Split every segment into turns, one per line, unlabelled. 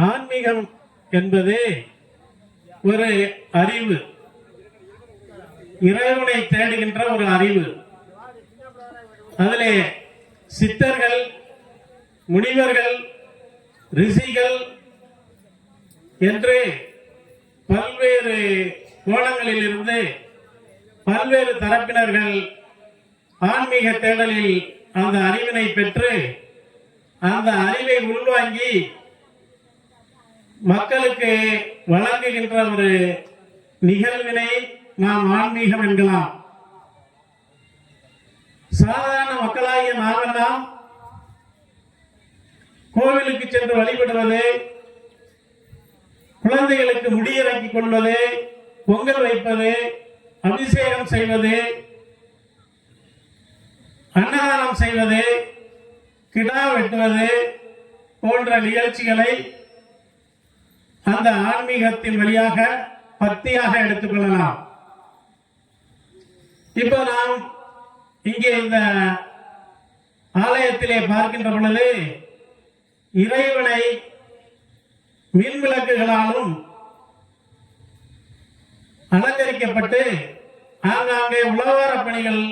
ஆன்மீகம் என்பது ஒரு அறிவு, இறைவனை தேடுகின்ற ஒரு அறிவு. அதிலே சித்தர்கள், முனிவர்கள், ரிஷிகள் என்று பல்வேறு கோணங்களில் இருந்து பல்வேறு தரப்பினர்கள் ஆன்மீக தேடலில் அந்த அறிவினை பெற்று அந்த அறிவை உள்வாங்கி மக்களுக்கு வழங்குகின்ற ஒரு நிகழ்வினை நாம் ஆன்மீகம் என்கலாம். சாதாரண மக்களாகிய நாமெல்லாம் கோவிலுக்கு சென்று வழிபடுவது, குழந்தைகளுக்கு முடியிறக்கிக் கொள்வது, பொங்கல் வைப்பது, அபிஷேகம் செய்வது, அன்னதானம் செய்வது, கிடா வெட்டுவது போன்ற நிகழ்ச்சிகளை அந்த ஆன்மீகத்தின் வழியாக பக்தியாக எடுத்துக்கொள்ளலாம். இப்போ நாம் இங்கே இந்த ஆலயத்திலே பார்க்கின்ற பொழுது இறைவனை மின் விளக்குகளாலும் அலங்கரிக்கப்பட்டு ஆங்காங்கே உழவார பணிகள்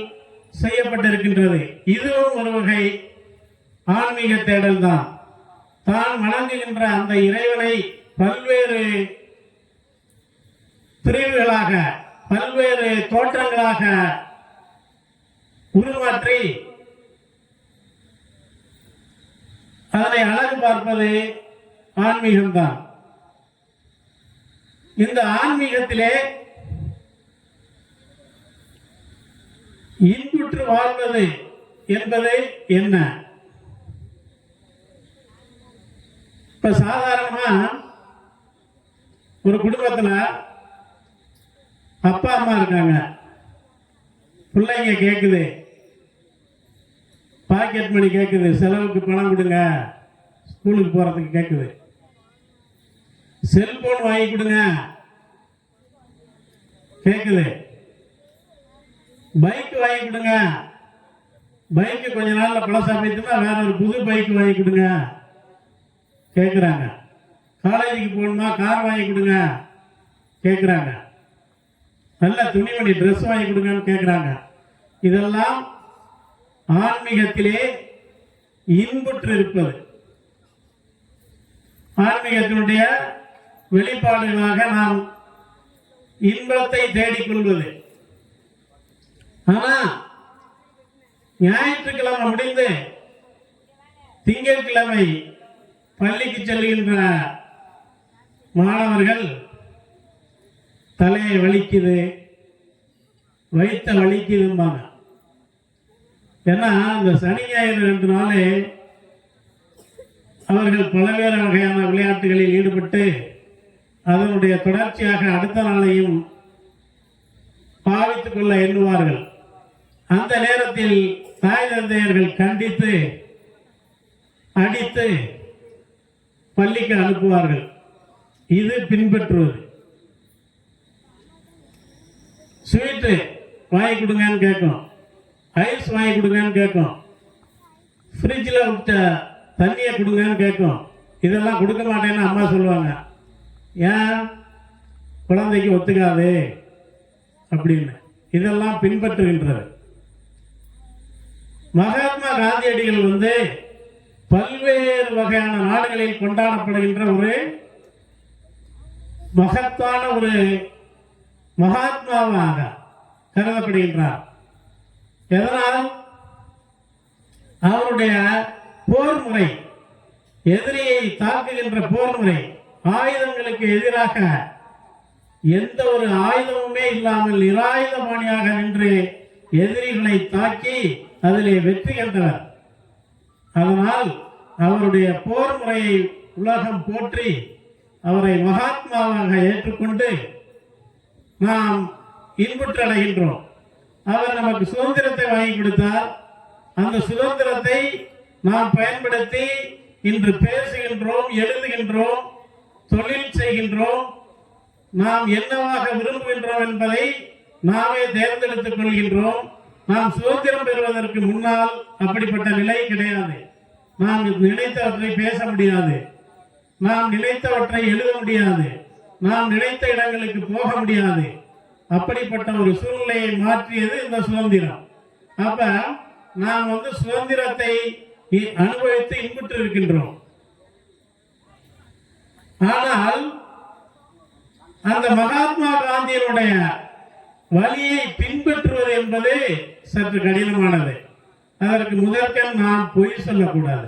செய்யப்பட்டிருக்கின்றது. இதுவும் ஒரு வகை ஆன்மீக தேடல் தான். தான் வணங்குகின்ற அந்த இறைவனை பல்வேறு பிரிவுகளாக, பல்வேறு தோற்றங்களாக உருமாற்றி அதனை அழகு பார்ப்பது ஆன்மீகம்தான். இந்த ஆன்மீகத்திலே இன்புற்று வாழ்வது என்பது என்ன? இப்ப சாதாரணமா ஒரு குடும்பத்துல அப்பா அம்மா இருக்காங்க, பிள்ளைங்க கேக்குது, பாக்கெட் மணி கேக்குது, செலவுக்கு பணம் கொடுங்க, ஸ்கூலுக்கு போறதுக்கு கேக்குது, செல்போன் வாங்கி கொடுங்க கேக்குது, பைக் வாங்கி கொடுங்க, பைக்கு கொஞ்ச நாள்ல பழசாப்பிட்டுனா வேற ஒரு புது பைக் வாங்கி கொடுங்க கேட்குறாங்க. காலேஜுக்கு போகணுமா கார் வாங்கி கொடுங்க கேட்குறாங்க. நல்ல துணிமணி ட்ரெஸ் வாங்கி கொடுங்கன்னு கேட்குறாங்க. இதெல்லாம் ஆன்மீகத்திலே இன்புற்று இருப்பது, ஆன்மீகத்தினுடைய வெளிப்பாடுகளாக நாம் இன்பத்தை தேடிக்கொள்வது. ஆனா ஞாயிற்றுக்கிழமை முடிந்து திங்கட்கிழமை பள்ளிக்கு செல்கின்ற மாணவர்கள் தலையை வலிக்குது, வயிற்ற வலிக்குதும்பாங்க. ஏன்னா இந்த சனி ஞாயிறு 2 நாளே அவர்கள் பல்வேறு வகையான விளையாட்டுகளில் ஈடுபட்டு அதனுடைய தொடர்ச்சியாக அடுத்த நாளையும் பாவித்துக் கொள்ள எண்ணுவார்கள். அந்த நேரத்தில் தாய் தந்தையர்கள் கண்டித்து அடித்து பள்ளிக்கு அனுப்புவார்கள். இது பின்பற்றுவது. ஸ்வீட்டு வாங்கி கொடுங்கன்னு கேட்கும், ஐஸ் வாங்கி கொடுங்கன்னு கேட்கும், ஃப்ரிட்ஜில் விட்ட தண்ணியை கொடுங்கன்னு கேட்கும். இதெல்லாம் கொடுக்க மாட்டேன்னு அம்மா சொல்லுவாங்க. ஏன்? குழந்தைக்கு ஒத்துக்காது அப்படின்னு. இதெல்லாம் பின்பற்றுகின்றது. மகாத்மா காந்தியடிகள் பல்வேறு வகையான நாடுகளில் கொண்டாடப்படுகின்ற ஒரு மகத்தான ஒரு மகாத்மாவாக கருதப்படுகின்றார். எதனால்? அவருடைய போர் முறை, எதிரியை தாக்குகின்ற போர் முறை, ஆயுதங்களுக்கு எதிராக எந்த ஒரு ஆயுதமுமே இல்லாமல் நிராயுதபாணியாக நின்று எதிரிகளை தாக்கி அதிலே வெற்றி கண்டவர். அதனால் அவருடைய போர் முறையை உலகம் போற்றி அவரை மகாத்மாவாக ஏற்றுக்கொண்டு நாம் இன்புற்றடைகின்றோம். அவர் நமக்கு சுதந்திரத்தை வாங்கி கொடுத்தார். அந்த சுதந்திரத்தை நாம் பயன்படுத்தி இன்று பேசுகின்றோம், எழுதுகின்றோம், தொழில் செய்கின்றோம். நாம் என்னவாக விரும்புகின்றோம் என்பதை நாமே தேர்ந்தெடுத்துக் கொள்கின்றோம். நாம் சுதந்திரம் பெறுவதற்கு முன்னால் அப்படிப்பட்ட நிலை கிடையாது. நாம் நினைத்தவற்றை பேச முடியாது. நாம் நினைத்தவற்றை எழுத முடியாது, நாம் நினைத்த இடங்களுக்கு போக முடியாது. அப்படிப்பட்ட ஒரு சூழ்நிலையை மாற்றியது இந்த சுதந்திரம். அப்ப நாம் சுதந்திரத்தை அனுபவித்து இன்புற்று இருக்கின்றோம். ஆனால் அந்த மகாத்மா காந்தியினுடைய வழியை பின்பற்றுவது என்பது சற்று கடினமானது. அதற்கு முதற்கண் நாம் பொய் சொல்லக்கூடாது.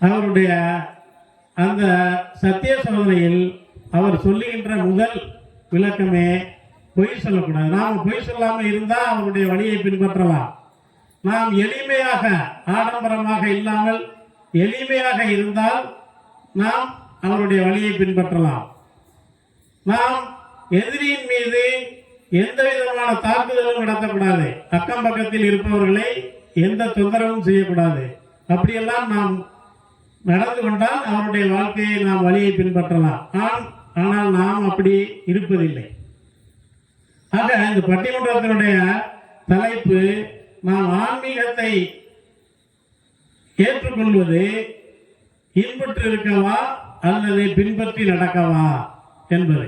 அவருடைய அந்த சத்திய சோதனையில் அவர் சொல்லுகின்ற முதல் விளக்கமே பொய் சொல்லக்கூடாது. நாம் பொய் சொல்லாமல் இருந்தால் அவருடைய வழியை பின்பற்றலாம். நாம் எளிமையாக, ஆடம்பரமாக இல்லாமல் எளிமையாக இருந்தால் நாம் அவருடைய வழியை பின்பற்றலாம். நாம் எதிரியின் மீது எந்த விதமான தாக்குதலும் நடத்தக்கூடாது. அக்கம் பக்கத்தில் இருப்பவர்களை எந்த தொந்தரவும் செய்யக்கூடாது. அப்படியெல்லாம் நாம் நடந்து கொண்டால் அவருடைய வாழ்க்கையை நாம் வழியை பின்பற்றலாம். ஆனால் நாம் அப்படி இருப்பதில்லை. ஆக இந்த பட்டிமன்றத்தினுடைய தலைப்பு நாம் ஆன்மீகத்தை ஏற்றுக்கொள்வது இன்புற்று இருக்கவா அல்லது பின்பற்றி நடக்கவா என்பது.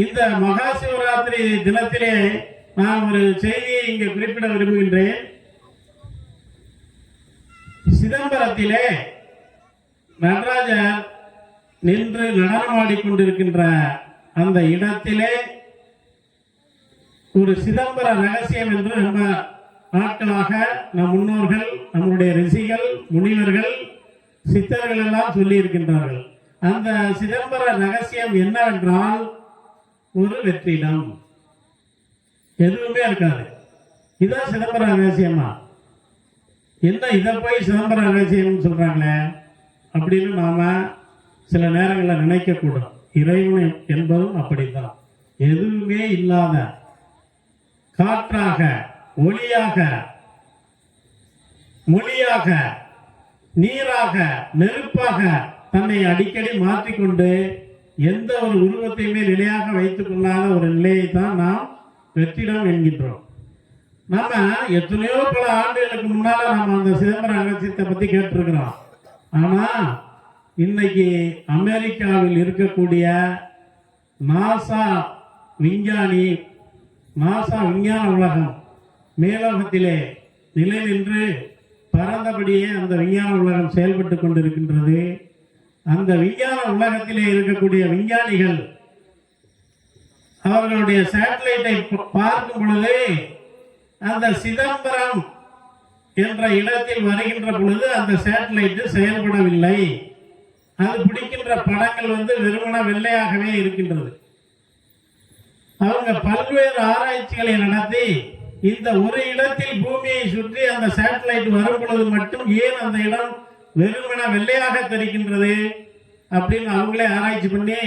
இந்த மகா சிவராத்திரி தினத்திலே நான் ஒரு செய்தியை இங்கு குறிப்பிட விரும்புகின்றேன். சிதம்பரத்திலே நடராஜர் நின்று நடனமாடிக்கொண்டிருக்கின்ற அந்த இடத்திலே ஒரு சிதம்பர ரகசியம் என்று நம்ம நாட்களாக நம் முன்னோர்கள், நம்முடைய ரிஷிகள், முனிவர்கள், சித்தர்கள் எல்லாம் சொல்லி இருக்கின்றார்கள். அந்த சிதம்பர ரகசியம் என்னவென்றால் ஒரு வெற்றிடம், எதுவுமே இருக்காது. இதுதான் சிதம்பர ரகசியமா? என்ன இதை போய் சிதம்பர ரகசியம் சொல்றாங்களே அப்படின்னு நாம சில நேரங்களில் நினைக்கக்கூடும். இறைவன் என்பதும் அப்படித்தான். எதுவுமே இல்லாத காற்றாக, ஒளியாக, மொழியாக, நீராக, நெருப்பாக தன்னை அடிக்கடி மாற்றிக்கொண்டு எந்த ஒரு உருவத்தையுமே நிலையாக வைத்துக் கொள்ளாத ஒரு நிலையை தான் நாம் வெற்றிடம் என்கின்றோம். நம்ம எத்தனையோ பல ஆண்டுகளுக்கு முன்னால நம்ம அந்த சிதம்பர ரகசியத்தை பத்தி கேட்டிருக்கிறோம். ஆனா இன்னைக்கு அமெரிக்காவில் இருக்கக்கூடிய நாசா விஞ்ஞான உலகம் மேலோகத்திலே நிலை நின்று பறந்தபடியே அந்த விஞ்ஞான உலகம் செயல்பட்டு கொண்டிருக்கின்றது. அந்த விஞ்ஞான உலகத்திலே இருக்கக்கூடிய விஞ்ஞானிகள் அவர்களுடைய சேட்டலைட்டை பார்க்கும் பொழுது அந்த சிதம்பரம் என்ற இடத்தில் வருகின்ற பொழுது அந்த சேட்டலைட் செயல்படவில்லை. அது பிடிக்கின்ற படங்கள் வெறுமன வெள்ளையாகவே இருக்கின்றது. அவங்க பல்வேறு ஆராய்ச்சிகளை நடத்தி இந்த ஒரு இடத்தில் பூமியை சுற்றி அந்த சேட்டலைட் வரும் பொழுது மட்டும் ஏன் அந்த இடம் வெறுமன வெள்ளையாக தெரிகின்றது அப்படின்னு அவங்களே ஆராய்ச்சி பண்ணி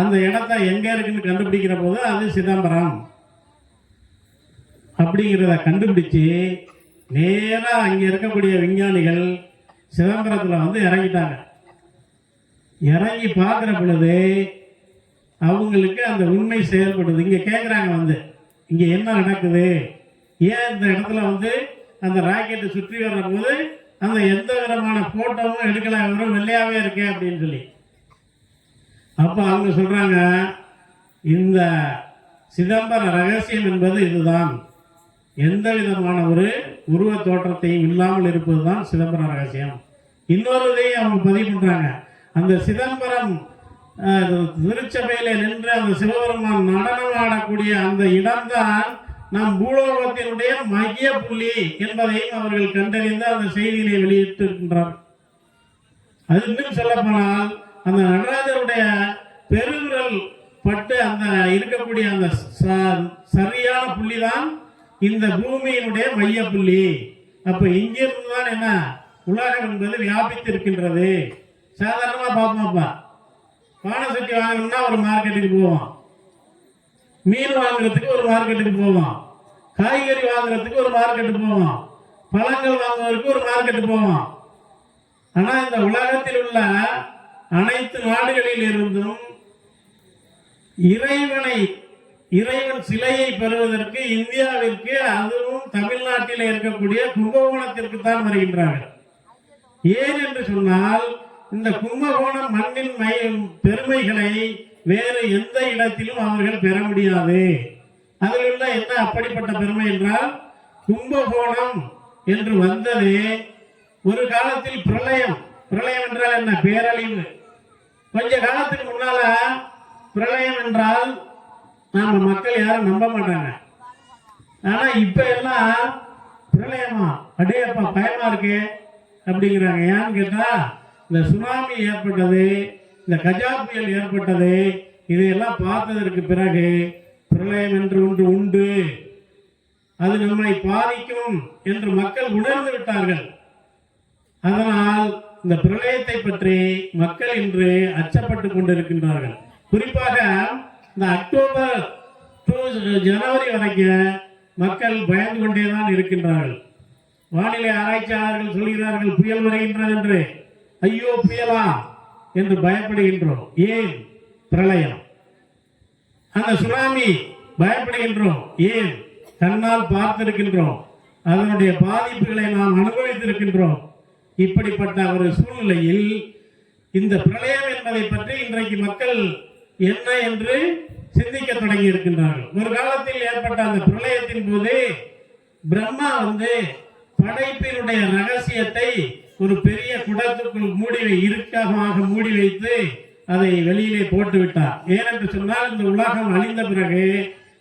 அந்த இடத்த எங்க இருக்குன்னு கண்டுபிடிக்கிற போது அது சிதம்பரம் அப்படிங்கிறத கண்டுபிடிச்சு நேரா அங்க இருக்கக்கூடிய விஞ்ஞானிகள் சிதம்பரத்தில் இறங்கிட்டாங்க. இறங்கி பார்க்குற பொழுது அவங்களுக்கு அந்த உண்மை செயல்படுது. இங்க கேட்குறாங்க இங்க என்ன நடக்குது, ஏன் இந்த இடத்துல அந்த ராக்கெட்டை சுற்றி வர்ற போது அந்த எந்த விதமான போட்டோவும் எடுக்கல, வெறும் வெள்ளையாவே இருக்கு அப்படின்னு சொல்லி. அப்ப அவங்க சொல்றாங்க, இந்த சிதம்பர ரகசியம் என்பது இதுதான், எந்த விதமான ஒரு உருவ தோற்றத்தையும் இல்லாமல் இருப்பதுதான் சிதம்பர ரகசியம். இன்னொரு இதையும் அவங்க பதிவு பண்றாங்க. அந்த சிதம்பரம் திருச்சபையில நின்று அந்த சிவபெருமான் நடனம் ஆடக்கூடிய அந்த இடம்தான் நம் பூலோகத்தினுடைய மைய புள்ளி என்பதையும் அவர்கள் கண்டறிந்து அந்த செய்தியை வெளியிட்டு இருக்கின்றார். அது இன்னும் சொல்ல போனால் அந்த நடராஜருடைய பெருவிரல் பட்டு அந்த இருக்கக்கூடிய அந்த சரியான புள்ளி தான் இந்த பூமியினுடைய மைய புள்ளி. அப்ப இங்கிருந்து தான் என்ன உலகம் என்பது வியாபித்து இருக்கின்றது. சாதாரணமா பார்ப்போம்ப்பா, பானை சட்டி வாங்கணும்னா ஒரு மார்க்கெட்டுக்கு போவோம், மீன் வாங்குறதுக்கு ஒரு மார்க்கெட்டுக்கு போவோம், காய்கறி வாங்குறதுக்கு ஒரு மார்க்கெட்டு போவோம், பழங்கள் வாங்குவதற்கு ஒரு மார்க்கெட்டு போவோம். ஆனா இந்த உலகத்தில் உள்ள அனைத்து நாடுகளில் இருந்தும் இறைவன் சிலையை பெறுவதற்கு இந்தியாவிற்கு, அதுவும் தமிழ்நாட்டில் இருக்கக்கூடிய கும்பகோணத்திற்கு தான் வருகின்றார்கள். ஏன் என்று சொன்னால் இந்த கும்பகோணம் மண்ணின் பெருமைகளை வேறு எந்த இடத்திலும் அவர்கள் பெற முடியாது. அதில் உள்ள என்ன அப்படிப்பட்ட பெருமை என்றால், கும்பகோணம் என்று வந்தது ஒரு காலத்தில் பிரளயம். பிரளயம் என்றால் என்ன? பேரழிவு. கொஞ்ச காலத்துக்கு முன்னால பிரளயம் என்றால் நாம மக்கள் யாரும் நம்ப மாட்டாங்க. ஆனா இப்ப எல்லாம் பிரளயமா, அடேப்பா பயமா இருக்கு அப்படிங்கிறாங்க. ஏன்னு கேட்டா, இந்த சுனாமி ஏற்பட்டது, இந்த கஜா புயல் ஏற்பட்டது, இதையெல்லாம் பார்த்ததற்கு பிறகு பிரளயம் என்று ஒன்று உண்டு, அது நம்மை பாதிக்கும் என்று மக்கள் உணர்ந்து விட்டார்கள். அதனால் இந்த பிரளயத்தை பற்றி மக்கள் இன்று அச்சப்பட்டு கொண்டிருக்கின்றார்கள். குறிப்பாக இந்த அக்டோபர் ஜனவரி வரைக்கும் மக்கள் பயந்து கொண்டேதான் இருக்கின்றார்கள். வானிலை ஆராய்ச்சியாளர்கள் சொல்கிறார்கள் புயல் வருகின்றது என்று. ஐயோ புயலா என்று பயப்படுகின்றோம். ஏன்? பிரளயம். அந்த சுனாமி பயப்படுகின்றோம். ஏன்? கண்ணால் பார்த்திருக்கின்றோம், அதனுடைய பாதிப்புகளை நாம் அனுபவித்திருக்கின்றோம். இப்படிப்பட்ட ஒரு சூழ்நிலையில் இந்த பிரளயம் என்பதை பற்றி இன்றைக்கு மக்கள் என்ன என்று சிந்திக்க தொடங்கி இருக்கின்றார்கள். ஒரு காலத்தில் ஏற்பட்ட அந்த பிரளயத்தின் போது பிரம்மா படைப்பினுடைய ரகசியத்தை ஒரு பெரிய குடத்துக்குள் இறுக்கமாக மூடி வைத்து அதை வெளியிலே போட்டு விட்டார். ஏனென்று சொன்னால், இந்த உலகம் அழிந்த பிறகு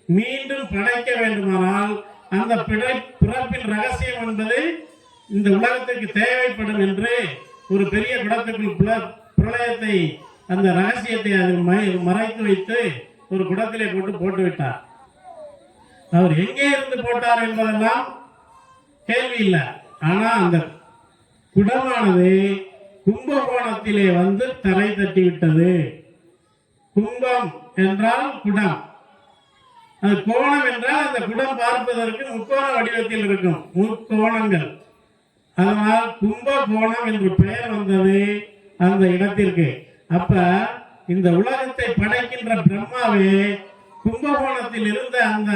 மீண்டும் படைக்க வேண்டுமானால் அந்த பிறப்பின் ரகசியம் என்பது இந்த உலகத்திற்கு தேவைப்படும் என்று ஒரு பெரிய குடத்துக்குள் பிரளயத்தை, அந்த ரகசியத்தை அதில் மறைத்து வைத்து ஒரு குடத்திலே போட்டு விட்டார். அவர் எங்கே இருந்து போட்டார் என்பதெல்லாம் கேள்வி இல்லை. ஆனா அந்த குடமானது கும்பகோணத்திலே தரை தட்டி விட்டது. கும்பம் என்றால் குடம், அது கோணம் என்றால் அந்த குடம் பார்ப்பதற்கு முக்கோண வடிவத்தில் இருக்கும், முக்கோணங்கள். அதனால் கும்பகோணம் என்று பெயர் வந்தது அந்த இடத்திற்கு. அப்ப இந்த உலகத்தை படைக்கின்ற பிரம்மாவே கும்பகோணத்தில் இருந்த அந்த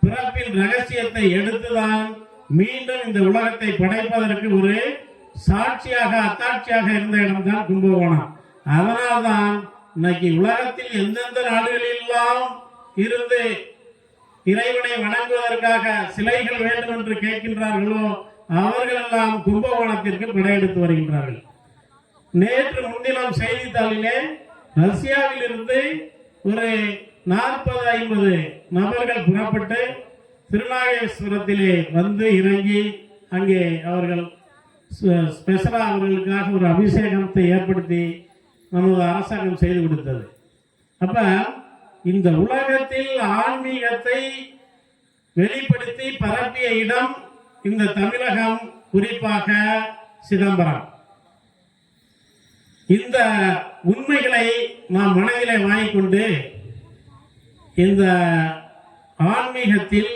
பிறப்பின் ரகசியத்தை எடுத்துதான் மீண்டும் இந்த உலகத்தை படைப்பதற்கு ஒரு சாட்சியாக, அத்தாட்சியாக இருந்த இடம்தான் கும்பகோணம். அதனால்தான் இன்னைக்கு உலகத்தில் எந்தெந்த நாடுகளெல்லாம் இருந்து இறைவனை வணங்குவதற்காக சிலைகள் வேண்டும் என்று கேட்கின்றார்களோ அவர்களெல்லாம் கும்பகோணத்திற்கு படையெடுத்து வருகின்றார்கள். நேற்று முன்தினம் செய்தித்தாளிலே ரஷ்யாவில் இருந்து ஒரு 40-50 நபர்கள் புறப்பட்டு திருநாகேஸ்வரத்திலே இறங்கி அங்கே அவர்கள் ஸ்பெஷலா அவர்களுக்காக ஒரு அபிஷேகத்தை ஏற்படுத்தி நமது அரசாங்கம் செய்து கொடுத்தது. அப்ப இந்த உலகத்தில் ஆன்மீகத்தை வெளிப்படுத்தி பரப்பிய இடம் இந்த தமிழகம், குறிப்பாக சிதம்பரம். இந்த உண்மைகளை நாம் மனதிலே வாங்கிக்கொண்டு இந்த ஆன்மீகத்தில்,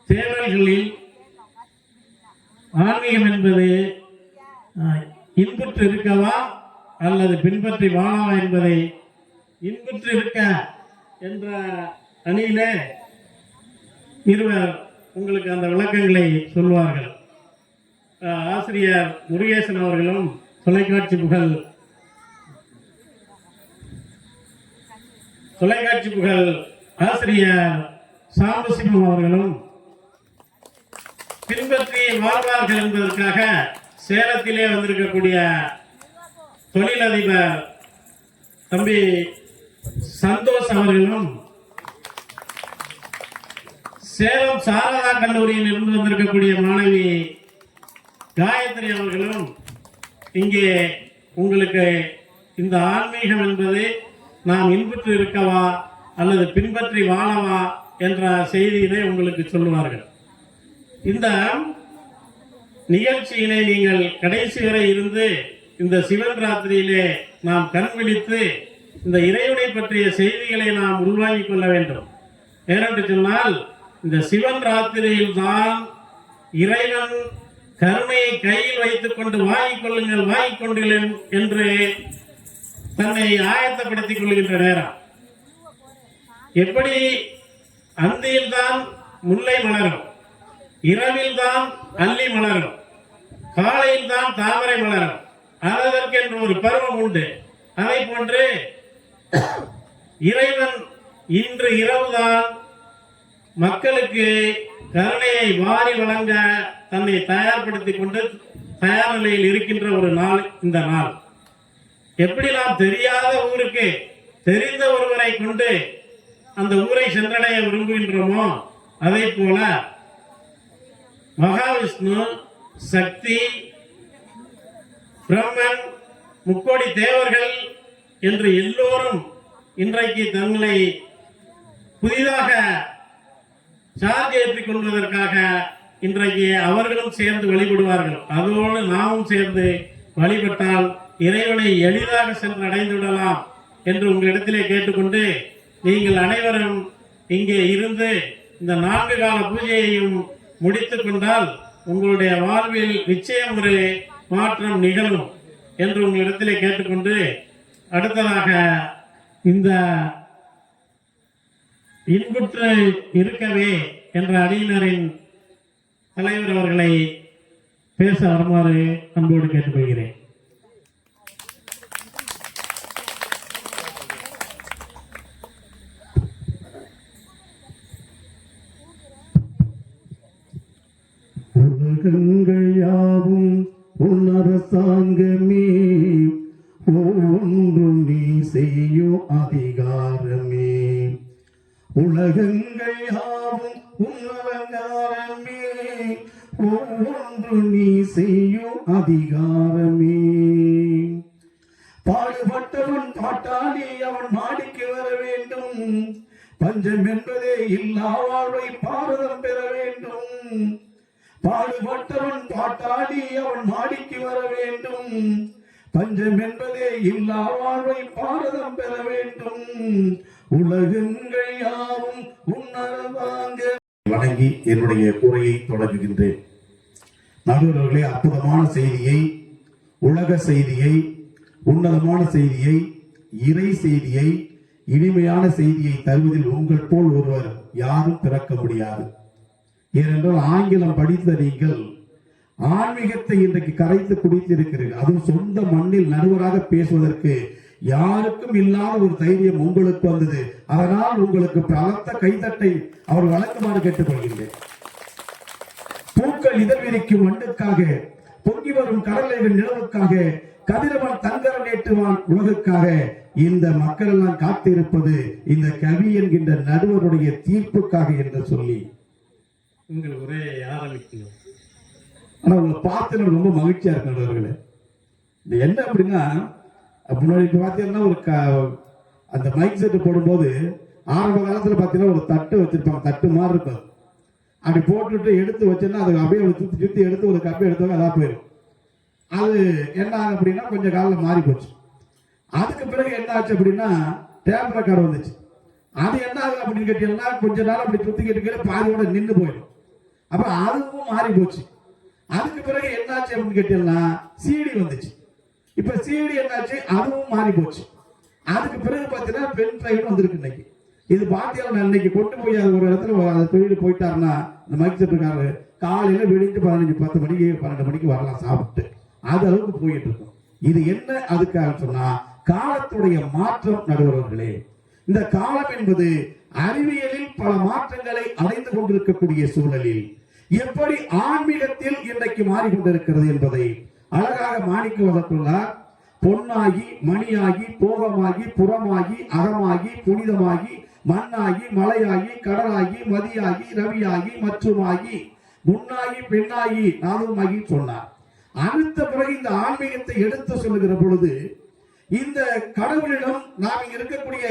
தேடல்களில், ஆன்மீகம் என்பது இன்புற்று இருக்கவா அல்லது பின்பற்றி வாழவா என்பதை இன்புற்று இருக்க என்ற அணியிலே இருவர் உங்களுக்கு அந்த விளக்கங்களை சொல்வார்கள். ஆசிரியர் முருகேசன் அவர்களும் தொலைக்காட்சி புகழ் ஆசிரியர் சாம்பசிவம் அவர்களும் பின்பற்றி வாழ்வார்கள் என்பதற்காக சேலத்திலே வந்திருக்கக்கூடிய தொழிலதிபர் தம்பி சந்தோஷ் அவர்களும், சேலம் சாரதா கல்லூரியில் இருந்து வந்திருக்கக்கூடிய மாணவி காயத்ரி அவர்களும் இங்கே உங்களுக்கு இந்த ஆன்மீகம் என்பது நாம் இன்புற்று இருக்கவா அல்லது பின்பற்றி வாழவா என்ற செய்தியினை உங்களுக்கு சொல்லுவார்கள். இந்த நிகழ்ச்சியினை நீங்கள் கடைசி வரை இருந்து இந்த சிவன் ராத்திரியிலே நாம் கண் விழித்து இந்த இறைவனை பற்றிய செய்திகளை நாம் உள்வாங்கிக் கொள்ள வேண்டும். ஏனென்று சொன்னால், இந்த சிவன் ராத்திரியில் தான் இறைவன் கருணையை கையில் வைத்துக் கொண்டு வாங்கிக் கொள்ளுங்கள் என்று தன்னை ஆயத்தப்படுத்திக் கொள்கின்ற நேரம். எப்படி அந்தியில் தான் முல்லை மலரும், இரவில் தான் அல்லி மலரும். காலையில் தான் தாமரை மலரும், அதற்கென்று ஒரு பருவம் உண்டு. அதை போன்று இறைவன் இன்று இரவுதான் மக்களுக்கு கருணையை வாரி வழங்க தன்னை தயார்படுத்திக் கொண்டு தயார் நிலையில் இருக்கின்ற ஒரு நாள் இந்த நாள். எப்படி நாம் தெரியாத ஊருக்கு தெரிந்த ஒருவரை கொண்டு அந்த ஊரை சென்றடைய விரும்புகின்றோமோ அதை போல மகாவிஷ்ணு, சக்தி, பிரம்மன், முக்கோடி தேவர்கள் என்று எல்லோரும் இன்றைக்கு தங்களை புதிதாக சார்ஜ் ஏற்றிக் கொள்வதற்காக இன்றைக்கு அவர்களும் சேர்ந்து வழிபடுவார்கள். அதோடு நாமும் சேர்ந்து வழிபட்டால் இறைவனை எளிதாக சென்று அடைந்து விடலாம் என்று உங்களிடத்திலே கேட்டுக்கொண்டு, நீங்கள் அனைவரும் இங்கே இருந்து இந்த 4 கால பூஜையையும் முடித்துக் கொண்டால் உங்களுடைய வாழ்வில் நிச்சயம் ஒரு மாற்றம் நிகழும் என்று உங்களிடத்திலே கேட்டுக்கொண்டு, அடுத்ததாக இந்த இன்புற்று இருக்கவே என்ற அணியினரின் தலைவர் அவர்களை பேச வருமாறு அன்போடு கேட்டுக்கொள்கிறேன்.
உலகங்கள் யாவும் உன் அரசாங்கமே, ஒன்றும் நீ செய்யும் அதிகாரமே. உலகங்கள் யாவும் உன் அலங்காரமே, ஒன்று நீ செய்யும் அதிகாரமே. பாடுபட்டவன் பாட்டாளி அவன் மாடிக்கு வர வேண்டும், பஞ்சம் என்பதே இல்லா வாழ்வை பாரதம் பெற வேண்டும். பாடுபட்டவன் பாட்டாளி அவன் மாடிக்கு வர வேண்டும், பஞ்சம் என்பதே இல்லா வாழ்வை பாரதம் பெற வேண்டும். உலகங்கள் யாவும் உன்னரவாங்க வணங்கி என்னுடைய கூரையை தொடங்குகின்றேன். நடுவர்களே, அற்புதமான செய்தியை, உலக செய்தியை, உன்னதமான செய்தியை, இறை செய்தியை, இனிமையான செய்தியை தருவதில் உங்கள் போல் ஒருவர் யாரும் பிறக்க முடியாது. ஏனென்றால் ஆங்கிலம் படித்த நீங்கள் ஆன்மீகத்தை இன்றைக்கு கரைத்து குடித்திருக்கிறீர்கள். அதுவும் சொந்த மண்ணில் நடுவராக பேசுவதற்கு யாருக்கும் இல்லாத ஒரு தைரியம் உங்களுக்கு வந்தது. அதனால் உங்களுக்கு பலத்த கைத்தட்டை அவர் வழங்குமாறு கேட்டுக்கொள்கின்றேன். பூக்கள் இதழ் விரிக்கும் மண்ணுக்காக, பொங்கி வரும் கடலைகள் நிலவுக்காக, கதிரவன் தங்கரம் ஏற்றுவான் உலகுக்காக, இந்த மக்கள் எல்லாம் காத்திருப்பது இந்த கவி என்கின்ற நடுவருடைய தீர்ப்புக்காக என்று சொல்லி
உங்கள் உரையை ஆரம்பிக்கணும்.
ஆனா உங்களை பார்த்து ரொம்ப மகிழ்ச்சியா இருக்கு நடுவர்களே. இது என்ன அப்படின்னா, முன்னாடி இப்ப பாத்தீங்கன்னா ஒரு அந்த மைக் செட்டு போடும்போது ஆரம்ப காலத்துல பாத்தீங்கன்னா ஒரு தட்டு வச்சிருப்பாங்க, தட்டு மாதிரி இருக்கும். அப்படி போட்டுட்டு எடுத்து வச்சோன்னா அது அப்படியே சுத்தி சுத்தி எடுத்து ஒரு கப்பை எடுத்தவங்க அதான் போயிடும். அது என்ன ஆகும் அப்படின்னா கொஞ்சம் காலில் மாறி போச்சு. அதுக்கு பிறகு என்ன ஆச்சு அப்படின்னா டேப் ரெக்கார்டு வந்துச்சு. அது என்ன ஆகும் அப்படின்னு கேட்டீங்கன்னா கொஞ்ச நாள் அப்படி சுத்திக்கிட்டு பாதியோட நின்று போயிடும். அப்ப அதுவும் மாறி போச்சு. அதுக்கு பிறகு என்னாச்சு அப்படின்னு கேட்டீங்கன்னா சிடி வந்துச்சு. இப்ப சிடி என்னாச்சு, அதுவும் மாறி போச்சு. அதுக்கு பிறகு பாத்தீங்கன்னா பென் டிரைவ் வந்திருக்கு. இன்னைக்கு இது பாத்தீங்கன்னா இன்னைக்கு கொண்டு போய் அது ஒரு இடத்துல அதை தொழில் போயிட்டாருன்னா இந்த மைக் செட்டுக்காரரு காலையில விடிஞ்சு 10 மணிக்கு 12 மணிக்கு வரலாம் சாப்பிட்டு, அது அளவுக்கு போயிட்டு இருக்கும். இது என்ன அதுக்காக சொன்னா காலத்துடைய மாற்றம் நடுவர்களே. இந்த காலம் என்பது அறிவியலில் பல மாற்றங்களை அடைந்து கொண்டிருக்கக்கூடிய சூழலில் எப்படி ஆன்மீகத்தில் இன்றைக்கு மாறிக்கொண்டிருக்கிறது என்பதை அழகாக மாணிக்க வகுத்துள்ளார். பொன்னாகி மணியாகி போகமாகி புறமாகி அகமாகி புனிதமாகி மண்ணாகி மலையாகி கடலாகி மதியாகி ரவியாகி மற்றுமாகி முன்னாகி பெண்ணாகி நாதுமாகி சொன்னார். அடுத்த பிறகு இந்த ஆன்மீகத்தை எடுத்து சொல்லுகிற பொழுது இந்த கடவுளிடம் நாம் இங்க இருக்கக்கூடிய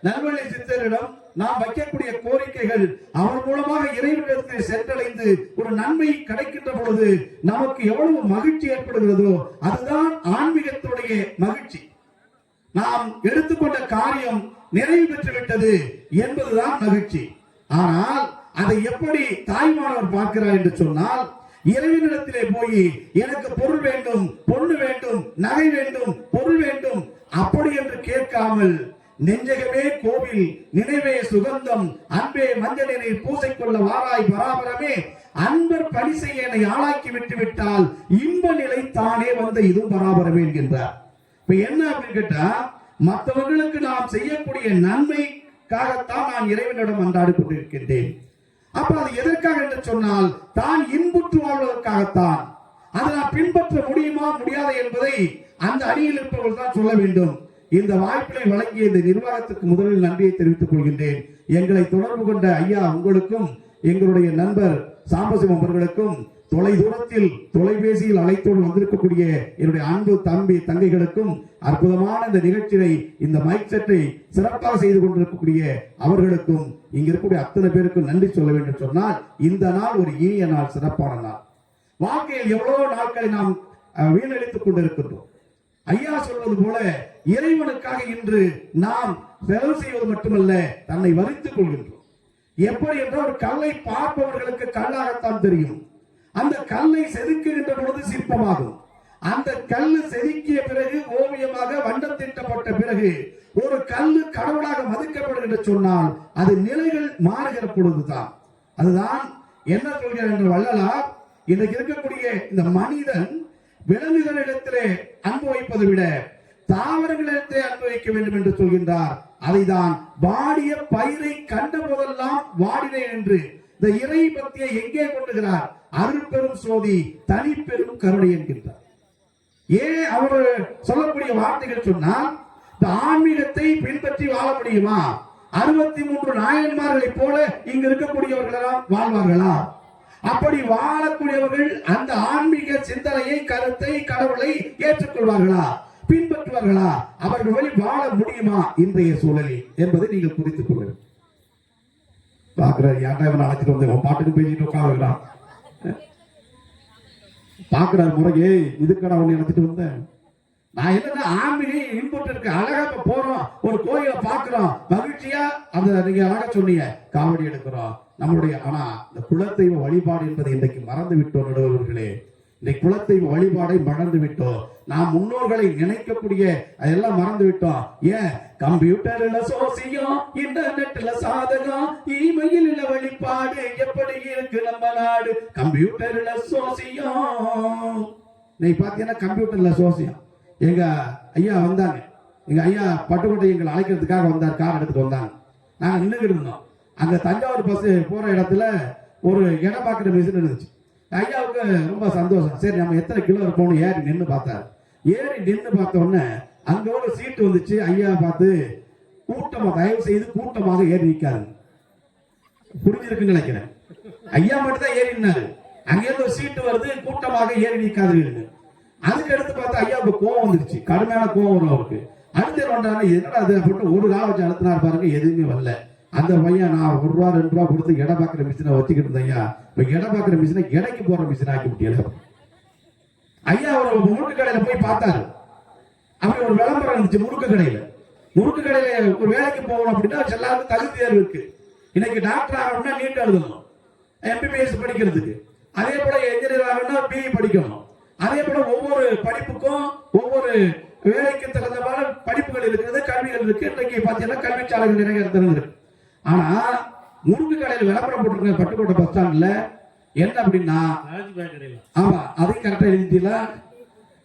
நல்வழி சித்தரிடம் நாம் வைக்கக்கூடிய கோரிக்கைகள் அவர் மூலமாக இறைவனிடத்தில் சென்றடைந்து ஒரு நன்மை கிடைக்கின்ற பொழுது நமக்கு எவ்வளவு மகிழ்ச்சி ஏற்படுகிறதோ அதுதான் ஆன்மீகத்துடைய மகிழ்ச்சி. நாம் எடுத்துக்கொண்ட காரியம் நிறைவு பெற்று விட்டது என்பதுதான் மகிழ்ச்சி. ஆனால் அதை எப்படி தாய்மானவர் பார்க்கிறார் என்று சொன்னால், இறைவனிடத்திலே போய் எனக்கு பொருள் வேண்டும், பொண்ணு வேண்டும், நகை வேண்டும், பொருள் வேண்டும் அப்படி என்று கேட்காமல் நெஞ்சகமே கோவில், நினைவே சுகந்தம், அன்பே மஞ்சள் நீர் பூசை கொள்ள வாராய் பராபரமே அன்பர் பணி செய்ய என்னை ஆளாக்கி விட்டு விட்டால் இன்ப நிலை தானே வந்த இதுவும் பராபரமே என்கின்றார். இப்ப என்ன அப்படின்னு கேட்டா, மற்றவர்களுக்கு நாம் செய்யக்கூடிய நன்மைக்காகத்தான் நான் இறைவனிடம் அன்றாடி கொண்டிருக்கின்றேன். அப்ப அது எதற்காக என்று சொன்னால் தான் இன்புற்று வாழ்வதற்காகத்தான். அதை நான் பின்பற்ற முடியுமா முடியாது என்பதை அந்த அணியில் இருப்பவர்கள் தான் சொல்ல வேண்டும். இந்த வாய்ப்பினை வழங்கிய இந்த நிர்வாகத்துக்கு முதலில் நன்றியை தெரிவித்துக் கொள்கின்றேன். எங்களை தொடர்பு கொண்ட ஐயா உங்களுக்கும் எங்களுடைய நண்பர் சாம்பசிவம் அவர்களுக்கும் தொலை தூரத்தில் தொலைபேசியில் அழைத்தோடு வந்திருக்கக்கூடிய என்னுடைய அன்பு தம்பி தங்கைகளுக்கும் அற்புதமான இந்த நிகழ்ச்சியை இந்த மைக் செட்டை சிறப்பாக செய்து கொண்டிருக்கக்கூடிய அவர்களுக்கும் இங்க இருக்கக்கூடிய அத்தனை பேருக்கும் நன்றி சொல்ல வேண்டும். சொன்னால் இந்த நாள் ஒரு இனிய நாள், சிறப்பான நாள். வாழ்க்கையில் எவ்வளவு நாட்களை நாம் வீணடித்துக் கொண்டிருக்கின்றோம். ஐயா சொல்வது போல இறைவனுக்காக இன்று நாம் செலவு செய்வது மட்டுமல்ல, தன்னை வரித்துக் கொள்கின்றோம். எப்படி என்றால் ஒரு கல்லை பார்ப்பவர்களுக்கு கல்லாகத்தான் தெரியும். அந்த கல்லை செதுக்குகின்ற பொழுது சிற்பமாகும். அந்த கல்லு செதுக்கிய பிறகு ஓவியமாக வண்ணம் தீட்டப்பட்ட பிறகு ஒரு கல்லு கடவுளாக மதிக்கப்படுகின்ற சொன்னால் அது நிலைகள் மாறுகிற பொழுதுதான். அதுதான் என்ன சொல்கிறார் என்று வள்ளலார், இன்றைக்கு இருக்கக்கூடிய இந்த மனிதன் விலங்குகளிடத்திலே அன்பு வைப்பதை விட தாவரங்களிடத்திலே அன்பு வைக்க வேண்டும் என்று சொல்கின்றார். அதைதான் வாடிய பயிரை கண்ட போதெல்லாம் வாடினேன் என்று இந்த இறை பக்தியை எங்கே கொண்டுகிறார்? அருட்பெரும் சோதி தனி பெரும் கருணை என்கின்றார். ஏன் அவர் சொல்லக்கூடிய வார்த்தைகள் சொன்னால், இந்த ஆன்மீகத்தை பின்பற்றி வாழ முடியுமா? 63 நாயன்மார்களைப் போல இங்கு இருக்கக்கூடியவர்களெல்லாம் வாழ்வார்களா? அப்படி வாழக்கூடியவர்கள் அந்த ஆன்மீக சிந்தனையை, கருத்தை, கடவுளை ஏற்றுக்கொள்வார்களா, பின்பற்றுவார்களா? அவர்கள் வழி வாழ முடியுமா இன்றைய சூழலில் என்பதை நீங்கள் குறித்துக் கொள்ளுங்கள். பாக்குறாரு, யாரா இவன் அழைச்சிட்டு வந்து பாட்டுக்கு பேசிட்டு உட்காந்துக்கிறான். பாக்குறாரு முறையே, இதுக்கடா உன்னை அழைச்சிட்டு வந்தேன். நான் என்னன்னா ஆன்மீக இன்புட் இருக்கு, அழகா போறோம், ஒரு கோயிலை பாக்குறோம், மகிழ்ச்சியா அந்த நீங்க அழகா சொன்னீங்க, காவடி எடுக்கிறோம் நம்மளுடைய. ஆனா இந்த குலதெய்வ வழிபாடு என்பதை இன்றைக்கு மறந்து விட்டோம் நடுவர்களே. இன்றைக்கு குலதெய்வ வழிபாடை மறந்து விட்டோம். நாம் முன்னோர்களை நினைக்கக்கூடிய அதெல்லாம் மறந்து விட்டோம். ஏன்? கம்ப்யூட்டர்ல சோசியம், இன்டர்நெட்ல சாதகம், இமெயில் வழிபாடு எப்படி இருக்கு நம்ம நாடு? கம்ப்யூட்டர்ல சோசியம். நீ பாத்தீங்கன்னா கம்ப்யூட்டர்ல சோசியம். எங்க ஐயா வந்தாங்க, எங்க ஐயா பட்டுக்கோட்டை எங்களை அழைக்கிறதுக்காக வந்தார், கார் எடுத்துட்டு வந்தாங்க. நாங்க நின்றுகிட்டு இருந்தோம். அங்க தஞ்சாவூர் பஸ் போற இடத்துல ஒரு இடம் பார்க்கிற மிஷின் இருந்துச்சு. ஐயாவுக்கு ரொம்ப சந்தோஷம். சரி நம்ம எத்தனை கிலோ இருப்போம்னு ஏறி நின்று பார்த்தாரு. ஏறி நின்று பார்த்த உடனே அங்க ஒரு சீட்டு வந்துச்சு. ஐயா பார்த்து, கூட்டமா தயவு செய்து கூட்டமாக ஏறி நிற்காது. புரிஞ்சிருக்குன்னு நினைக்கிறேன். ஐயா மட்டும் தான் ஏறினாரு. அங்கேருந்து ஒரு சீட்டு வருது, கூட்டமாக ஏறி நிற்காது. அதுக்கு அடுத்து பார்த்தா ஐயாவுக்கு கோவம் வந்துருச்சு, கடுமையான கோவம் வரும் அவருக்கு. அடுத்த ஒன்றான என்னடா அது அப்படின்னு ஒரு காலம் வச்சு அழுத்தினார் பாருங்க, எதுவுமே வரல. அந்த பையன், நான் ₹1 ₹2 கொடுத்து எடை பார்க்குற மிஷினை வச்சுக்கிட்டு இருந்தேன் ஐயா, இப்போ எடை பார்க்குற மிஷினை எடைக்கு போற மிஷினை ஆக்கி விட்டியல. ஐயா ஒரு முறுக்கு கடையில போய் பார்த்தாரு. அப்படி ஒரு விளம்பரம் இருந்துச்சு முறுக்கு கடையில. முறுக்கு கடையில ஒரு வேலைக்கு போகணும் அப்படின்னா எல்லாருக்கும் தகுதி தேர்வு இருக்கு. இன்னைக்கு டாக்டர் ஆகணும்னா நீட் எழுதணும், MBBS படிக்கிறதுக்கு. அதே போல என்ஜினியர் ஆகணும்னா BE படிக்கணும். அதே போல ஒவ்வொரு படிப்புக்கும் ஒவ்வொரு வேலைக்கு தகுந்தமான படிப்புகள் இருக்கிறது, கல்விகள் இருக்கு. இன்னைக்கு பாத்தீங்கன்னா கல்விச்சாலைகள் நிறைய இருக்கு. ஆனா முறுக்கு கடையில் விளம்பரம் போட்டிருக்க பட்டுக்கோட்டை பஸ் ஸ்டாண்ட்ல என்ன அப்படின்னா, ஆமா அதையும் கரெக்டா எழுதிட்டீங்களா?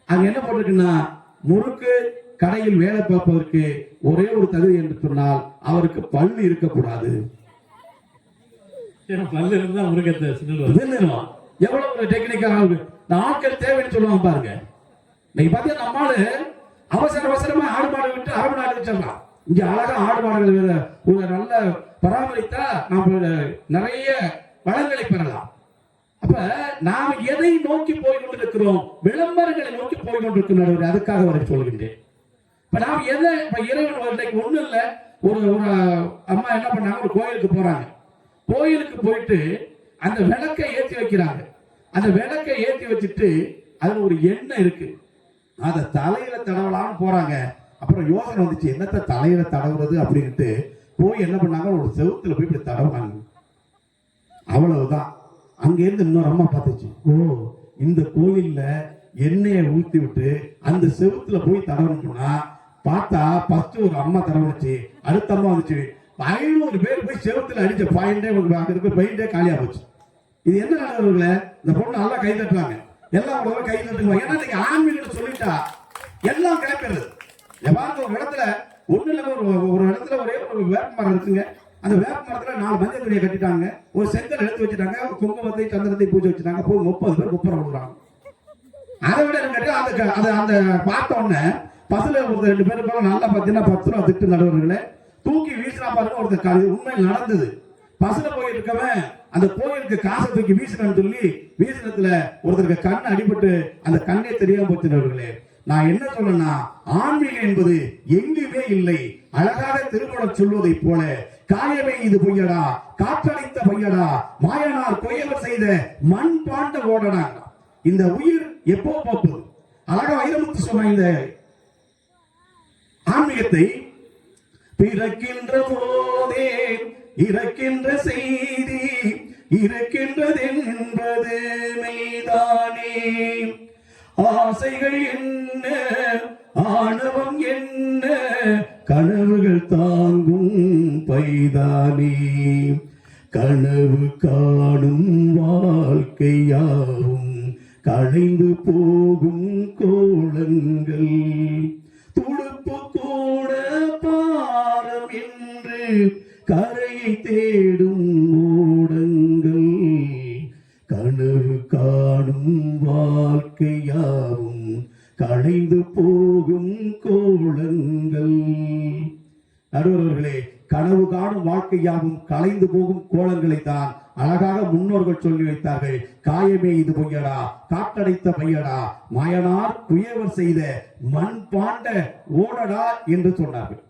அங்க என்ன போட்டிருக்குன்னா, முறுக்கு கடையில் வேலை பார்ப்பதற்கு ஒரே ஒரு தகுதி என்று சொன்னால் அவருக்கு பல்லு இருக்கக்கூடாது. எவ்வளவு ஒரு டெக்னிக்காக ஆட்கள் தேவைன்னு சொல்லுவாங்க பாருங்க. இன்னைக்கு பாத்தீங்கன்னா நம்மால அவசர அவசரமா ஆடு மாடு விட்டு அரபு நாடு வச்சிடலாம். இங்க அழகா ஆடு மாடுகள் ஒரு நல்ல பராமரித்தா நாம நிறைய வளங்களை பெறலாம். அப்ப நாம் எதை நோக்கி போய் கொண்டிருக்கிறோம்? விளம்பரங்களை நோக்கி போய் கொண்டிருக்கிறோம். அதுக்காக வரை சொல்கின்றேன். இப்ப நாம் எதை, இப்ப இறைவன் இன்னைக்கு ஒண்ணு இல்ல, ஒரு அம்மா என்ன பண்ணாங்க, ஒரு கோயிலுக்கு போறாங்க. கோயிலுக்கு போயிட்டு அந்த விளக்கை ஏற்றி வைக்கிறாங்க. அந்த விளக்கை ஏற்றி வச்சுட்டு அதுல ஒரு எண்ணெய் இருக்கு, அதை தலையில தடவலான்னு போறாங்க. அப்புறம் யோசனை வந்துச்சு, என்னத்தை தலையில தடவுறது அப்படின்ட்டு போய் என்ன பண்ணாங்க, ஒரு செவுத்துல போய் இப்படி தடவுனாங்க. அவ்வளவுதான். அங்க இருந்து இன்னொரு அம்மா பார்த்துச்சு, ஓ இந்த கோயில்ல எண்ணெயை ஊத்தி விட்டு அந்த செவுத்துல போய் தடவணும்னா பார்த்தா ஃபர்ஸ்ட் ஒரு அம்மா தடவுச்சு, அடுத்த அம்மா வந்துச்சு. 500 பேர் போய் செவுத்துல அடிச்ச பாயிண்டே பெயிண்டே காலியா போச்சு. இது என்ன நடுவர்களே, இந்த பொண்ணு நல்லா கை தட்டுறாங்க, எல்லாம் ஒரு கை தட்டுவாங்க. ஏன்னா இன்னைக்கு ஆன்மீகம் சொல்லிட்டா எல்லாம் கிடைக்கிறது. எவ்வாறு ஒரு இடத்துல ஒண்ணு இல்ல, ஒரு இடத்துல ஒரே ஒரு வேப்ப மரம் இருக்குங்க. அந்த வேப்ப மரத்துல 4 மஞ்சள் துணியை கட்டிட்டாங்க, ஒரு செங்கல் எடுத்து வச்சுட்டாங்க, குங்குமத்தை சந்திரத்தை பூஜை வச்சுட்டாங்க. போய் 30 பேர் குப்புற விடுறாங்க. அதை விட அந்த பார்த்த உடனே பசுல ஒரு 2 பேர் போல நல்லா பார்த்தீங்கன்னா 10 ரூபா திட்டு நடுவர்களே தூக்கி வீசினா பாருங்க. ஒருத்தர் உண்மையில் நடந்தது. பசுல போய் இருக்கவன் அந்த கோயிலுக்கு காசை தூக்கி வீசினான்னு சொல்லி வீசினத்துல ஒருத்தருக்கு கண் அடிபட்டு அந்த கண்ணே தெரியாம போச்சுனவர்களே. நான் என்ன சொல்றேன்னா, ஆன்மீகம் என்பது எங்குமே இல்லை. அழகாக திருமணம் சொல்வதை போல காயமே இது பொய்யடா, காற்றடைத்த பொய்யடா, மாயனார் கொயவர் செய்த மண் பாண்ட ஓடடா. இந்த உயிர் எப்போ போக்குது? அழகா வைரமுத்து சொன்ன இந்த ஆன்மீகத்தை, பிறக்கின்ற போதே இறக்கின்ற செய்தி இருக்கின்றது என்பது மெய்தானே. ஆசைகள் என்ன, ஆணவம் என்ன, கனவுகள் தாங்கும் பைதானே. கனவு காணும் வாழ்க்கையாவும் களைந்து போகும் கோலங்கள். துடுப்பு கூட பாரம் என்று கரையை தேடும் ஓடங்கள். கனவு காணும் வாழ்க்கையாவும் களைந்து போகும் கோலங்கள். நடுவர்களே, கனவு காணும் வாழ்க்கையாவும் களைந்து போகும் கோலங்களை தான் அழகாக முன்னோர்கள் சொல்லி வைத்தார்கள். காயமே இது பொய்யடா, காற்றடைத்த பையடா, மாயனார் குயவர் செய்த மண் பாண்ட ஓடடா என்று சொன்னார்கள்.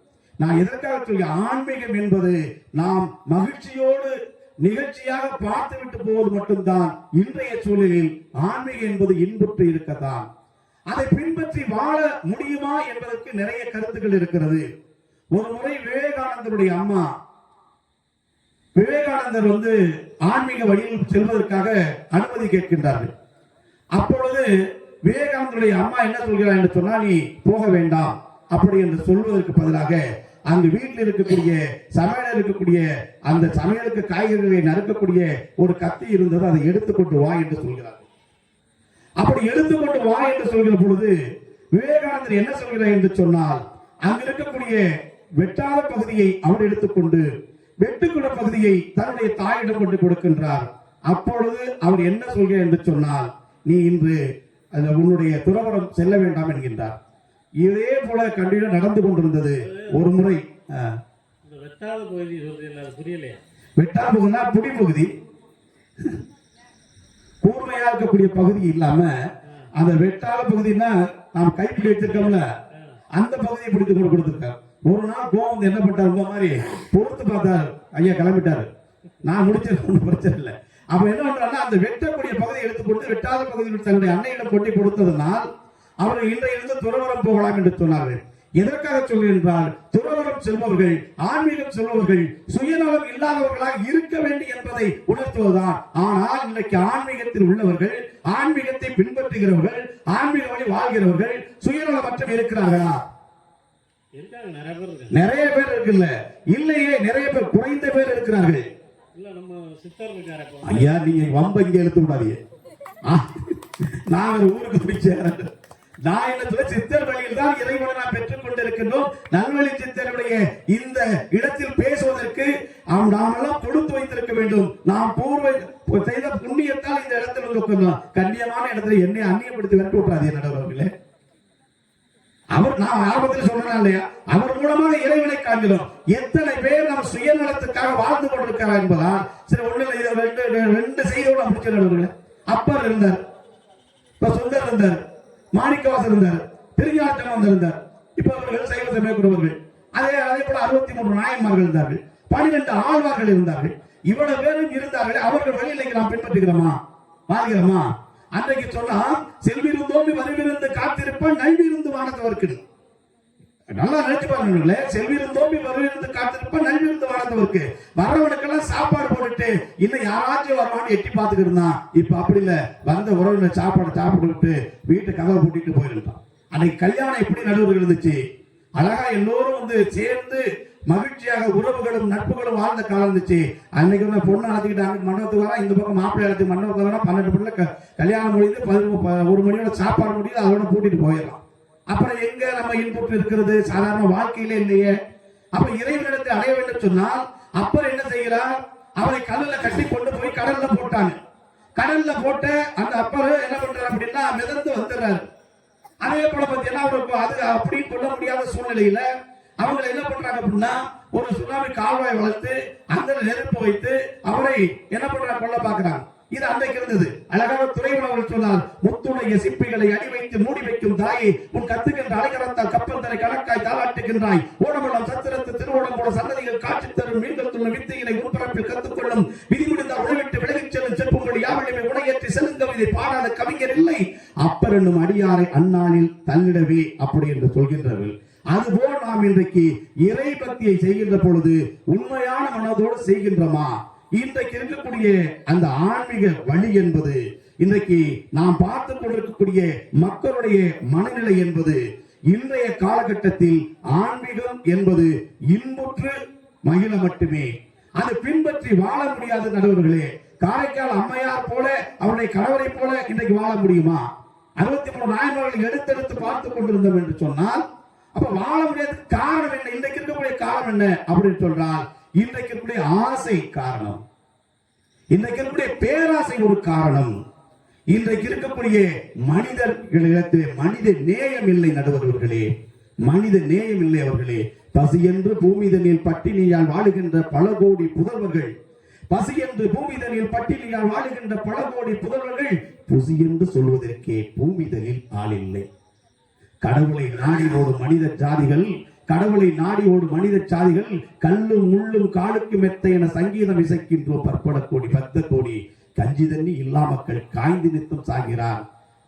நான் எதற்காக சொல்லி, ஆன்மீகம் என்பது நாம் மகிழ்ச்சியோடு நிகழ்ச்சியாக பார்த்துவிட்டு போவது மட்டும்தான். இன்றைய சூழலில் ஆன்மீகம் என்பது இன்புற்று இருக்கத்தான். அதை பின்பற்றி வாழ முடியுமா என்பதற்கு நிறைய கருத்துக்கள் இருக்கிறது. ஒரு முறை விவேகானந்தருடைய அம்மா, விவேகானந்தர் ஆன்மீக வழியில் செல்வதற்காக அனுமதி கேட்கின்றார்கள். அப்பொழுது விவேகானந்தருடைய அம்மா என்ன சொல்கிறார் என்று சொன்னால், நீ போக வேண்டாம் அப்படி என்று சொல்வதற்கு பதிலாக அங்கு வீட்டில் இருக்கக்கூடிய சமையல் இருக்கக்கூடிய அந்த சமையலுக்கு காய்கறிகளை நறுக்கக்கூடிய ஒரு கத்தி இருந்தது, அதை எடுத்துக்கொண்டு வா என்று சொல்கிறார். அப்படி எடுத்துக்கொண்டு வா என்று சொல்கிற பொழுது விவேகானந்தர் என்ன சொல்கிறார் என்று சொன்னால், அங்கு இருக்கக்கூடிய வெட்டாத பகுதியை அவர் எடுத்துக்கொண்டு வெட்டுக்குட பகுதியை தன்னுடைய தாயிடம் கொண்டு கொடுக்கின்றார். அப்பொழுது அவர் என்ன சொல்கிறார் என்று சொன்னால், நீ இன்று உன்னுடைய துறவரம் செல்ல வேண்டாம் என்கின்றார். இதே போல கண்டிப்பா நடந்து கொண்டிருந்தது. ஒரு முறை
வெட்டாத பகுதி புரியலையா?
வெட்டாத பகுதினா புடி பகுதி, கூர்மையா இருக்கக்கூடிய பகுதி இல்லாம அந்த வெட்டாத பகுதினா நாம் கைப்பிடி வச்சிருக்கோம்ல, அந்த பகுதியை பிடித்து கொண்டு கொடுத்திருக்காரு. ஒரு நாள் கோவம் என்ன பண்ணிட்டாரு, இந்த மாதிரி பொறுத்து பார்த்தாரு, ஐயா கிளம்பிட்டாரு, நான் முடிச்சது ஒன்றும் பிரச்சனை இல்லை. அப்ப என்ன பண்றாருன்னா, அந்த வெட்டக்கூடிய பகுதியை எடுத்துக்கொண்டு வெட்டாத பகுதியில் தன்னுடைய அன்னையிடம் கொட்டி கொடுத்ததனால் அவர்கள் இன்றையிலிருந்து துறவரம் போகலாம் என்று சொன்னார்கள். எதற்காக சொல்கின்றால், துறவரம் செல்பவர்கள், ஆன்மீகம் செல்பவர்கள் சுயநலம் இல்லாதவர்களாக இருக்க வேண்டும் என்பதை உணர்த்துவதுதான். ஆனால் இன்றைக்கு ஆன்மீகத்தில் உள்ளவர்கள், ஆன்மீகத்தை பின்பற்றுகிறவர்கள், ஆன்மீக வழி வாழ்கிறவர்கள் சுயநலமற்றம் இருக்கிறார்களா? நிறைய பேர் இருக்குல்ல, இல்லையே, நிறைய பேர், குறைந்த பேர் இருக்கிறார்கள். ஐயா நீங்க வம்ப இங்க எடுத்து விடாதீங்க. நான் ஒரு ஊருக்கு போய் நான் என்ன சொல்ல, சித்தர் வழியில் தான் இறைவனை நாம் பெற்றுக் கொண்டிருக்கின்றோம். நல்வழி சித்தருடைய இந்த இடத்தில் பேசுவதற்கு நாமெல்லாம் கொடுத்து வைத்திருக்க வேண்டும். நாம் பூர்வ செய்த புண்ணியத்தால் இந்த இடத்தில் உட்கார்ந்தோம். கண்ணியமான இடத்துல என்னை அந்நியப்படுத்தி விரட்டு விட்டுறாதே நடுவர்களே. அவர், நான் ஆரம்பத்தில் சொன்னா இல்லையா, அவர் மூலமாக இறைவனை காண்கிறோம். எத்தனை பேர் நம்ம சுயநலத்துக்காக வாழ்ந்து கொண்டிருக்கிறார் என்பதால் சரி ஒண்ணு ரெண்டு செய்தியோட முடிச்சவர்களே. அப்பர் இருந்தார், இப்ப சுந்தர் இருந்தார், மாணிக்கவாசர் இருந்தார், திருஞானச்சம்பந்தர் இருந்தார், இப்ப அவர்கள் சைவ சமயக்குறவர்கள். அதே போல 63 நாயன்மார்கள் இருந்தார்கள், 12 ஆழ்வார்கள் இருந்தார்கள். இவ்வளவு பேரும் இருந்தார்கள். அவர்கள் வழியை நாம் பின்பற்றுகிறோமா, வாழ்கிறோமா? அன்றைக்கு சொன்னா, செல்விருந்தோம்பி வருவிருந்து காத்திருப்பான் நல்விருந்து வானத்தவர்க்கு. நல்லா நினைச்சு பாருங்களே, செல்விருந்தோம்பி வருவிருந்து காத்திருப்பான் நல்விருந்து வானத்தவர்க்கு. வர்றவனுக்கெல்லாம் சாப்பாடு போட்டுட்டு இன்னும் யாராச்சும் வருவான்னு எட்டி பார்த்துக்கிட்டு இருந்தான். இப்ப அப்படி இல்ல, வந்த உறவினர் சாப்பாடு சாப்பிட்டு வீட்டு கதவை பூட்டிட்டு போயிருந்தான். அன்னைக்கு கல்யாணம் எப்படி நடுவுகள் இருந்துச்சு, அழகா எல்லோரும் சேர்ந்து மகிழ்ச்சியாக உறவுகளும் நட்புகளும் வாழ்ந்த காலம் இருந்துச்சு. அன்னைக்கு வந்து பொண்ணு அழைச்சிக்கிட்டாங்க மண்டபத்துக்கு வரா, இந்த பக்கம் மாப்பிள்ளை அழைச்சி மண்டபத்துக்கு வரா, 12 மணில கல்யாணம் முடியுது, 1 மணியோட சாப்பாடு முடியுது, அதோட கூட்டிட்டு போயிடலாம். அப்புறம் எங்க நம்ம இன்புற்று இருக்கிறது? சாதாரண வாழ்க்கையில இல்லையே. அப்ப இறைவனிடத்தை அடைய வேண்டும் சொன்னால் அப்பர் என்ன செய்கிறார்? அவரை கல்லுல கட்டி கொண்டு போய் கடல்ல போட்டாங்க. கடல்ல போட்ட அந்த அப்பர் என்ன பண்றாரு அப்படின்னா மிதந்து வந்துடுறாரு. அதே போல பார்த்தீங்கன்னா அவருக்கு அது அப்படி கொள்ள முடியாத சூழ்நிலையில அவங்க என்ன பண்றாங்க அப்படின்னா ஒரு சுனாமி கால்வாய் வளர்த்து அந்த நெருப்பு வைத்து அவரை என்ன பண்றாங்க கொள்ள பாக்குறாங்க. இது அன்றைக்கு இருந்தது. அழகான துறைவர்கள் சொன்னால் முத்துடைய சிப்பிகளை அடி வைத்து மூடி வைக்கும் தாயை உன் கத்துக்கின்ற அலைகரத்தால் கப்பல் தரை கணக்காய் தாளாட்டுகின்றாய். ஓடமலம் சத்திரத்து திருவோணம் போல சந்ததிகள் காட்சி தரும் மீன்கள் துண்ண வித்தையினை உட்பரப்பில் கத்துக்கொள்ளும் விதி முடிந்தால் உணவிட்டு விலகிச் செல்லும் செப்பும்படி யாவழிமை உடையேற்றி செல்லுங்க இதை பாடாத கவிஞர் இல்லை. அப்பர் என்னும் அடியாரை அந்நாளில் தள்ளிடவே அப்படி என்று சொல்கின்றார்கள். அதுபோல் நாம் இன்றைக்கு இறை பக்தியை செய்கின்ற பொழுது உண்மையான மனதோடு செய்கின்றோமா? இன்றைக்கு இருக்கக்கூடிய அந்த ஆன்மீக வழி என்பது இன்றைக்கு நாம் பார்த்து கொண்டிருக்கக்கூடிய மக்களுடைய மனநிலை என்பது இன்றைய காலகட்டத்தில் ஆன்மீகம் என்பது இன்புற்று மகிழ மட்டுமே. அது பின்பற்றி வாழ முடியாத நடுவர்களே. காரைக்கால் அம்மையார் போல அவருடைய கணவரை போல இன்றைக்கு வாழ முடியுமா? 63 நாயன்மார்கள் எடுத்தெடுத்து பார்த்துக் கொண்டிருந்தோம் என்று சொன்னால் அப்ப வாழ முடியாத காரணம் என்ன? இன்றைக்கு இருக்கக்கூடிய காரணம் என்ன அப்படின்னு சொல்றால் இன்றைக்கு இருக்கக்கூடிய ஆசை காரணம், இன்றைக்கு இருக்கக்கூடிய பேராசை ஒரு காரணம். இன்றைக்கு இருக்கக்கூடிய மனிதர்களிடத்தில் மனித நேயம் இல்லை நடுவர்களே, மனித நேயம் இல்லை அவர்களே. பசி என்று பூமிதனில் பட்டினியால் வாழுகின்ற பல கோடி புதல்வர்கள், பசி என்று பூமிதனில் பட்டினியால் வாழுகின்ற பல கோடி புதல்வர்கள் புசி என்று சொல்வதற்கே பூமிதனில் ஆள் இல்லை. கடவுளை நாடி ஓடும் மனித ஜாதிகள், கடவுளை நாடி ஓடும் மனித சாதிகள் கல்லும் முள்ளும் காலுக்கு மெத்த என சங்கீதம் இசைக்கின்றோம். பற்பல கோடி 10 கோடி கஞ்சி தண்ணி இல்லா மக்கள் காய்ந்து நித்தம் சாகிறார்.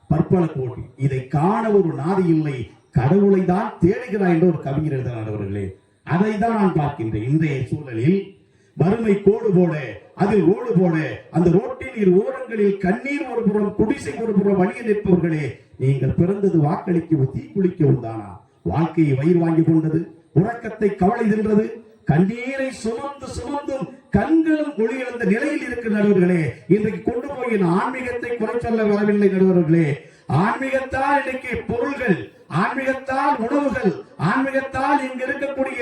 பற்பல கோடி இதை காண ஒரு நாதி இல்லை, கடவுளை தான் தேடுகிறார் என்று ஒரு கவிஞர் எழுதினார்களே. அதை தான் நான் பார்க்கின்றேன். இன்றைய சூழலில் வறுமை கோடு போல அதில் ஓடு போல அந்த ரோட்டின் இரு ஓரங்களில் கண்ணீர் ஒரு புறம் குடிசை ஒரு புறம் வழிய நிற்பவர்களே, நீங்கள் பிறந்தது வாக்களிக்கவும் தீக்குளிக்கவும் தானா? வாழ்க்கையை வயிறு வாங்கி கொண்டது, உறக்கத்தை கவலை தின்றது, கண்ணீரை சுமந்து சுமந்தும் கண்களும் ஒளி இழந்த நிலையில் இருக்கிற நடுவர்களே. இன்றைக்கு கொண்டு போய் ஆன்மீகத்தை குறை சொல்ல வரவில்லை நடுவர்களே. ஆன்மீகத்தால் இன்றைக்கு பொருள்கள், ஆன்மீகத்தால் உணவுகள், ஆன்மீகத்தால் இங்கு இருக்கக்கூடிய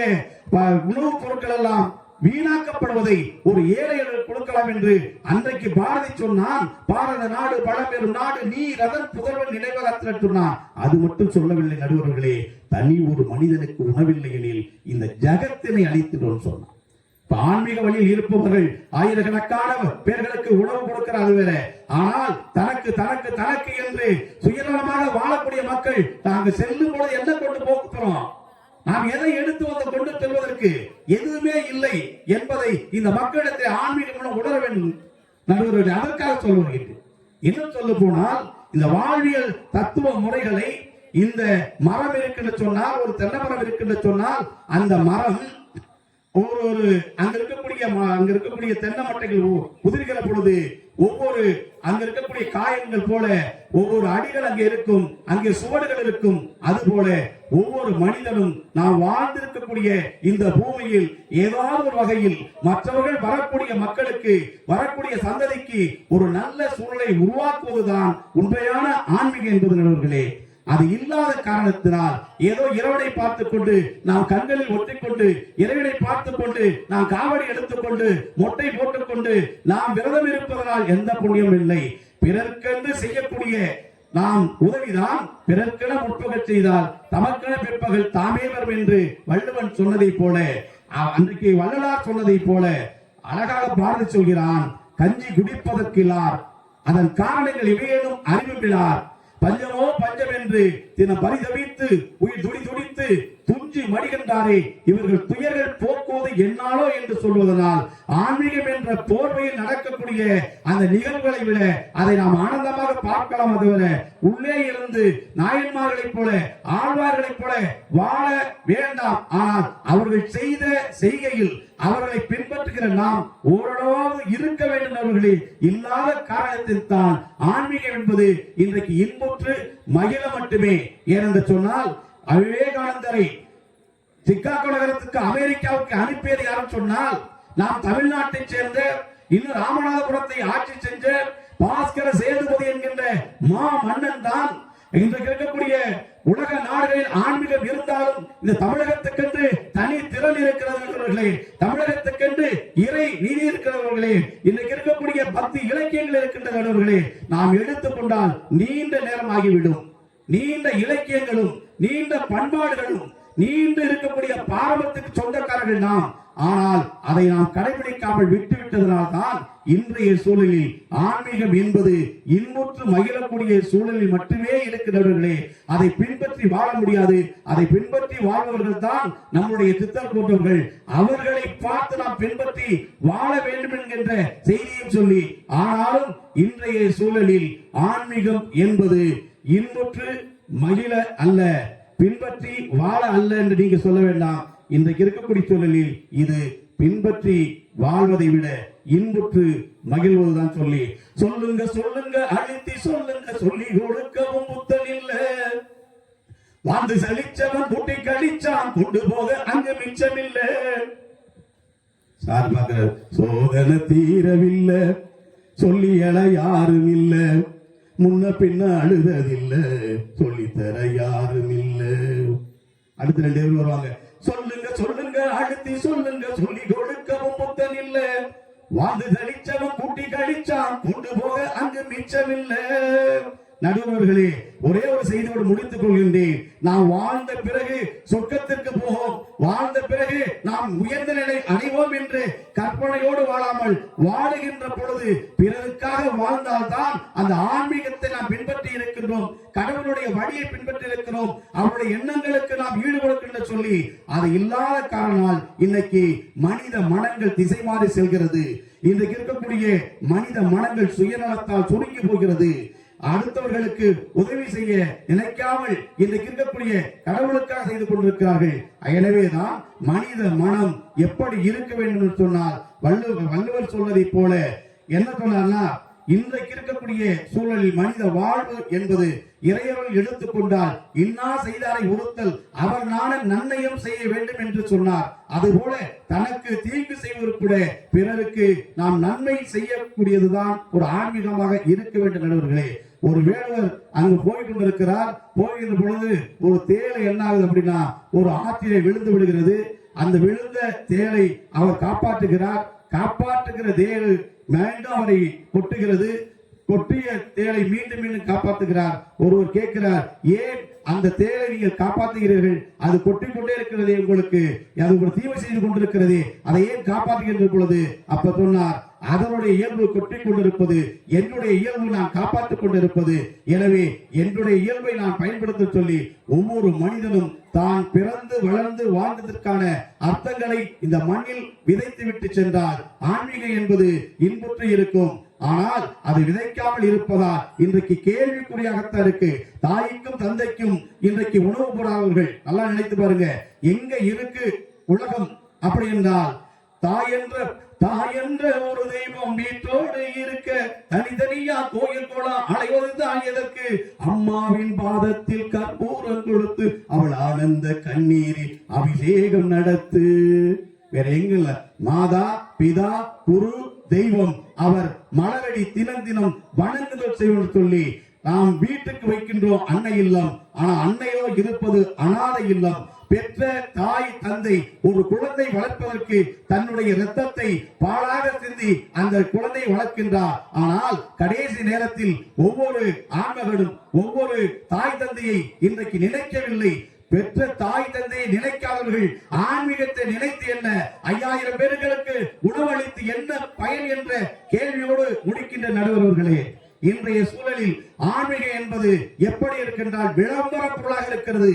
உணவுப் பொருட்கள் எல்லாம் வீணாக்கப்படுவதை ஒரு ஏழைகள் கொடுக்கலாம் என்று அன்றைக்கு பாரதி சொன்னான். பாரத நாடு பழம்பெரும் நாடு, நீர் அதன் புதல்வன் நினைவகத்தில் சொன்னான். அது மட்டும் சொல்லவில்லை நடுவர்களே, தனி ஒரு மனிதனுக்கு உணவில்லை எனில் இந்த ஜகத்தினை அழித்துடும் சொன்னான். ஆன்மீக வழியில் இருப்பவர்கள் ஆயிரக்கணக்கான பேர்களுக்கு உணவு கொடுக்கிறார் வேற. ஆனால் தனக்கு தனக்கு தனக்கு என்று சுயநலமாக வாழக்கூடிய மக்கள் நாங்கள் செல்லும் பொழுது என்ன கொண்டு போகிறோம்? நாம் எதை எடுத்து வந்து கொண்டு செல்வதற்கு எதுவுமே இல்லை என்பதை இந்த மக்களிடத்தை ஆன்மீகம் மூலம் உணர வேண்டும் நடுவர்கள். அதற்காக சொல்லுகிறேன். இன்னும் சொல்ல போனால் இந்த வாழ்வியல் தத்துவ முறைகளை, இந்த மரம் இருக்கின்ற சொன்னால், ஒரு தென்னை மரம் இருக்கின்ற சொன்னால் அந்த மரம் ஒரு அங்க இருக்கக்கூடிய தென்னை மட்டைகள் உதிர்கிற பொழுது ஒவ்வொரு அங்க இருக்கக்கூடிய காயங்கள் போல ஒவ்வொரு அடிகள் அங்கே இருக்கும், அங்கே சுவடுகள் இருக்கும். அதுபோல ஒவ்வொரு மனிதனும் நாம் வாழ்ந்திருக்கக்கூடிய இந்த பூமியில் ஏதாவது ஒரு வகையில் மற்றவர்கள் வரக்கூடிய மக்களுக்கு, வரக்கூடிய சந்ததிக்கு ஒரு நல்ல சூழலை உருவாக்குவதுதான் உண்மையான ஆன்மீகம் என்பது நண்பர்களே. அது இல்லாத காரணத்தினால் ஏதோ இறைவனை பார்த்துக் கொண்டு நாம் கண்களில் ஒட்டிக்கொண்டு, இறைவனை பார்த்துக் கொண்டு நாம் காவடி எடுத்துக்கொண்டு மொட்டை போட்டுக்கொண்டு நாம் விரதம் இருப்பதனால் எந்த புண்ணியம் இல்லை. பிறர்க்கென்று செய்யக்கூடிய நாம் உதவிதான் பிறர்க்கென முற்பகச் செய்தால் தமக்கென பிற்பகல் தாமே வரும் என்று வள்ளுவன் சொன்னதை போல, அன்றைக்கு வள்ளலார் சொன்னதை போல அழகாக பாரதி சொல்கிறான். கஞ்சி குடிப்பதற்கில்லார், அதன் காரணங்கள் இவையேனும் அறிவிப்பிலார். பஞ்சமோ பஞ்சம் என்று தினம் பரிதவித்து உயிர் துடி துடித்து துஞ்சி மடிகின்றாரே, இவர்கள் துயர்கள் போக்குவது என்னாலோ என்று சொல்வதனால் ஆன்மீகம் என்ற போர்வையில் நடக்கக்கூடிய அந்த நிகழ்வுகளை விட அதை நாம் ஆனந்தமாக பார்க்கலாம். அதுவரை உள்ளே இருந்து நாயன்மார்களைப் போல, ஆழ்வார்களைப் போல வாழ வேண்டாம். ஆனால் அவர்கள் செய்த செய்கையில் அவர்களை பின்பற்றுகிற நாம் ஓரளவாவது இருக்க வேண்டும். அவர்களே இல்லாத காரணத்தில் தான் ஆன்மீகம் என்பது இன்றைக்கு இன்புற்று மகிழ மட்டுமே. ஏனென்று சொன்னால் விவேகானந்தரை சிக்காகோ நகரத்துக்கு அமெரிக்காவுக்கு அனுப்பியது யாரும் சொன்னால் நாம் தமிழ்நாட்டை சேர்ந்த இன்னும் ராமநாதபுரத்தை ஆட்சி செஞ்ச பாஸ்கர சேதுபதி என்கின்ற மா மன்னன் தான். இன்றைக்கு இருக்கக்கூடிய உலக நாடுகளில் ஆன்மீகம் இருந்தாலும் இந்த தமிழகத்துக்கென்று தனி திறன் இருக்கிறவர்களே, தமிழகத்துக்கென்று இறை நீதி இருக்கிறவர்களே, இன்றைக்கு இருக்கக்கூடிய பக்தி இலக்கியங்கள் இருக்கின்றவர்களே, நாம் எடுத்துக்கொண்டால் நீண்ட நேரம் ஆகிவிடும். நீண்ட இலக்கியங்களும் நீண்ட பண்பாடுகளும் நீண்டு இருக்கக்கூடிய பாரம்பரியத்துக்கு சொந்தக்காரர்கள் நாம். ஆனால் அதை நாம் கடைபிடிக்காமல் விட்டுவிட்டதனால் தான் இன்றைய சூழலில் ஆன்மீகம் என்பது இன்புற்று மகிழக்கூடிய சூழலில் மட்டுமே இருக்கிறவர்களே, அதை பின்பற்றி வாழ முடியாது. அதை பின்பற்றி வாழ்பவர்கள் தான் நம்முடைய சித்தர் போன்றவர்கள். அவர்களை பார்த்து நாம் பின்பற்றி வாழ வேண்டும் என்கின்ற செய்தியும் சொல்லி, ஆனாலும் இன்றைய சூழலில் ஆன்மீகம் என்பது இன்புற்று மகிழ அல்ல, பின்பற்றி வாழ அல்ல என்று நீங்க சொல்ல வேண்டாம். இன்றைக்கு இருக்கக்கூடிய சூழலில் இது பின்பற்றி வாழ்வதை விட இன்புற்று மகிழ்வதுதான் சொல்லி, சொல்லுங்க சொல்லுங்க அழுத்தி சொல்லுங்க, சொல்லி கொடுக்கவும் புத்தன் இல்ல, வாழ்ந்து சலிச்சவன் குட்டி கழிச்சான், கொண்டு போக அங்கு மிச்சம் இல்ல. சார்பாக சோதனை தீரவில்லை, சொல்லி எழ யாரும் இல்ல, முன்ன பின்ன அழுததில்லை, சொல்லித்தர யாரும் இல்ல. அடுத்த 2 பேர் வருவாங்க. சொல்லுங்க சொல்லுங்க அழுத்தி சொல்லுங்க, சொல்லி கொடுக்கவும் புத்தன் இல்ல, வாழ்ந்து தளிச்சவன் கூட்டி கழிச்சான், கொண்டு போக அங்கு மிச்சமில்ல. நடுவர்களே, ஒரே ஒரு செய்தியோடு முடித்துக் கொள்கின்றேன். நாம் வாழ்ந்த பிறகு சொர்க்கத்திற்கு போவோம், வாழ்ந்த பிறகு நாம் உயர்ந்த நிலை அடைவோம் என்று கற்பனையோடு வாழாமல் வாழுகின்ற பொழுது பிறருக்காக வாழ்ந்தால்தான் அந்த ஆன்மீகத்தை நாம் பின்பற்றி இருக்கின்றோம், கடவுளுடைய வழியை பின்பற்றி இருக்கிறோம், அவருடைய எண்ணங்களுக்கு நாம் ஈடுபடுகின்ற சொல்லி அது இல்லாத காரணத்தால் இன்னைக்கு மனித மனங்கள் திசை மாறி செல்கிறது. இன்றைக்கு இருக்கக்கூடிய மனித மனங்கள் சுயநலத்தால் சுருங்கி போகிறது. அடுத்தவர்களுக்கு உதவி செய்ய நினைக்காமல் இன்றைக்கு இருக்கக்கூடிய கடவுளுக்காக செய்து கொண்டிருக்கிறார்கள். எனவேதான் மனித மனம் எப்படி இருக்க வேண்டும் என்று சொன்னால் வள்ளுவர் சொல்வதை போல என்ன சொன்னார்னா, இன்றைக்கு இருக்கக்கூடிய சூழலில் மனித வாழ்வு என்பது இறையவர்கள் எடுத்துக்கொண்டால் இன்னா செய்தாரை உறுத்தல் அவர் நாண நன்மையும் செய்ய வேண்டும் என்று சொன்னார். அதுபோல தனக்கு தீங்கு செய்வதற்கு கூட பிறருக்கு நாம் நன்மை செய்யக்கூடியதுதான் ஒரு ஆன்மீகமாக இருக்க வேண்டும். நண்பர்களே, ஒரு வேடுவர் அங்கு போய் கொண்டிருக்கிறார். போகின்ற பொழுது ஒரு தேளை என்ன ஆகுது அப்படின்னா ஒரு ஆற்றிலே விழுந்து விடுகிறது. அந்த விழுந்த தேளை அவர் காப்பாற்றுகிறார். காப்பாற்றுகிற தேள் மீண்டும் அவரை கொட்டுகிறது. கொட்டிய தேளை மீண்டும் மீண்டும் காப்பாற்றுகிறார். ஒருவர் கேட்கிறார், ஏன் அந்த தேளை நீங்கள் காப்பாற்றுகிறீர்கள்? அது கொட்டிக்கொண்டே இருக்கிறதே, உங்களுக்கு அது உங்களுக்கு தீமை செய்து கொண்டிருக்கிறதே, அதை ஏன் காப்பாற்றுகின்ற பொழுது அப்ப சொன்னார், அதனுடைய இயல்பு கொட்டிக் கொண்டிருப்பது, என்னுடைய இயல்பு நான் காப்பாற்றிக் கொண்டிருப்பது. எனவே என்னுடைய இயல்பை நான் பயன்படுத்த சொல்லி ஒவ்வொரு மனிதனும் தான் பிறந்து வளர்ந்து வாழ்ந்ததற்கான அர்த்தங்களை இந்த மண்ணில் விதைத்து விட்டு சென்றால் ஆன்மீகம் என்பது இன்புற்று இருக்கும். ஆனால் அது விதைக்காமல் இருப்பதால் இன்றைக்கு கேள்விக்குறியாகத்தான் இருக்கு. தாய்க்கும் தந்தைக்கும் இன்றைக்கு உணவு போடாதவர்கள் நல்லா நினைத்து பாருங்க, எங்க இருக்கு உலகம் அப்படி என்றால் தாய் என்ற ஒரு தெய்வம் வீட்டோடு இருக்க தனித்தனியா கோயில் கோலம் அலைவது தான் எதற்கு? அம்மாவின் பாதத்தில் கற்பூரம் கொடுத்து அவள் ஆனந்த கண்ணீரில் அபிஷேகம் நடத்து. வேற எங்கல்ல, மாதா பிதா குரு தெய்வம் அவர் மலரடி தினம் தினம் வணங்குதல் செய்வோம் சொல்லி நாம் வீட்டுக்கு வைக்கின்றோம் அன்னை இல்லம். ஆனா அன்னையோ இருப்பது அனாதை இல்லம். பெற்ற தாய் தந்தை ஒரு குழந்தை வளர்ப்பதற்கு தன்னுடைய இரத்தத்தை பாலாக சிந்தி அந்த குழந்தை வளர்க்கின்றார். ஆனால் கடைசி நேரத்தில் ஒவ்வொரு ஆண்மகனும் ஒவ்வொரு தாய் தந்தையை இன்றைக்கு நினைக்கவில்லை. பெற்ற தாய் தந்தையை நினைக்காதவர்கள் ஆன்மீகத்தை நினைத்து என்ன 5000 பேர்களுக்கு உணவளித்து என்ன பயன் என்ற கேள்வியோடு முடிக்கின்ற நடுவர்களே, இன்றைய சூழலில் ஆன்மீகம் என்பது எப்படி இருக்கின்றால் விளம்பர பொருளாக இருக்கிறது.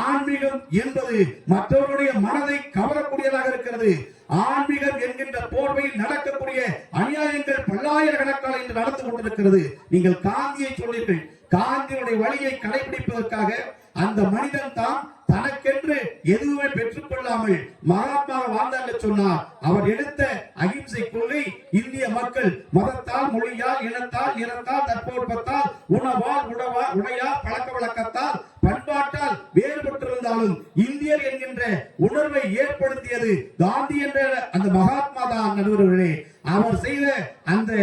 ஆன்மீகம் என்பது மற்றவருடைய மனதை கவரக்கூடியதாக இருக்கிறது. ஆன்மீகம் என்கின்ற போர்வையில் நடக்கக்கூடிய அநியாயங்கள் பல்லாயிரக்கணக்கான இன்று நடந்து கொண்டிருக்கிறது. நீங்கள் காந்தியை சொன்னீர்கள். காந்தியுடைய வழியை கடைபிடிப்பதற்காக அந்த மனிதன் தான் தனக்கென்று எதுவுமே பெற்றுக் கொள்ளாமல் மகாத்மா வாழ்ந்தாங்க சொன்னார். அவர் எடுத்த அகிம்சை கொள்கை இந்திய மக்கள் மதத்தால் மொழியால் இனத்தால் நிறத்தால் தற்போற்பத்தால் உணவால் உடையால் பழக்க வழக்கத்தால் பண்பாட்டால் வேறுபட்டிருந்தாலும் இந்தியர் என்கின்ற உணர்வை ஏற்படுத்தியது காந்தி என்ற அந்த மகாத்மா தான் நடுவர்களே. அவர் செய்த அந்த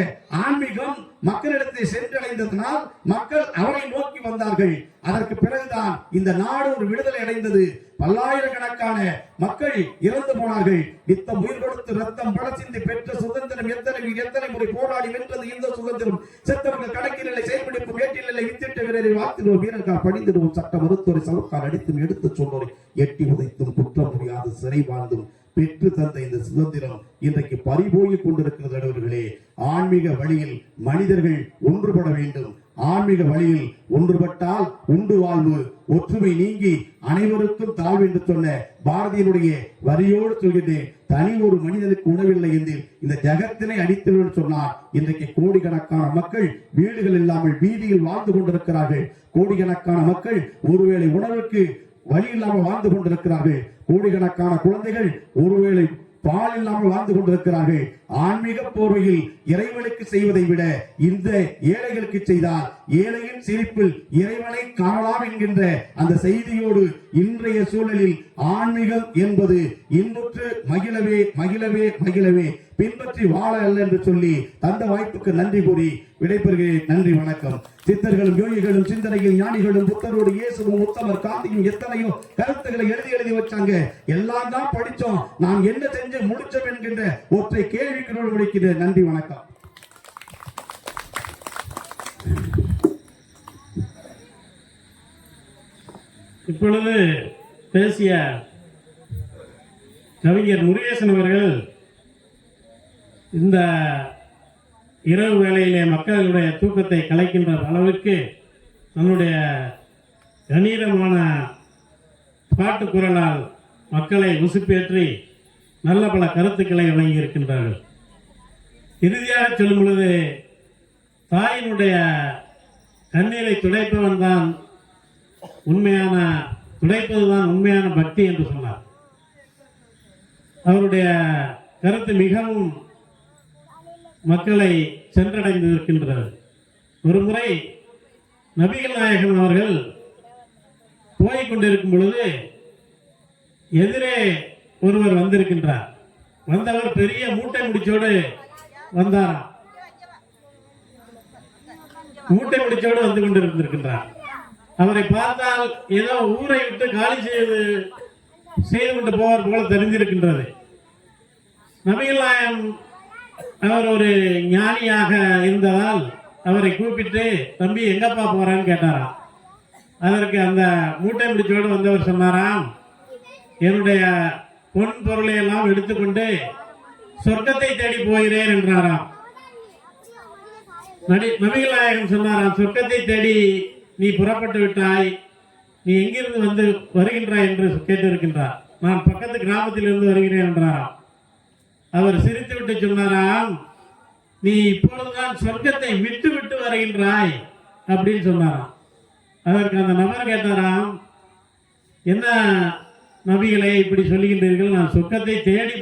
ஆன்மீகம் மக்களிடத்தை சென்றடைந்ததனால் மக்கள் அவரை நோக்கி வந்தார்கள். அதற்கு பிறகுதான் இந்த நாடு ஒரு விடுதலை அடைந்தது. பல்லாயிரக்கணக்கான மக்கள் இறந்து போனார்கள். நித்தம் உயிர் கொடுத்து ரத்தம் பட சிந்தி பெற்ற சுதந்திரம் எத்தனை முறை போராடி வென்றது இந்த சுதந்திரம். செத்தவர்கள் கணக்கிலே செயல்படுத்தும் ஏற்றிலே வித்திட்ட வீரரை வாழ்த்திடுவோம், வீரர்கள் படித்திடுவோம், சட்ட மருத்துவரை சவுக்கால் அடித்தும் எடுத்து சொன்னோரை எட்டி உதைத்தும் குற்றம் முடியாது சிறை வாழ்ந்தும் பெற்று தந்த இந்த சுதந்திரம் இன்றைக்கு பறிபோய் கொண்டிருக்கிறது. நடுவர்களே, ஆன்மீக வழியில் மனிதர்கள் ஒன்றுபட வேண்டும். ஆன்மீக வழியில் ஒன்றுபட்டால் உண்டு வாழ்வு, ஒற்றுமை நீங்கி அனைவருக்கும் தாழ்வு என்று சொன்ன பாரதியினுடைய வரியோடு சொல்கிறேன். தனி ஒரு மனிதனுக்கு உணவில்லை என்று இந்த ஜகத்தினை அடித்து சொன்னார். இன்றைக்கு கோடிக்கணக்கான மக்கள் வீடுகள் இல்லாமல் வீதியில் வாழ்ந்து கொண்டிருக்கிறார்கள். கோடிக்கணக்கான மக்கள் ஒருவேளை உணவுக்கு வழி இல்லாமல் வாழ்ந்து கொண்டிருக்கிறார்கள். கோடிக்கணக்கான குழந்தைகள் ஒருவேளை பால் இல்லாமல் வாழ்ந்து கொண்டிருக்கிறார்கள். ஆன்மீக போர்வையில் இறைவனுக்கு செய்வதை விட இந்த ஏழைகளுக்கு செய்தால் ஏழையின் சிரிப்பில் இறைவனை காணலாம் என்கின்ற அந்த செய்தியோடு இன்றைய சூழலில் ஆன்மீகம் என்பது இன்புற்று மகிழவே மகிழவே மகிழவே பின்பற்றி வாழ அல்ல என்று சொல்லி தந்த வாய்ப்புக்கு நன்றி கூறி விடைபெறுகிறேன். நன்றி, வணக்கம். சித்தர்களும் யோகிகளும் சிந்தனையில் ஞானிகளும் புத்தரோடு இயேசுவும் உத்தமர் காந்தியும் எத்தனையோ கருத்துக்களை எழுதி வச்சாங்க. எல்லாம் தான் படிச்சோம், நாம் என்ன செஞ்சு முடிச்சோம் என்கின்ற ஒற்றை கேள்விக்கு முடிக்கிறேன். நன்றி, வணக்கம்.
இப்பொழுது பேசிய கவிஞர் முருகேசன் அவர்கள் இந்த இரவு வேளையிலே மக்களுடைய தூக்கத்தை கலைக்கின்ற அளவிற்கு தன்னுடைய கணீரமான பாட்டு குரலால் மக்களை உசுப்பேற்றி நல்ல பல கருத்துக்களை வழங்கியிருக்கின்றார்கள். இறுதியாக சொல்லும் பொழுது தாயினுடைய கண்ணீரை துடைப்பவன் தான் துடைப்பதுதான் உண்மையான பக்தி என்று சொன்னார். அவருடைய கருத்து மிகவும் மக்களை சென்றடைந்திருக்கின்றது. ஒரு முறை நபிகள் நாயகம் அவர்கள் போய்கொண்டிருக்கும் பொழுது எதிரே ஒருவர் வந்திருக்கின்றார். வந்தவர் பெரிய மூட்டை முடிச்சோடு வந்தாராம். மூட்டை முடிச்சோடு வந்து கொண்டிருந்திருக்கின்றார். அவரை பார்த்தால் ஏதோ ஊரை விட்டு காலி செய்து கொண்டு போவார் போல தெரிஞ்சிருக்கின்றது. நபிகள் நாயகம் அவர் ஒரு ஞானியாக இருந்ததால் அவரை கூப்பிட்டு, தம்பி எங்கப்பா போறான்னு கேட்டாராம். அதற்கு அந்த மூட்டை முடிச்சோடு வந்தவர் சொன்னாராம், என்னுடைய பொன் பொருளை எல்லாம் எடுத்துக்கொண்டு சொர்க்கத்தை தேடி போகிறேன் என்றாராம். நபிகள் நாயகம் சொன்னாராம், சொர்க்கத்தை தேடி நீ புறப்பட்டு விட்டாய், நீ எங்கிருந்து வந்து வருகின்றாய் என்று கேட்டிருக்கின்றார். நான் பக்கத்து கிராமத்தில் இருந்து வருகிறேன் என்றாராம். அவர் சிரித்துவிட்டு சொன்னாராம், நீ இப்பொழுதுதான் சொர்க்கத்தை விட்டு விட்டு வருகின்றாய் அப்படின்னு சொன்னாராம். அதற்கு அந்த நபர் கேட்டாராம், என்ன நபிகளை இப்படி சொல்லுகின்றீர்கள்? நான் சொர்க்கத்தை தேடி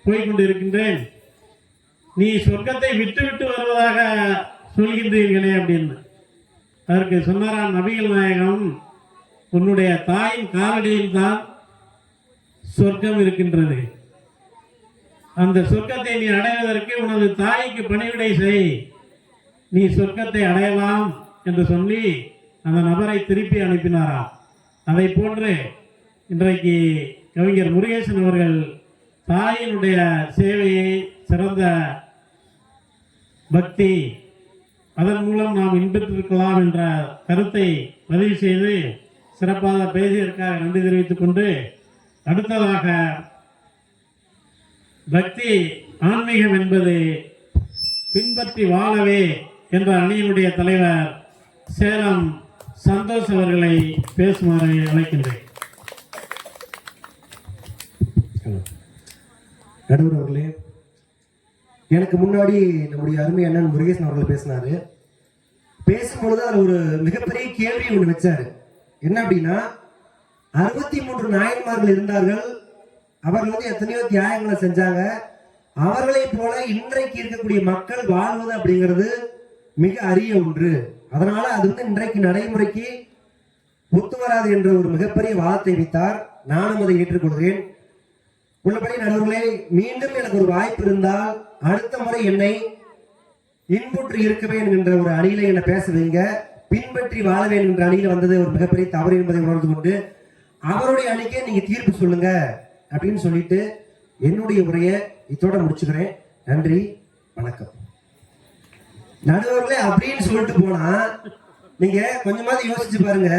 போய்கொண்டு இருக்கின்றேன், நீ சொர்க்கத்தை விட்டு விட்டு வருவதாக சொல்கின்றீர்களே அப்படின்னு. அதற்கு சொன்னாராம் நபிகள் நாயகம், உன்னுடைய தாயின் காலடியில் தான் சொர்க்கம் இருக்கின்றது. அந்த சொர்க்கத்தை நீ அடைவதற்கு உனது தாய்க்கு பணிவிடை செய், நீ சொர்க்கத்தை அடையலாம் என்று சொல்லி அந்த நபரை திருப்பி அனுப்பினாராம். அதை போன்று இன்றைக்கு கவிஞர் முருகேசன் அவர்கள் தாயினுடைய சேவையை, சிறந்த பக்தி, அதன் மூலம் நாம் இன்பற்றிருக்கலாம் என்ற கருத்தை பதிவு செய்து சிறப்பாக பேசியதற்காக நன்றி தெரிவித்துக் கொண்டு, அடுத்ததாக பக்தி ஆன்மீகம் என்பது பின்பற்றி வாழவே என்ற அணியினுடைய தலைவர் சேலம் சந்தோஷ் அவர்களை பேசுமாறு அழைக்கின்றேன்.
நடுவர் அவர்களே, எனக்கு முன்னாடி நம்முடைய அருமை அண்ணன் முருகேசன் அவர்கள் பேசினாரு. பேசும்பொழுது அதில் ஒரு மிகப்பெரிய கேள்வி ஒன்று வச்சாரு. என்ன அப்படின்னா, 63 நாயன்மார்கள் இருந்தார்கள், அவர்கள் எத்தனையோ தியாகங்களை செஞ்சாங்க. அவர்களை போல இன்றைக்கு இருக்கக்கூடிய மக்கள் வாழ்வது அப்படிங்கிறது மிக அரிய ஒன்று. அதனால அது இன்றைக்கு நடைமுறைக்கு ஒத்து வராது என்ற ஒரு மிகப்பெரிய வாதத்தை வைத்தார். நானும் அதை ஏற்றுக்கொள்கிறேன். உள்ளபடி நடுவர்களே, மீண்டும் எனக்கு ஒரு வாய்ப்பு இருந்தால் அடுத்த முறை என்னை இன்புற்று இருக்கவே என்கின்ற ஒரு அணியில என்ன பேச வைங்க. பின்பற்றி வாழவே என்கின்ற அணியில வந்தது ஒரு மிகப்பெரிய தவறு என்பதை உணர்ந்து கொண்டு அவருடைய அணிக்கே நீங்க தீர்ப்பு சொல்லுங்க அப்படின்னு சொல்லிட்டு என்னுடைய உரையை இதோட முடிச்சுக்கிறேன். நன்றி, வணக்கம். நடுவர்களே அப்படின்னு சொல்லிட்டு போனா நீங்க கொஞ்சமாவது யோசிச்சு பாருங்க.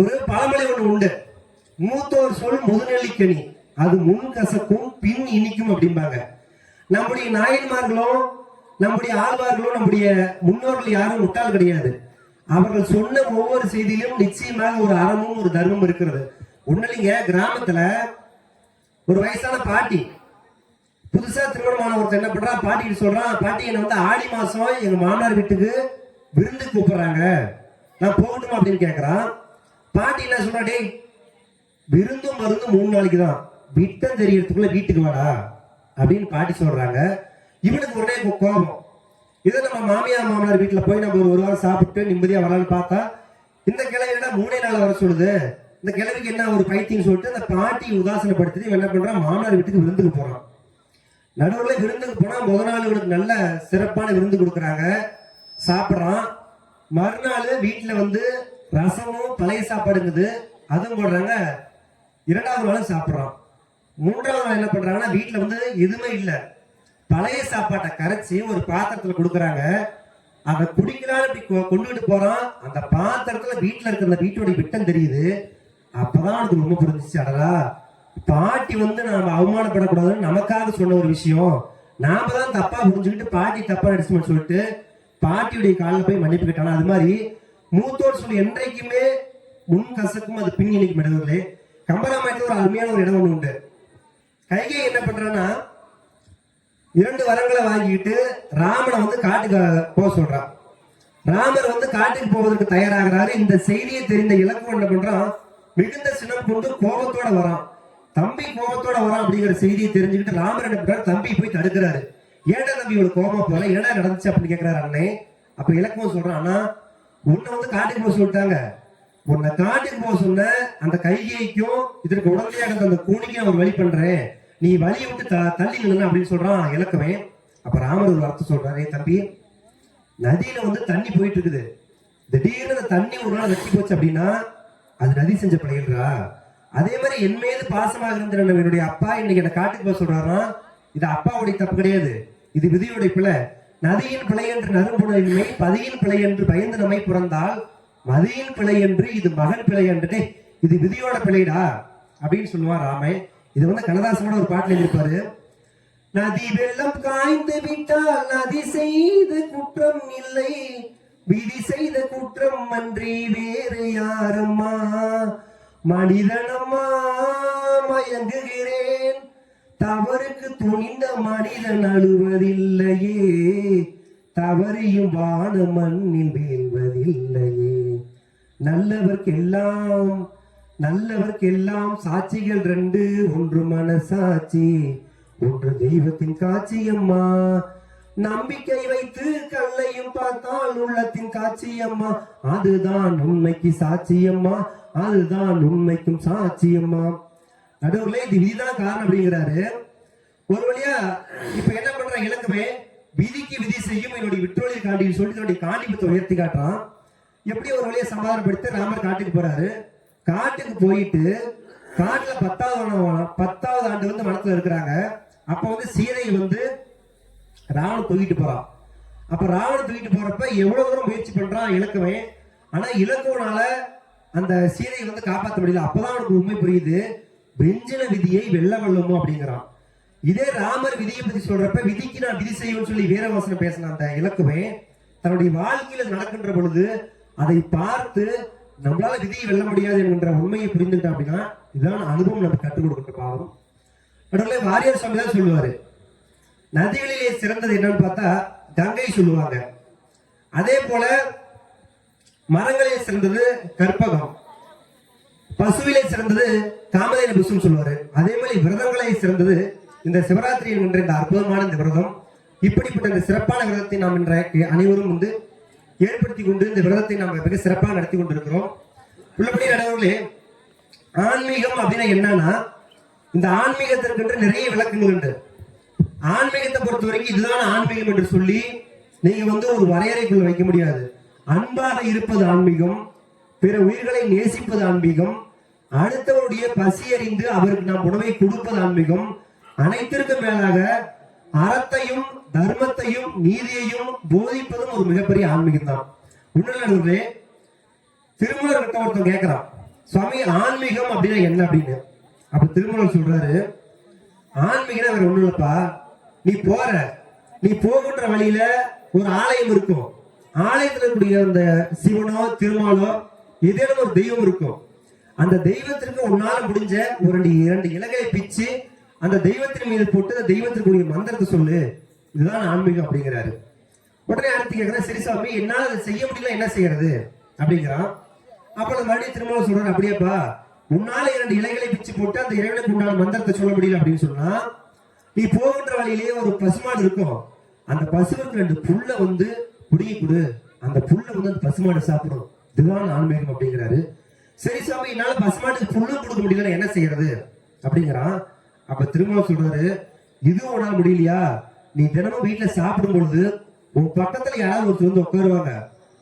ஒரு பழமொழி ஒண்ணு உண்டு, மூத்தோர் சொல் முதுநெல்லிக்கனி, அது முன் கசக்கும் பின் இனிக்கும் அப்படிம்பாங்க. நம்முடைய நாயன்மார்களும் நம்முடைய ஆழ்வார்களும் நம்முடைய முன்னோர்கள் யாரும் முட்டாள் கிடையாது. அவர்கள் சொன்ன ஒவ்வொரு செய்தியிலும் நிச்சயமாக ஒரு அறமும் ஒரு தர்மம் இருக்கிறது. ஒண்ணு இல்லைங்க, கிராமத்துல ஒரு வயசான பாட்டி, புதுசா திருமணமான ஒருத்தர் என்ன பண்றான், பாட்டிக்கு சொல்றான், பாட்டி என்ன வந்து ஆடி மாசம் எங்க மாமனார் வீட்டுக்கு விருந்து கூப்பிடுறாங்க, நான் போகட்டுமா அப்படின்னு கேட்கறான். பாட்டி என்ன சொல்றா, டேய் விருந்தும் மருந்தும் 3 நாளைக்கு தான், விட்டம் தெரியறதுக்குள்ள வீட்டுக்கு வாடா அப்படின்னு பாட்டி சொல்றாங்க. இவனுக்கு உடனே கோபம். இதை நம்ம மாமியார் மாமனார் வீட்டுல போய் நம்ம ஒரு வாரம் சாப்பிட்டு நிம்மதியா வரலான்னு பார்த்தா இந்த கிழவிட 3 நாள் வர சொல்லுது. இந்த கிழவிக்கு என்ன ஒரு பைத்தியம் சொல்லிட்டு அந்த பாட்டி உதாசனப்படுத்தி என்ன பண்றான், மாமனார் வீட்டுக்கு விருந்துக்கு போறான். நடுவில் விருந்துக்கு போனா முதல் நாள் இவனுக்கு நல்ல சிறப்பான விருந்து கொடுக்குறாங்க, சாப்பிட்றான். மறுநாள் வீட்டுல வந்து ரசமும் பழைய சாப்பாடுங்குது, அதுவும் போடுறாங்க. 2வது நாளும் சாப்பிட்றான். 3வது நாள் என்ன பண்றாங்கன்னா வீட்டுல வந்து எதுவுமே இல்லை, பழைய சாப்பாட்டை கரைச்சி ஒரு பாத்திரத்துல கொடுக்குறாங்க. அதை குடிக்கிறான்னு இப்படி கொண்டுகிட்டு போறான். அந்த பாத்திரத்துல வீட்டுல இருக்கிற அந்த வீட்டோட விட்டம் தெரியுது. அப்பதான் எனக்கு ரொம்ப புரிஞ்சிச்சு, அடடா பாட்டி வந்து நாம அவமானப்படக்கூடாதுன்னு நமக்காக சொன்ன ஒரு விஷயம், நாம தான் தப்பா புரிஞ்சுக்கிட்டு பாட்டி தப்பா நடிச்சுன்னு சொல்லிட்டு பாட்டியுடைய காலில் போய் மன்னிப்பு கேட்டானா. அது மாதிரி மூத்தோர் சொல்லி என்றைக்குமே முன் கசக்கும், அது பின் இணைக்கும் இடங்களே. கம்பராமாயணத்துல ஒரு அருமையான ஒரு இடம் ஒண்ணு உண்டு. கைகை என்ன பண்றான்னா 2 வரங்களை வாங்கிட்டு ராமனை வந்து காட்டுக்கு போக சொல்றான். ராமர் வந்து காட்டுக்கு போவதற்கு தயாராகிறாரு. இந்த செய்தியை தெரிந்த இலக்குவன் என்ன பண்றான், மிகுந்த சினம் கொண்டு கோபத்தோட வரான். தம்பி கோபத்தோட வரான் அப்படிங்கிற செய்தியை தெரிஞ்சுக்கிட்டு ராமர் என்ன பண்றாரு, தம்பி போய் தடுக்கிறாரு. ஏடா தம்பி இவ்வளவு கோபமா போல, ஏடா நடந்துச்சு அப்படின்னு கேட்கிறாரு அண்ணே. அப்ப இலக்குவன் சொல்றான், அண்ணா உன்னை வந்து காட்டுக்கு போக சொல்லிட்டாங்க, உன்னை காட்டுக்கு போக சொன்ன அந்த கைகைக்கும் இதற்கு உடனடியாக அந்த கூனிக்கும் ஒரு வழி பண்றேன், நீ வழியை விட்டு தள்ளி நின்னு அப்படின்னு சொல்றான் இலக்குவன். அப்ப ராமர் ஒரு வார்த்தை சொல்றாரு, தம்பி நதியில வந்து தண்ணி போயிட்டு இருக்குது, திடீர்னு அந்த தண்ணி ஒரு நாள் வெட்டி போச்சு அப்படின்னா அது நதி செஞ்ச பிள்ளைகளா. அதே மாதிரி என் மீது பாசமாக இருந்த என்னுடைய அப்பா இன்னைக்கு என்ன காட்டுக்கு போக சொல்றாருன்னா இது அப்பாவுடைய தப்பு கிடையாது, இது விதியுடைய பிள்ளை. நதியின் பிழை என்று நறும்புணரின்மை, பதியின் பிழை என்று பயந்து நம்மை பிறந்தால் மதியின் பிழை என்று இது மகன் பிழை என்று இது விதியோட பிழைடா அப்படின்னு சொல்லுவான் ராமன். இது வந்து கண்ணதாசனோட ஒரு பாட்டுல எழுதியிருப்பாரு. நதி வெள்ளம் காய்ந்து விட்டால் நதி செய்த குற்றம் இல்லை, விதி செய்த குற்றம் அன்றி வேறு யாரம்மா, மனிதனம்மா மயங்குகிறேன், தவறுக்கு துணிந்த மனிதன் அழுவதில்லையே, தவறியும் வான மண்ணில் வீழ்வதில்லையே, நல்லவர்க்கெல்லாம் சாட்சிகள் 2, ஒன்று மனசாட்சி ஒன்று தெய்வத்தின் காட்சியம்மா, நம்பிக்கை வைத்து கல்லையும் பார்த்தால் உள்ளத்தின் காட்சியம்மா, அதுதான் உண்மைக்கு சாட்சியம்மா, அதுதான் உண்மைக்கும் சாட்சியம்மா. நடுவுல இது விதிதான் காரணம் அப்படிங்கிறாரு. ஒரு வழியா இப்ப என்ன பண்ற இலக்குமே, விதிக்கு விதி செய்யும் என்னுடைய விட்டோலியை காண்டி சொல்லிட்டு என்னுடைய காண்டிபத்தை உயர்த்தி காட்டுறான். எப்படி ஒரு வழியா சமாதானப்படுத்தி ராமர் காட்டுக்கு போறாரு. காட்டுக்கு போயிட்டு காட்டுல 10வது ஆண்டு வந்து மனத்துல இருக்கிறாங்க. அப்ப வந்து சீதையை வந்து ராவணன் தூக்கிட்டு போறான். அப்ப ராவணன் தூக்கிட்டு போறப்ப எவ்வளவு தூரம் முயற்சி பண்றான் இலக்குவன். ஆனா இலக்குவனால அந்த சீதையை வந்து காப்பாற்ற முடியல. அப்பதான் அவனுக்கு உண்மை புரியுது, வெஞ்சின விதியை வெல்ல வல்லமோ அப்படிங்கிறான். இதே ராமர் விதியை பத்தி சொல்றப்ப விதிக்கு நான் விதி செய்வேன்னு சொல்லி வீரவாசனம் பேசின அந்த இலக்குவன் தன்னுடைய வாழ்க்கையில நடக்கின்ற பொழுது அதை பார்த்து நம்மளால விதியை வெல்ல முடியாது என்கின்ற உண்மையை புரிந்துட்டா அப்படின்னா இதுதான் அனுபவம் நமக்கு கற்றுக் கொடுக்கின்ற பாவம். நடுவில் வாரியார் சுவாமி தான் சொல்லுவாரு, நதிகளிலே சிறந்தது என்னன்னு பார்த்தா கங்கை சொல்லுவாங்க. அதே போல மரங்களிலே சிறந்தது கற்பகம், பசுவிலே சிறந்தது காமதேனு புஷ்பம் சொல்லுவாரு. அதே மாதிரி விரதங்களே சிறந்தது இந்த சிவராத்திரி என்கின்ற இந்த அற்புதமான இந்த விரதம். இப்படிப்பட்ட இந்த சிறப்பான விரதத்தை நாம் இன்றைக்கு அனைவரும் வந்து ஏற்படுத்தி கொண்டு இந்த விரதத்தை நாம் மிக சிறப்பாக நடத்தி கொண்டிருக்கிறோம். உள்ளபடி நடுவர்களே, ஆன்மீகம் அப்படின்னா என்னன்னா, இந்த ஆன்மீகத்திற்கு நிறைய விளக்கங்கள் உண்டு. ஆன்மீகத்தை பொறுத்த வரைக்கும் இதுதான் ஆன்மீகம் என்று சொல்லி நீங்க ஒரு வரையறைக்குள்ள வைக்க முடியாது. அன்பாக இருப்பது ஆன்மீகம், பிற உயிர்களை நேசிப்பது ஆன்மீகம், அடுத்தவருடைய பசி அறிந்து அவருக்கு நாம் உணவை கொடுப்பது ஆன்மீகம், அனைத்திற்கும் மேலாக அறத்தையும் தர்மத்தையும் நீதியையும் போதிப்பதும் ஒரு மிகப்பெரிய ஆன்மீகம் தான். உண்மையிலே திருமூலர் கிட்ட ஒருத்தன் கேட்கிறான், சுவாமி ஆன்மீகம் அப்படின்னா என்ன அப்படின்னு. அப்ப திருமூலர் சொல்றாரு, ஆன்மீகம் வேற ஒண்ணும் இல்லப்பா, நீ போகின்ற வழியில ஒரு ஆலயம் இருக்கும். ஆலயத்துல இருக்கக்கூடிய அந்த சிவனோ திருமாலோ ஏதேனும் ஒரு தெய்வம் இருக்கும். அந்த தெய்வத்திற்கு உன்னால முடிஞ்ச ஒரு 2 இலைகளை பிச்சு அந்த தெய்வத்தின் மீது போட்டு அந்த தெய்வத்திற்குரிய மந்திரத்தை சொல்லு, இதுதான் ஆன்மீகம் அப்படிங்கிறாரு. உடனே அடுத்து கேட்கிறேன், சரி சாமி என்னால அதை செய்ய முடியல, என்ன செய்யறது அப்படிங்கிறான். அப்ப மறுபடியும் திரும்ப சொல்றாரு, அப்படியேப்பா உன்னால 2 இலைகளை பிச்சு போட்டு அந்த இறைவனுக்கு உண்டான மந்திரத்தை சொல்ல முடியல அப்படின்னு சொன்னா, நீ போகின்ற வழியிலேயே ஒரு பசுமாடு இருக்கும். அந்த பசுவுக்கு 2 புல்ல புடுங்கி கொடு, அந்த புல்ல அந்த பசுமாடு சாப்பிடும், இதுதான் ஆன்மீகம் அப்படிங்கிறாரு. சரி சாமி என்னால பசுமாட்டுக்கு புல்லு கொடுக்க முடியல, என்ன செய்யறது அப்படிங்கிறான். அப்ப திரும்ப சொல்றாரு, இது உன்னால முடியலையா, நீ தினமும் வீட்டுல சாப்பிடும் பொழுது உன் பக்கத்துல யாராவது ஒருத்தர் உட்காருவாங்க.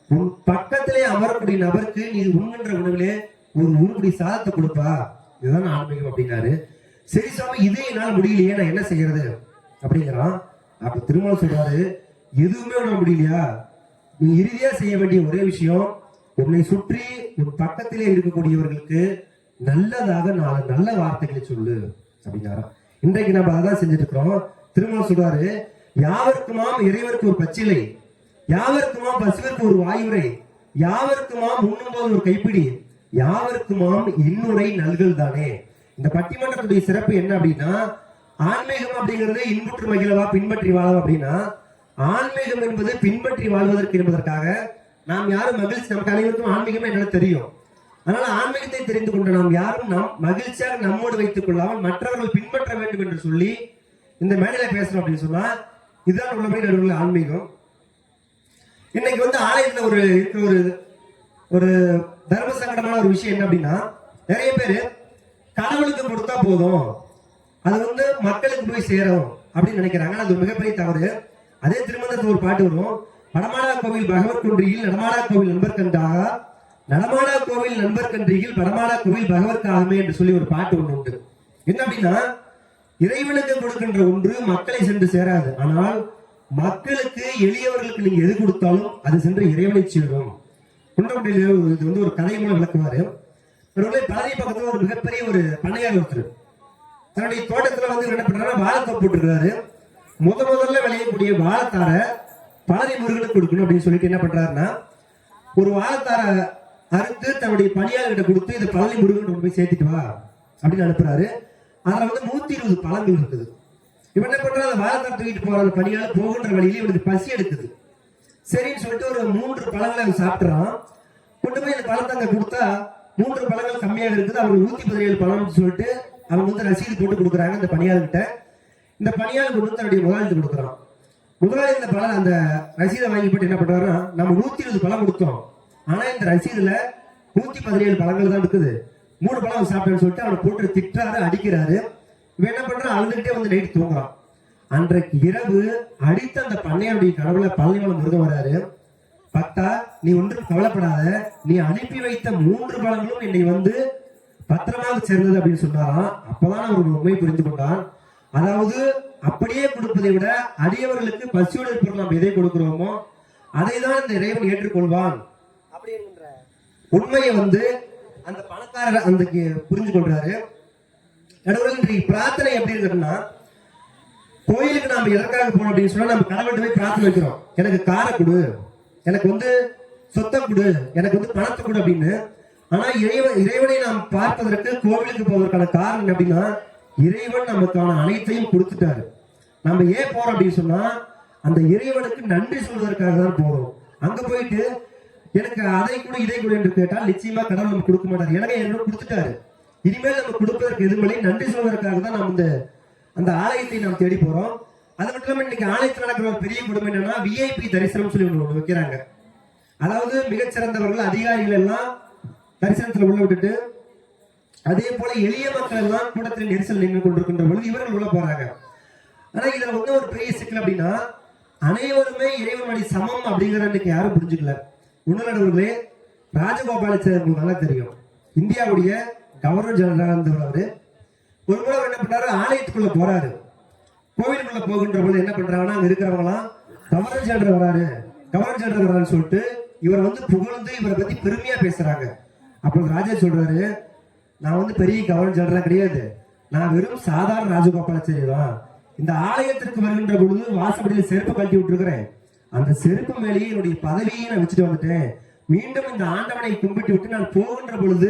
உன் பக்கத்திலே அமரக்கூடிய நபருக்கு நீ உண்கின்ற உணவிலே ஒரு உருப்படி சாதத்தை கொடுப்பா, இதுதான் ஆன்மீகம் அப்படின்னாரு. சரி சாமி இது என்னால முடியலையே, நான் என்ன செய்யறது அப்படிங்கிறான். அப்ப திரும்ப சொல்றாரு, எதுவுமே உன்னால முடியலையா, நீ இறுதியா செய்ய வேண்டிய ஒரே விஷயம், உன்னை சுற்றி உன் பக்கத்திலே இருக்கக்கூடியவர்களுக்கு நல்லதாக 4 நல்ல வார்த்தைகளை சொல்லு அப்படிங்கிறாரா. இன்றைக்கு நம்ம அதான் செஞ்சுட்டு இருக்கிறோம். திரும்ப சொல்றாரு, யாவருக்குமாம் இறைவருக்கு ஒரு பச்சிலை, யாவருக்குமாம் பசுவிற்கு ஒரு வாயுரை, யாவருக்குமாம் உண்ணும்போது ஒரு கைப்பிடி, யாவருக்குமாம் இன்னுரை நல்கள் தானே. இந்த பட்டிமன்றத்துடைய சிறப்பு என்ன அப்படின்னா, ஆன்மீகம் அப்படிங்கிறது இன்புற்று மகிழவா பின்பற்றி வாழவா அப்படின்னா, ஆன்மீகம் என்பது பின்பற்றி வாழ்வதற்கு என்பதற்காக நாம் யாரும் மகிழ்ச்சி, நமக்கு அனைவருக்கும் ஆன்மீகமே என்ன தெரியும். அதனால ஆன்மீகத்தை தெரிந்து கொண்ட நாம் யாரும் மகிழ்ச்சியாக நம்மோடு வைத்துக் கொள்ளாமல் மற்றவர்கள் பின்பற்ற வேண்டும் என்று சொல்லி இந்த மேடையில பேசணும் அப்படின்னு சொன்னா, இதுதான் உள்ளபடி நடுவில் ஆன்மீகம். இன்னைக்கு ஆலயத்துல ஒரு தர்ம சங்கடமான ஒரு விஷயம் என்ன அப்படின்னா, நிறைய பேர் கடவுளுக்கு கொடுத்தா போதும், அது மக்களுக்கு போய் சேரும் அப்படின்னு நினைக்கிறாங்க. அது ஒரு மிகப்பெரிய தவறு. அதே திருமணத்துல ஒரு பாட்டு வரும், வடமாடா கோவில் பகவத் குன்றியில் நடமாடா கோவில் நண்பர் கண்டாக, நடமாடா கோவில் நண்பர் கன்றியில் வடமாடா கோவில் பகவத்காகமே என்று சொல்லி ஒரு பாட்டு ஒன்று உண்டு. என்ன அப்படின்னா, இறைவனுக்கு கொடுக்கின்ற ஒன்று மக்களை சென்று சேராது, ஆனால் மக்களுக்கு எளியவர்களுக்கு நீங்க எது கொடுத்தாலும் அது சென்று இறைவனை சேரும். இது ஒரு கதை மூலம் விளக்குவாரு. பழனி பக்கத்துல ஒரு மிகப்பெரிய ஒரு பண்ணையார் ஒருத்தர் தன்னுடைய தோட்டத்துல என்ன பண்றாரு, வாழைத்தோப்பு போட்டுருக்காரு. முதல்ல விளையக்கூடிய வாழைத்தார பழனி முருகனுக்கு கொடுக்கணும் அப்படின்னு சொல்லிட்டு என்ன பண்றாருன்னா, ஒரு வாழைத்தார அறுத்து தன்னுடைய பணியாளர்கிட்ட கொடுத்து இதை பழனி முருகன் போய் சேர்த்துட்டு வா அப்படின்னு அனுப்புறாரு. அதுல 120 பழங்கள் இருக்குது. இவன் என்ன பண்றாரு, அந்த வாழைத்தார தூக்கிட்டு போற அந்த பணியாளர் போகின்ற வழியிலே இவனுக்கு பசி எடுக்குது. சரின்னு சொல்லிட்டு ஒரு 3 பழங்களை அவன் சாப்பிட்டுறான். கொண்டு போய் இந்த பழத்தை அங்க கொடுத்தா 3 பழங்கள் கம்மியாக இருக்குது, அவனுக்கு 117 பழம்னு சொல்லிட்டு அவங்க ரசீது போட்டு கொடுக்குறாங்க அந்த பணியாளர்கிட்ட. இந்த பணியாளர் தன்னுடைய முதலாளிக்கு கொடுக்குறான். முதலாளி இந்த பழம் அந்த ரசீதை வாங்கி போட்டு என்ன பண்றாருன்னா, நம்ம 120 பழம் கொடுத்தோம், ஆனா இந்த ரசீதுல 117 பழங்கள் தான் இருக்குது, 3 பழம் சாப்பிட்டேன்னு சொல்லிட்டு அவனை போட்டு திட்டுறாரு, அடிக்கிறாரு. இவன் என்ன பண்றான், அழுதுகிட்டே நைட்டு தூங்குறான். அன்றைக்கு இரவு அடித்த அந்த பண்ணையாருடைய கடவுளை பழனிமலை முருகன் வராரு. பக்தா நீ ஒன்றும் கவலைப்படாத, நீ அனுப்பி வைத்த 3 பழங்களும் என்னை பத்திரமாக சேர்ந்தது அப்படின்னு சொன்னாராம். அப்பதான் அவர் உண்மை புரிந்து கொண்டான். அதாவது அப்படியே கொடுப்பதை விட அடியவர்களுக்கு பசியோடு இருப்பவர்கள் நாம் எதை கொடுக்கிறோமோ அதை தான் இந்த இறைவன் ஏற்றுக்கொள்வான் அப்படிங்கிற உண்மையை அந்த பணக்காரர் அந்த புரிஞ்சு கொள்றாரு. இன்றைக்கு பிரார்த்தனை எப்படி இருக்குன்னா, கோயிலுக்கு நாம எதற்காக போனோம் அப்படின்னு சொன்னா, நம்ம கடவுள்கிட்ட போய் பிரார்த்தனை வைக்கிறோம், எனக்கு காரை கொடு, எனக்கு சொத்தை கொடு, எனக்கு பணத்தை கொடு அப்படின்னு. ஆனா இறைவனை நாம் பார்ப்பதற்கு கோவிலுக்கு போவதற்கான காரணம் அப்படின்னா, இறைவன் நமக்கான அனைத்தையும் கொடுத்துட்டாரு. நம்ம ஏன் போறோம் அப்படின்னு சொன்னா, அந்த இறைவனுக்கு நன்றி சொல்வதற்காக தான் போறோம். அங்க போயிட்டு எனக்கு அதை கூட இதை கூட என்று கேட்டால் நிச்சயமா கடவுள் நம்ம கொடுக்க மாட்டாரு. எனக்கு என்ன கொடுத்துட்டாரு, இனிமேல் நம்ம கொடுப்பதற்கு எதுவுமே நன்றி சொல்வதற்காக தான் நாம் அந்த ஆலயத்தை நாம் தேடி போறோம். அது மட்டும் இல்லாம இன்னைக்கு ஆலயத்தில் நடக்கிற ஒரு பெரிய குடும்பம் என்னன்னா, விஐபி தரிசனம் சொல்லி ஒன்று வைக்கிறாங்க. அதாவது மிகச்சிறந்தவர்கள் அதிகாரிகள் எல்லாம் தரிசனத்துல உள்ள விட்டுட்டு அதே போல எளிய மக்கள் எல்லாம் கூட்டத்தில் நெரிசல் நின்று கொண்டிருக்கின்ற பொழுது இவர்கள் உள்ள போறாங்க. ஆனா இதுல வந்து ஒரு பெரிய சிக்கல் அப்படின்னா, அனைவருமே இறைவன் வழி சமம் அப்படிங்கிறத யாரும் புரிஞ்சுக்கல. உணர்வுகளே, ராஜகோபாலாச்சாரி உங்களுக்கு நல்லா தெரியும், இந்தியாவுடைய கவர்னர் ஜெனரலா இருந்தவர். அவரு ஒரு முறை என்ன பண்றாரு, ஆலயத்துக்குள்ள போறாரு. கோவிலுக்குள்ள போகின்ற போது என்ன பண்றாங்கன்னா, அங்க இருக்கிறவங்களாம் கவர்னர் ஜெனரல் வராருன்னு சொல்லிட்டு இவரை வந்து புகழ்ந்து இவரை பத்தி பெருமையா பேசுறாங்க. அப்போ ராஜா சொல்றாரு, நான் வந்து பெரிய கவர்னர் ஜெனரல் கிடையாது, நான் வெறும் சாதாரண ராஜகோபாலாச்சாரி தான். இந்த ஆலயத்திற்கு வருகின்ற பொழுது வாசப்படியில் செருப்பு கழட்டி விட்டுருக்கிறேன், அந்த செருப்பு மேலேயே என்னுடைய பதவியை நான் வச்சுட்டு வந்துட்டேன். மீண்டும் இந்த ஆண்டவனை கும்பிட்டு விட்டு நான் போகின்ற பொழுது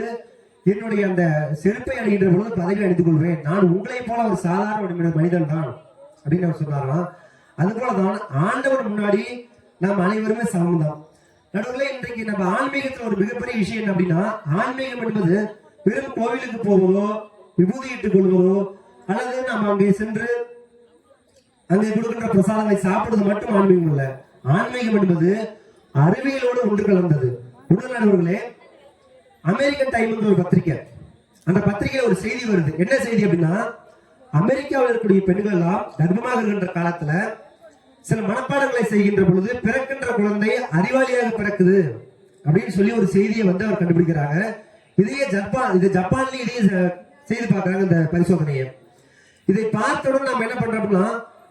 என்னுடைய அந்த செருப்பை அணிகின்ற பொழுது பதவி அணித்துக் கொள்வேன். நான் உங்களை போல ஒரு சாதாரண மனிதன் தான் அப்படின்னு அவர் சொன்னாராம். அது போலதான் ஆண்டவன் முன்னாடி நாம் அனைவருமே சமம்தான். நடுவில் இன்றைக்கு நம்ம ஆன்மீகத்துல ஒரு மிகப்பெரிய விஷயம் என்ன அப்படின்னா, ஆன்மீகம் என்பது வெறும் கோவிலுக்கு போவதோ விபூதி இட்டுக் கொள்வதோ அல்லது நாம் அங்கே சென்று அங்கே கொடுக்கின்ற பிரசாதங்களை சாப்பிடுவது மட்டும் ஆன்மீகம் அல்ல. ஆன்மீகம் என்பது அறிவியலோடு ஒன்று கலந்தது. உடனே அமெரிக்கன் டைம் என்ற ஒரு பத்திரிகை, அந்த பத்திரிகையில ஒரு செய்தி வருது. என்ன செய்தி அப்படின்னா, அமெரிக்காவில் இருக்கக்கூடிய பெண்கள் எல்லாம் கர்ப்பமாக இருக்கின்ற காலத்துல சில மனப்பாடங்களை செய்கின்ற பொழுது பிறக்கின்ற குழந்தை அறிவாளியாக பிறக்குது அப்படின்னு சொல்லி ஒரு செய்தியை வந்து அவர் கண்டுபிடிக்கிறாங்க. ஜப்பான்லயும் இதையே செய்து பார்க்கறாங்க இந்த பரிசோதனையை. இதை பார்த்தவுடன் நம்ம என்ன பண்றோம்னா,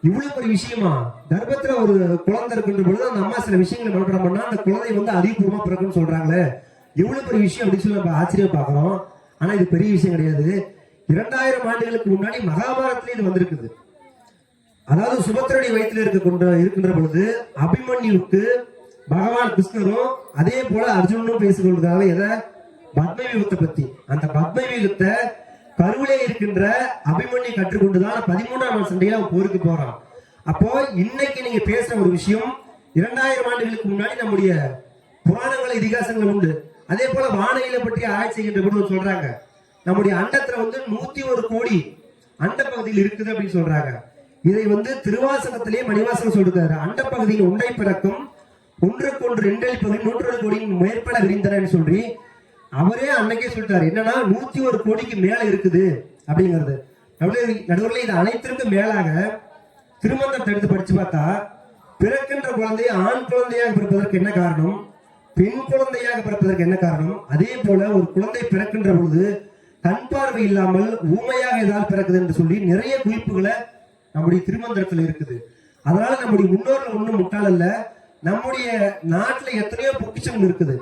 இவ்வளவு பெரிய விஷயமா, கர்ப்பத்துல ஒரு குழந்தை இருக்கின்ற பொழுது அந்த அம்மா சில விஷயங்களை மனப்பாடம் பண்ணா அந்த குழந்தை வந்து அதிகபூர்வமா பிறக்குன்னு சொல்றாங்களே, எவ்வளவு பெரிய விஷயம் அப்படின்னு சொல்லி நம்ம ஆச்சரியம் பார்க்கிறோம். ஆனா இது பெரிய விஷயம் கிடையாது. 2000 ஆண்டுகளுக்கு முன்னாடி மகாபாரதத்திலே இது வந்திருக்குது. அதாவது சுபத்திரனுடைய வயிற்றில் இருக்கின்ற பொழுது அபிமன்யுக்கு பகவான் கிருஷ்ணரும் அதே போல அர்ஜுனனும் பேசிக்கொள்வதாக எதை, பத்மவியூகத்தை பத்தி. அந்த பத்மவியூகத்தை கருவிலே இருக்கின்ற அபிமன்யு கற்றுக்கொண்டுதான் 13ஆம் நாள் சண்டையில அவன் போருக்கு போறான். அப்போ இன்னைக்கு நீங்க பேசுற ஒரு விஷயம் 2000 ஆண்டுகளுக்கு முன்னாடி நம்முடைய புராணங்கள் இதிகாசங்கள் உண்டு. அதே போல வானிலை பற்றி ஆராய்ச்சி செய்கின்ற பொழுது சொல்றாங்க, நம்முடைய அண்டத்துல வந்து 101 கோடி அண்ட பகுதியில் இருக்குது அப்படின்னு சொல்றாங்க. இதை வந்து திருவாசகத்திலேயே மணிவாசகம் சொல்றாரு, அண்ட பகுதியில் உண்டை பிறக்கும் ஒன்றுக்கொன்று 2 100 கோடியின் மேற்பட விரிந்தன சொல்லி அவரே அன்னைக்கே சொல்லிட்டாரு. என்னன்னா 101 கோடிக்கு மேல இருக்குது அப்படிங்கிறது. நடுவர்களே, இது அனைத்திற்கும் மேலாக திருமந்திரத்தை எடுத்து படிச்சு பார்த்தா, பிறக்கின்ற குழந்தை ஆண் குழந்தையாக பிறப்பதற்கு என்ன காரணம், பெண் குழந்தையாக பிறப்பதற்கு என்ன காரணம், அதே போல ஒரு குழந்தை பிறக்கின்ற பொழுது கண் பார்வை இல்லாமல் ஊமையாக ஏதாவது பிறக்குது என்று சொல்லி நிறைய குறிப்புகளை நம்முடைய திருமந்திரத்தில் இருக்குது. அதனால நம்முடைய முன்னோர்கள் ஒன்றும் முட்டாள் அல்ல. நம்முடைய நாட்டுல எத்தனையோ பொக்கிஷம் இருக்குது.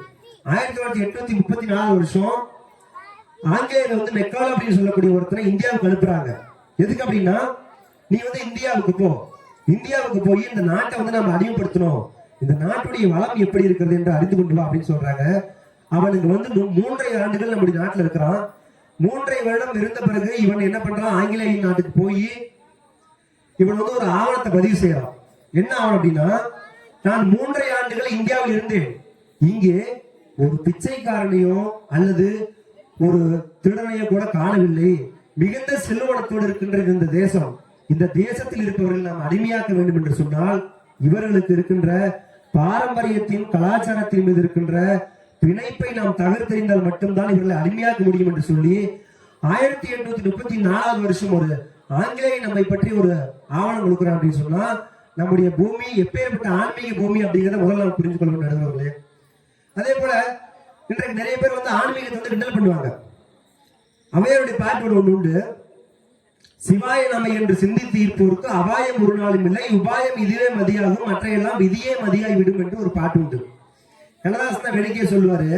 1934 வருஷம் ஆங்கிலேயர் வந்து மெக்கால் அப்படின்னு சொல்லக்கூடிய ஒருத்தரை இந்தியாவுக்கு அனுப்புறாங்க. எதுக்கு அப்படின்னா, நீ வந்து இந்தியாவுக்கு போய் இந்த நாட்டை வந்து நம்ம அறிமுகப்படுத்தணும், இந்த நாட்டுடைய வளம் எப்படி இருக்கிறது என்று அறிந்து கொண்டு வா அப்படின்னு சொல்றாங்க. அவனுக்கு வந்து 3.5 ஆண்டுகள் நம்முடைய நாட்டில் இருக்கிறான். 3.5 வருடம் இருந்த பிறகு இவன் என்ன பண்றான், ஆங்கிலேய நாட்டுக்கு போய் இவன் வந்து ஒரு ஆவணத்தை பதிவு செய்யறான். என்ன ஆவணம் அப்படின்னா, நான் 3.5 ஆண்டுகள் இந்தியாவில் இருந்தேன், இங்கே ஒரு பிச்சைக்காரனையோ அல்லது ஒரு திருடனையோ கூட காணவில்லை, மிகுந்த செல்வனத்தோடு இருக்கின்ற இந்த தேசம், இந்த தேசத்தில் இருப்பவர்கள் நாம் அடிமையாக்க வேண்டும் என்று சொன்னால் இவர்களுக்கு இருக்கின்ற பாரம்பரியத்தின் கலாச்சாரத்தின் மீது இருக்கின்ற பிணைப்பை நாம் தகர்த்தெறிந்தால் மட்டும்தான் இவர்களை அடிமையாக்க முடியும் என்று சொல்லி 1834 வருஷம் ஒரு ஆங்கிலேய நம்மை பற்றி ஒரு ஆவணம் கொடுக்கிறான் அப்படின்னு சொன்னா, நம்முடைய பூமி எப்பேற்பட்ட ஆன்மீக பூமி அப்படிங்கிறத முதல்ல நம்ம புரிஞ்சு கொள்ளணும் நடுவர்களே. அதே போல இன்றைக்கு நிறைய பேர் வந்து ஆன்மீகத்தை வந்து கிண்டல் பண்ணுவாங்க. அவையோருடைய பாட்டு ஒன்று உண்டு, சிவாய நம என்று சிந்தித்து இருப்போருக்கு அபாயம் ஒரு நாளும் இல்லை, உபாயம் இதுவே மதியாகும், மற்றையெல்லாம் விதியே மதியாகி விடும் என்று ஒரு பாட்டு உண்டு. கண்ணதாசன் வேடிக்கையை சொல்லுவாரு.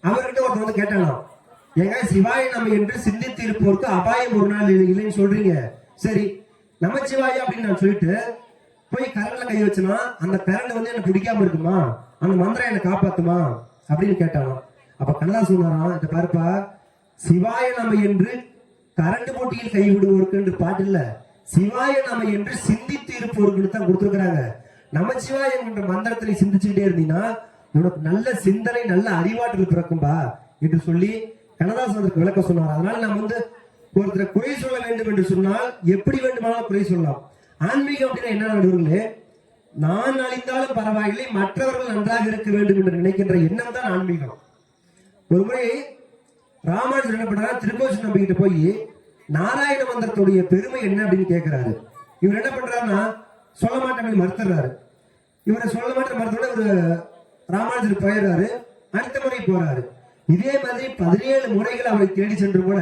அவர்கிட்ட ஒருத்தர் வந்து கேட்டாலாம், ஏங்க சிவாய நம என்று சிந்தித்து இருப்போருக்கு அபாயம் ஒரு நாள் இல்லைன்னு சொல்றீங்க, சரி நமச்சிவாய அப்படின்னு நான் சொல்லிட்டு போய் கரண்ட்ல கை வச்சுனா அந்த கரண்ட் வந்து என்ன பிடிக்காம இருக்குமா, அந்த மந்திரம் என்ன காப்பாத்துமா அப்படின்னு கேட்டாலும். அப்ப கண்ணதாசன் சொன்னாராம், இந்த பாருப்பா, சிவாய நம என்று கரண்ட் போட்டியில் கைவிடுவோருக்கு என்று பாட்டு இல்ல, சிவாய நம என்று சிந்தித்து இருப்பவர்களுக்கு தான் கொடுத்துருக்கிறாங்க. நமச்சிவாய என்ற மந்திரத்தை சிந்திச்சுக்கிட்டே இருந்தீங்கன்னா உனக்கு நல்ல சிந்தனை நல்ல அறிவாற்றல் பிறக்கும்பா என்று சொல்லி கண்ணதாசன் அதற்கு விளக்க சொன்னார். அதனால நாம் வந்து ஒருத்தரை குறை சொல்ல வேண்டும் என்று சொன்னால் எப்படி வேண்டுமானாலும் குறை சொல்லலாம். ஆன்மீகம் அப்படின்னா என்ன நடுவர்களே, நான் அழிந்தாலும் பரவாயில்லை, மற்றவர்கள் நன்றாக இருக்க வேண்டும் என்று நினைக்கின்ற எண்ணம் தான் ஆன்மீகம். ஒரு முறை ராமானுஜர் என்ன பண்றாரு, திருக்கோச்சு நம்பிக்கிட்ட போய் நாராயண மந்திரத்துடைய பெருமை என்ன அப்படின்னு கேட்கிறாரு. இவர் என்ன பண்றாருன்னா சொல்ல மாட்டேன் மறுத்துறாரு. இவரை சொல்ல மாட்டேன் மறுத்தோட இவரு ராமானுஜர் போயிடுறாரு. அடுத்த முறை போறாரு. இதே மாதிரி 17 முறைகள் அவரை தேடி சென்று கூட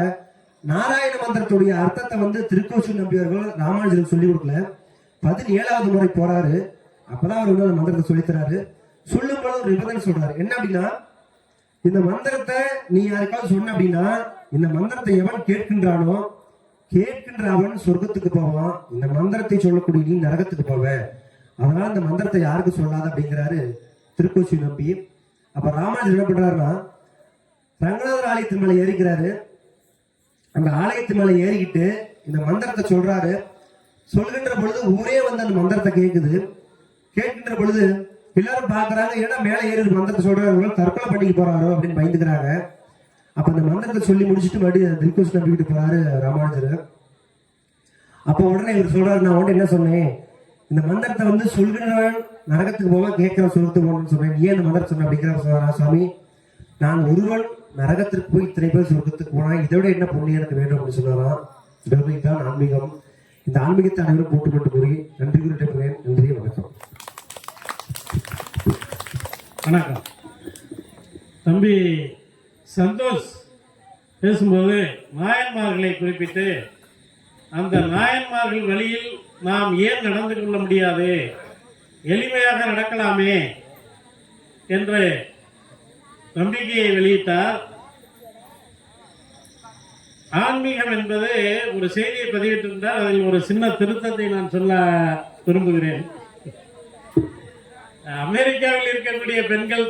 நாராயண மந்திரத்துடைய அர்த்தத்தை திருக்கோச்சு நம்பியவர்கள் ராமானுஜருக்கு சொல்லி கொடுக்கல. 17வது முறை போறாரு. அப்பதான் அவர் அந்த மந்திரத்தை சொல்லித்தராரு. சொல்லும் போது ஒரு நிபந்தனை சொல்றாரு. என்ன அப்படின்னா, இந்த மந்திரத்தை நீ யாருக்காவது சொன்ன அப்படின்னா இந்த மந்திரத்தை எவன் கேட்கின்றானோ கேட்கின்ற அவன் சொர்க்கத்துக்கு போவான், இந்த மந்திரத்தை சொல்லக்கூடிய நீ நரகத்துக்கு போவ, அதனால இந்த மந்திரத்தை யாருக்கு சொல்லாத அப்படிங்கிறாரு திருக்கோச்சி நம்பி. அப்ப ராமானுஜர் என்ன பண்றாருன்னா ரங்கநாதர் ஆலயத்து மேல ஏறிக்கிறாரு. அந்த ஆலயத்து மேல ஏறிக்கிட்டு இந்த மந்திரத்தை சொல்றாரு. சொல்கின்ற பொழுது ஊரே அந்த மந்திரத்தை கேட்குது. கேட்கின்ற பொழுது எல்லாரும் பாக்குறாங்க, ஏன்னா மேல ஏறி மந்திரத்தை சொல்றாரு, தற்கொலை பண்ணிக்க போறாரோ அப்படின்னு பயந்துக்கிறாங்க. அப்ப அந்த மந்திரத்தை சொல்லி முடிச்சுட்டு மறுபடியும் திருக்கோச்சி நம்பிக்கிட்டு போறாரு ராமானுஜர். அப்ப உடனே இவர் சொல்றாரு, நான் உடனே என்ன சொன்னேன், இந்த மந்திரத்தை சொல்கிறவன் நரகத்துக்கு போவா, கேட்கிற சொர்க்கத்துக்கு போகணும்னு சொன்னேன், ஏன் இந்த மந்திரம் சொன்ன அப்படிங்கிற சுவாமி, நான் ஒருவன் நரகத்திற்கு போய் இத்தனை பேர் சொர்க்கத்துக்கு போனா இதை விட என்ன புண்ணியம் எனக்கு வேண்டும் அப்படின்னு சொன்னாராம். இதுதான் ஆன்மீகம். இந்த ஆன்மீகத்தை அனைவரும் போட்டுக்கொண்டு கூறி நன்றி கூறிட்டேன். நன்றி, வணக்கம்.
வணக்கம். தம்பி சந்தோஷ் பேசும்போது நாயன்மார்களை குறிப்பிட்டு அந்த நாயன்மார்கள் வழியில் நாம் ஏன் நடந்து கொள்ள முடியாது, எளிமையாக நடக்கலாமே என்று நம்பிக்கையை வெளியிட்டார். ஆன்மீகம் என்பது ஒரு செய்தியை பதிவிட்டிருந்தால் அதில் ஒரு சின்ன திருத்தத்தை நான் சொல்ல விரும்புகிறேன். அமெரிக்காவில் இருக்கக்கூடிய பெண்கள்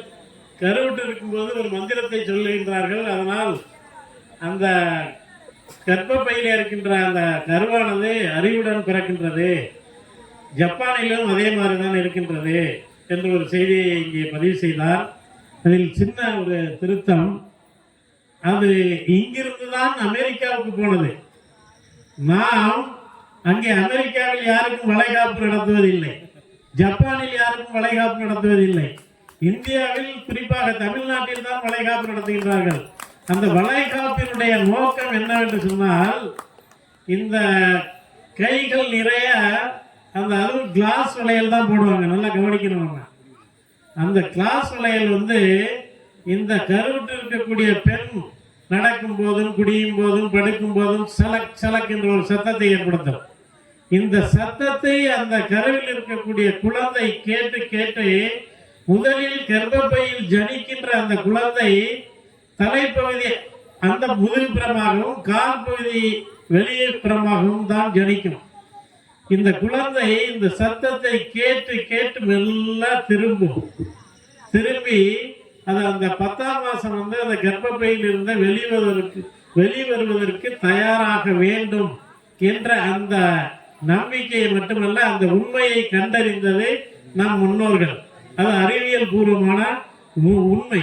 கருவுற்று இருக்கும்போது ஒரு மந்திரத்தை சொல்லுகின்றார்கள். அதனால் அந்த கர்ப்பப்பையில் இருக்கின்ற அந்த கருவானது அறிவுடன் பிறக்கின்றது. ஜப்பானிலும் அதே மாதிரிதான் இருக்கின்றது என்று ஒரு செய்தியை இங்கே பதிவு செய்தார். அதில் சின்ன ஒரு திருத்தம், அது இங்கிருந்து தான் அமெரிக்காவுக்கு போனது. நாம் அங்கே அமெரிக்காவில் யாருக்கும் வளைகாப்பு நடத்துவதில்லை, ஜப்பானில் யாருக்கும் வளைகாப்பு நடத்துவதில்லை. இந்தியாவில் குறிப்பாக தமிழ்நாட்டில் தான் வளைகாப்பு நடத்துகின்றார்கள். அந்த வளைகாப்பினுடைய நோக்கம் என்னவென்று சொன்னால், இந்த கைகள் நிறைய அந்த அதுவும் கிளாஸ் வளையல் தான் போடுவாங்க. நல்லா கவனிக்கணும். அந்த கிளாஸ் வளையல் இந்த கருவுற்று இருக்கக்கூடிய பெண் நடக்கும் போதும் குடியும் போதும் படுக்கும் போதும் சலக் சலக் என்ற ஒரு சத்தத்தை ஏற்படுத்தும். இந்த சத்தத்தை அந்த கருவில் இருக்கக்கூடிய குழந்தை கேட்டு கேட்டு முதலில் கர்ப்பப்பையில் ஜனிக்கின்ற அந்த குழந்தை தலைப்பகுதி அந்த முதுகுப்புறமாகவும் கால் பகுதி வெளியே புறமாகவும் தான் ஜனிக்கும். இந்த குழந்தை இந்த சத்தத்தை கேட்டு கேட்டு மெல்ல திரும்பி அது அந்த 10ஆம் மாசம் அந்த கர்ப்பப்பையில் இருந்து வெளிவருவதற்கு தயாராக வேண்டும் என்ற அந்த நம்பிக்கையை மட்டுமல்ல, அந்த உண்மையை கண்டறிந்தது நம் முன்னோர்கள். அது அறிவியல் பூர்வமான உண்மை.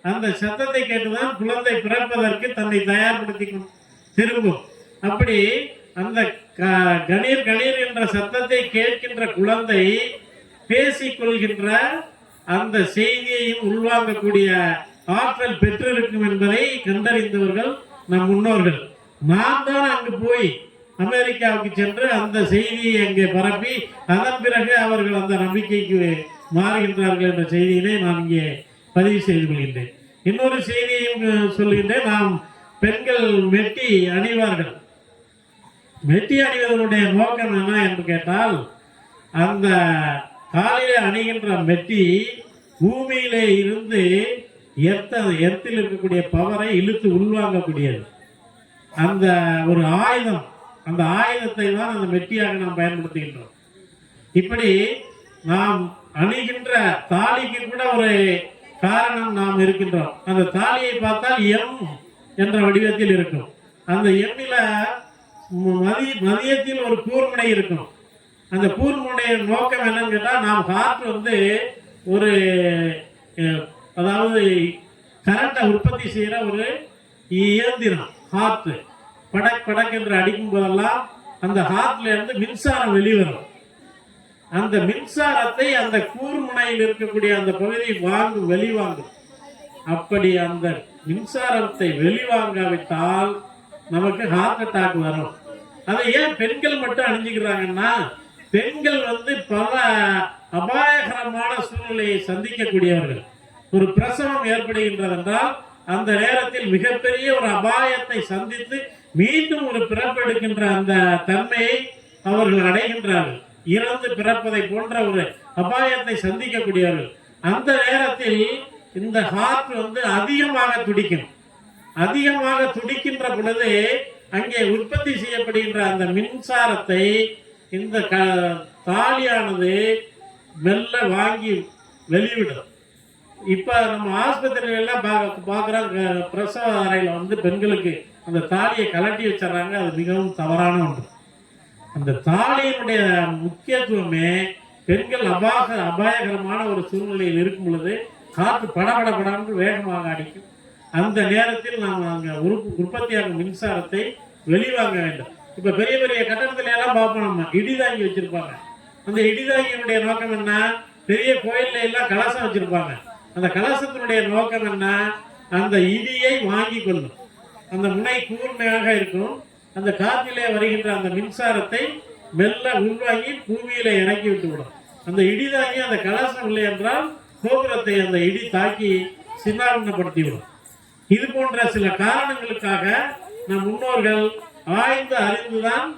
அந்த சத்தத்தை கேட்டுதான் குழந்தை பிறப்பதற்கு தன்னை தயார்படுத்தி திரும்பும். அப்படி அந்த கணீர் கணீர் என்ற சத்தத்தை கேட்கின்ற குழந்தை பேசிக்கொள்கின்ற அந்த செய்தியையும் உள்வாங்கக்கூடிய ஆற்றல் பெற்றிருக்கும் என்பதை கண்டறிந்தவர்கள் நம் முன்னோர்கள். நாம் தான் அங்கு போய் அமெரிக்காவுக்கு சென்று அந்த செய்தியை அங்கே பரப்பி அதன் பிறகு அவர்கள் அந்த நம்பிக்கைக்கு மாறுகின்றார்கள் என்ற செய்தியினை நான் இங்கே பதிவு செய்து கொள்கின்றேன். இன்னொரு செய்தியையும் சொல்கின்றேன். நாம் பெண்கள் மெட்டி அணிவார்கள். மெட்டி அணிவதனுடைய நோக்கம் என்ன என்று கேட்டால், அந்த காலிலே அணிகின்ற மெட்டி பூமியிலே இருந்து எர்த்தில் இருக்கக்கூடிய பவரை இழுத்து உள்வாங்கக்கூடியது. அந்த ஒரு ஆயுதம், அந்த ஆயுதத்தை தான் அந்த மெட்டியாக நாம் பயன்படுத்துகின்றோம். இப்படி நாம் அணிகின்ற தாலிக்கு கூட ஒரு காரணம் நாம் இருக்கின்றோம். அந்த தாலியை பார்த்தால் எம் என்ற வடிவத்தில் இருக்கும். அந்த எம்மில மதியத்தில் ஒரு கூர்முனை இருக்கும். அந்த கூர்முனைய நோக்கம் என்னன்னு கேட்டால், நாம் காற்று ஒரு அதாவது கரண்டை உற்பத்தி செய்கிற ஒரு இயந்திரம். காற்று படக் படக் என்று அடிக்கும் போதெல்லாம் அந்த காற்றுல இருந்து மின்சாரம் வெளிவரும். அந்த மின்சாரத்தை அந்த கூர்முனையில் இருக்கக்கூடிய அந்த பகுதி வெளிவாங்கும். அப்படி அந்த மின்சாரத்தை வெளிவாங்காவிட்டால் நமக்கு ஹார்ட் அட்டாக் வரும். அதை ஏன் பெண்கள் மட்டும் அணிஞ்சுக்கிறாங்கன்னா, பெண்கள் பல அபாயகரமான சூழ்நிலையை சந்திக்கக்கூடியவர்கள். ஒரு பிரசவம் ஏற்படுகின்றது என்றால் அந்த நேரத்தில் மிகப்பெரிய ஒரு அபாயத்தை சந்தித்து மீண்டும் ஒரு பிறப்பெடுக்கின்ற அந்த தன்மையை அவர்கள் அடைகின்றார்கள். இறந்து பிறப்பதை போன்ற ஒரு அபாயத்தை சந்திக்கக்கூடியவர்கள். அந்த நேரத்தில் இந்த ஹார்ட் அதிகமாக துடிக்கும். அதிகமாக துடிக்கின்ற பொழுது அங்கே உற்பத்தி செய்யப்படுகின்ற அந்த மின்சாரத்தை இந்த தாலியானது மெல்ல வாங்கி வெளிவிடும். இப்ப நம்ம ஆஸ்பத்திரியில எல்லாம் பார்க்குறோம், பிரசவ அறையில பெண்களுக்கு அந்த தாலியை கலட்டி வச்சிடறாங்க. அது மிகவும் தவறான ஒன்று. அந்த தாலியினுடைய முக்கியத்துவமே பெண்கள் அபாயகரமான ஒரு சூழ்நிலையில் இருக்கும் பொழுது காற்று படபடபடாமல் வேகமாக அடிக்கும். அந்த நேரத்தில் நாம் அங்கே உற்பத்தியாகும் மின்சாரத்தை வெளிவாங்க வேண்டும். இப்ப பெரிய பெரிய கட்டடத்துல எல்லாம் பார்ப்போம், நம்ம இடிதாங்கி வச்சிருப்பாங்க. அந்த இடிதாங்கியினுடைய நோக்கம் என்ன? பெரிய கோயில்ல எல்லாம் கலசம் வச்சிருப்பாங்க. அந்த கலசத்தினுடைய நோக்கம் என்ன? அந்த இடியை வாங்கி கொள்ளும். அந்த முனை கூர்மையாக இருக்கும். அந்த காற்றிலே வருகின்ற அந்த மின்சாரத்தை மெல்ல உள்வாங்கி பூமியில இறக்கி விட்டுவிடும். அந்த இடிதாங்கி அந்த கலசம் இல்லை என்றால் கோபுரத்தை அந்த இடி தாக்கி சின்னாபின்னப்படுத்திவிடும். இது போன்ற சில காரணங்களுக்காக நம் முன்னோர்கள் ஆய்ந்து அறிந்துதான்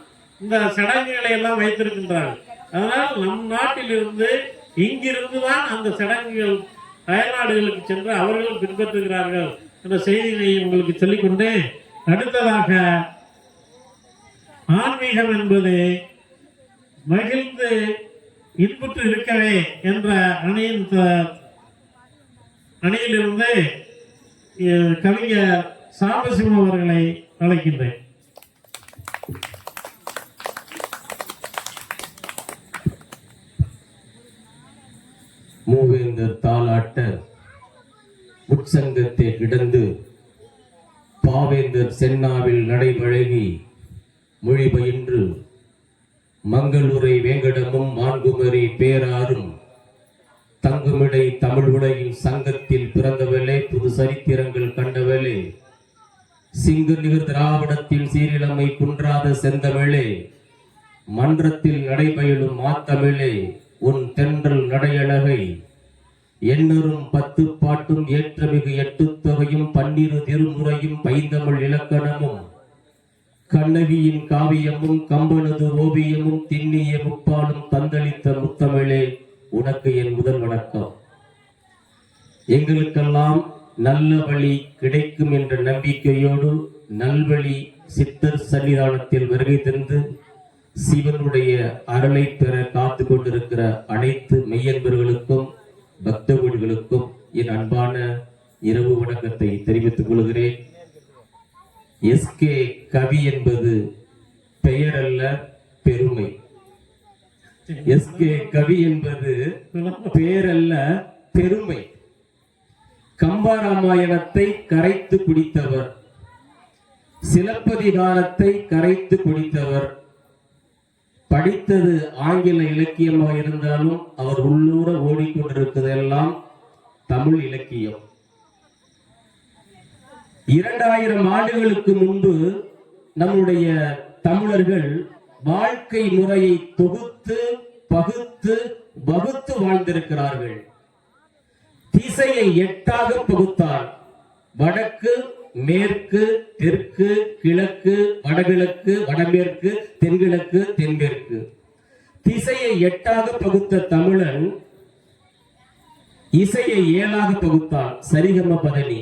இந்த சடங்குகளை எல்லாம் வைத்திருக்கின்றார்கள். அதனால் நம் நாட்டிலிருந்து இங்கிருந்துதான் அந்த சடங்குகள் அயல்நாடுகளுக்கு சென்று அவர்களும் பின்பற்றுகிறார்கள் என்ற செய்தியை உங்களுக்கு சொல்லிக்கொண்டு, அடுத்ததாக ஆன்மீகம் என்பது மகிழ்ந்து இன்புற்று இருக்கவே என்ற அணியிலிருந்து கவிஞர் சாம்பசிவம் அவர்களை அழைக்கின்றேன்.
மூவேந்தர் தாளாட்ட உற்சங்கத்தை கிடந்து பாவேந்தர் சென்னாவில் நடைபழகி மொழிபயின்று மங்களூரை வேங்கடமும் மான்குமரி பேராரும் தங்குமிடை தமிழ் உலகின் சங்கத்தில் பிறந்தவளே, புது சரித்திரங்கள் கண்டவளே, சிங்கு நிகர் திராவிடத்தில் சீரிழமை குன்றாத செந்தமிழே, மன்றத்தில் நடைபயிலும் மாத்தமிழே, உன் தென்றல் நடையழகை எண்ணரும் 10 பாட்டும் ஏற்றமிகு 8 தொகையும் 12 திருமுறையும் பைந்தமிழ் இலக்கணமும் கண்ணகியின் காவியமும் கம்பனது ஓவியமும் திண்ணிய முப்பாலும் தந்தளித்த முத்தமிழே, உனக்கு என் முதல் வணக்கம். எங்களுக்கெல்லாம் நல்ல வழி கிடைக்கும் என்ற நம்பிக்கையோடு நல்வழி சித்தர் சன்னிதானத்தில் வருகை தந்து சிவனுடைய அருளை பெற காத்து கொண்டிருக்கிற அனைத்து மெய்யன்பர்களுக்கும் பக்தகோடிகளுக்கும் என் அன்பான இரவு வணக்கத்தை தெரிவித்துக் கொள்கிறேன். எஸ்கே கவி என்பது பெயர் அல்ல, பெருமை. எஸ்கே கவி என்பது பெயர் அல்ல, பெருமை. கம்பராமாயணத்தை கரைத்து குடித்தவர், சிலப்பதிகாரத்தை கரைத்து குடித்தவர். படித்தது ஆங்கில இலக்கியமாக இருந்தாலும் அவர் உள்ளூர ஓடிக்கொண்டிருப்பதெல்லாம் தமிழ் இலக்கியம். 2000 ஆண்டுகளுக்கு முன்பு நம்முடைய தமிழர்கள் வாழ்க்கை முறையை தொகுத்து பகுத்து வகுத்து வாழ்ந்திருக்கிறார்கள். திசையை 8ஆக பகுத்தார். வடக்கு, மேற்கு, தெற்கு, கிழக்கு, வடகிழக்கு, வடமேற்கு, தென்கிழக்கு, தென்மேற்கு. திசையை 8ஆக பகுத்த தமிழன் இசையை 7ஆக பகுத்தான். சரிகம பதனி.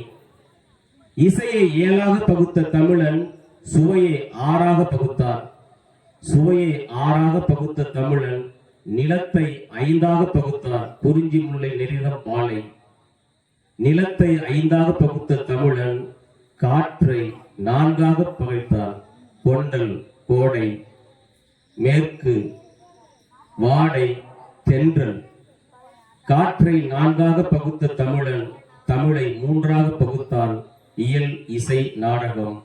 இசையை 7ஆக பகுத்த தமிழன் சுவையை 6ஆக பகுத்தான். சுவையை 6ஆக பகுத்த தமிழன் நிலத்தை 5ஆக பகுத்தான். குறிஞ்சி முல்லை நெறிதம் பாலை. நிலத்தை 5ஆக பகுத்த தமிழன் காற்றை 4ஆக பகைத்தான். கொண்டல், கோடை, மேற்கு, வாடை, தென்றல். காற்றை 4ஆக பகுத்த தமிழன் தமிழை 3ஆக பகுத்தான். இயல், இசை, நாடகம்.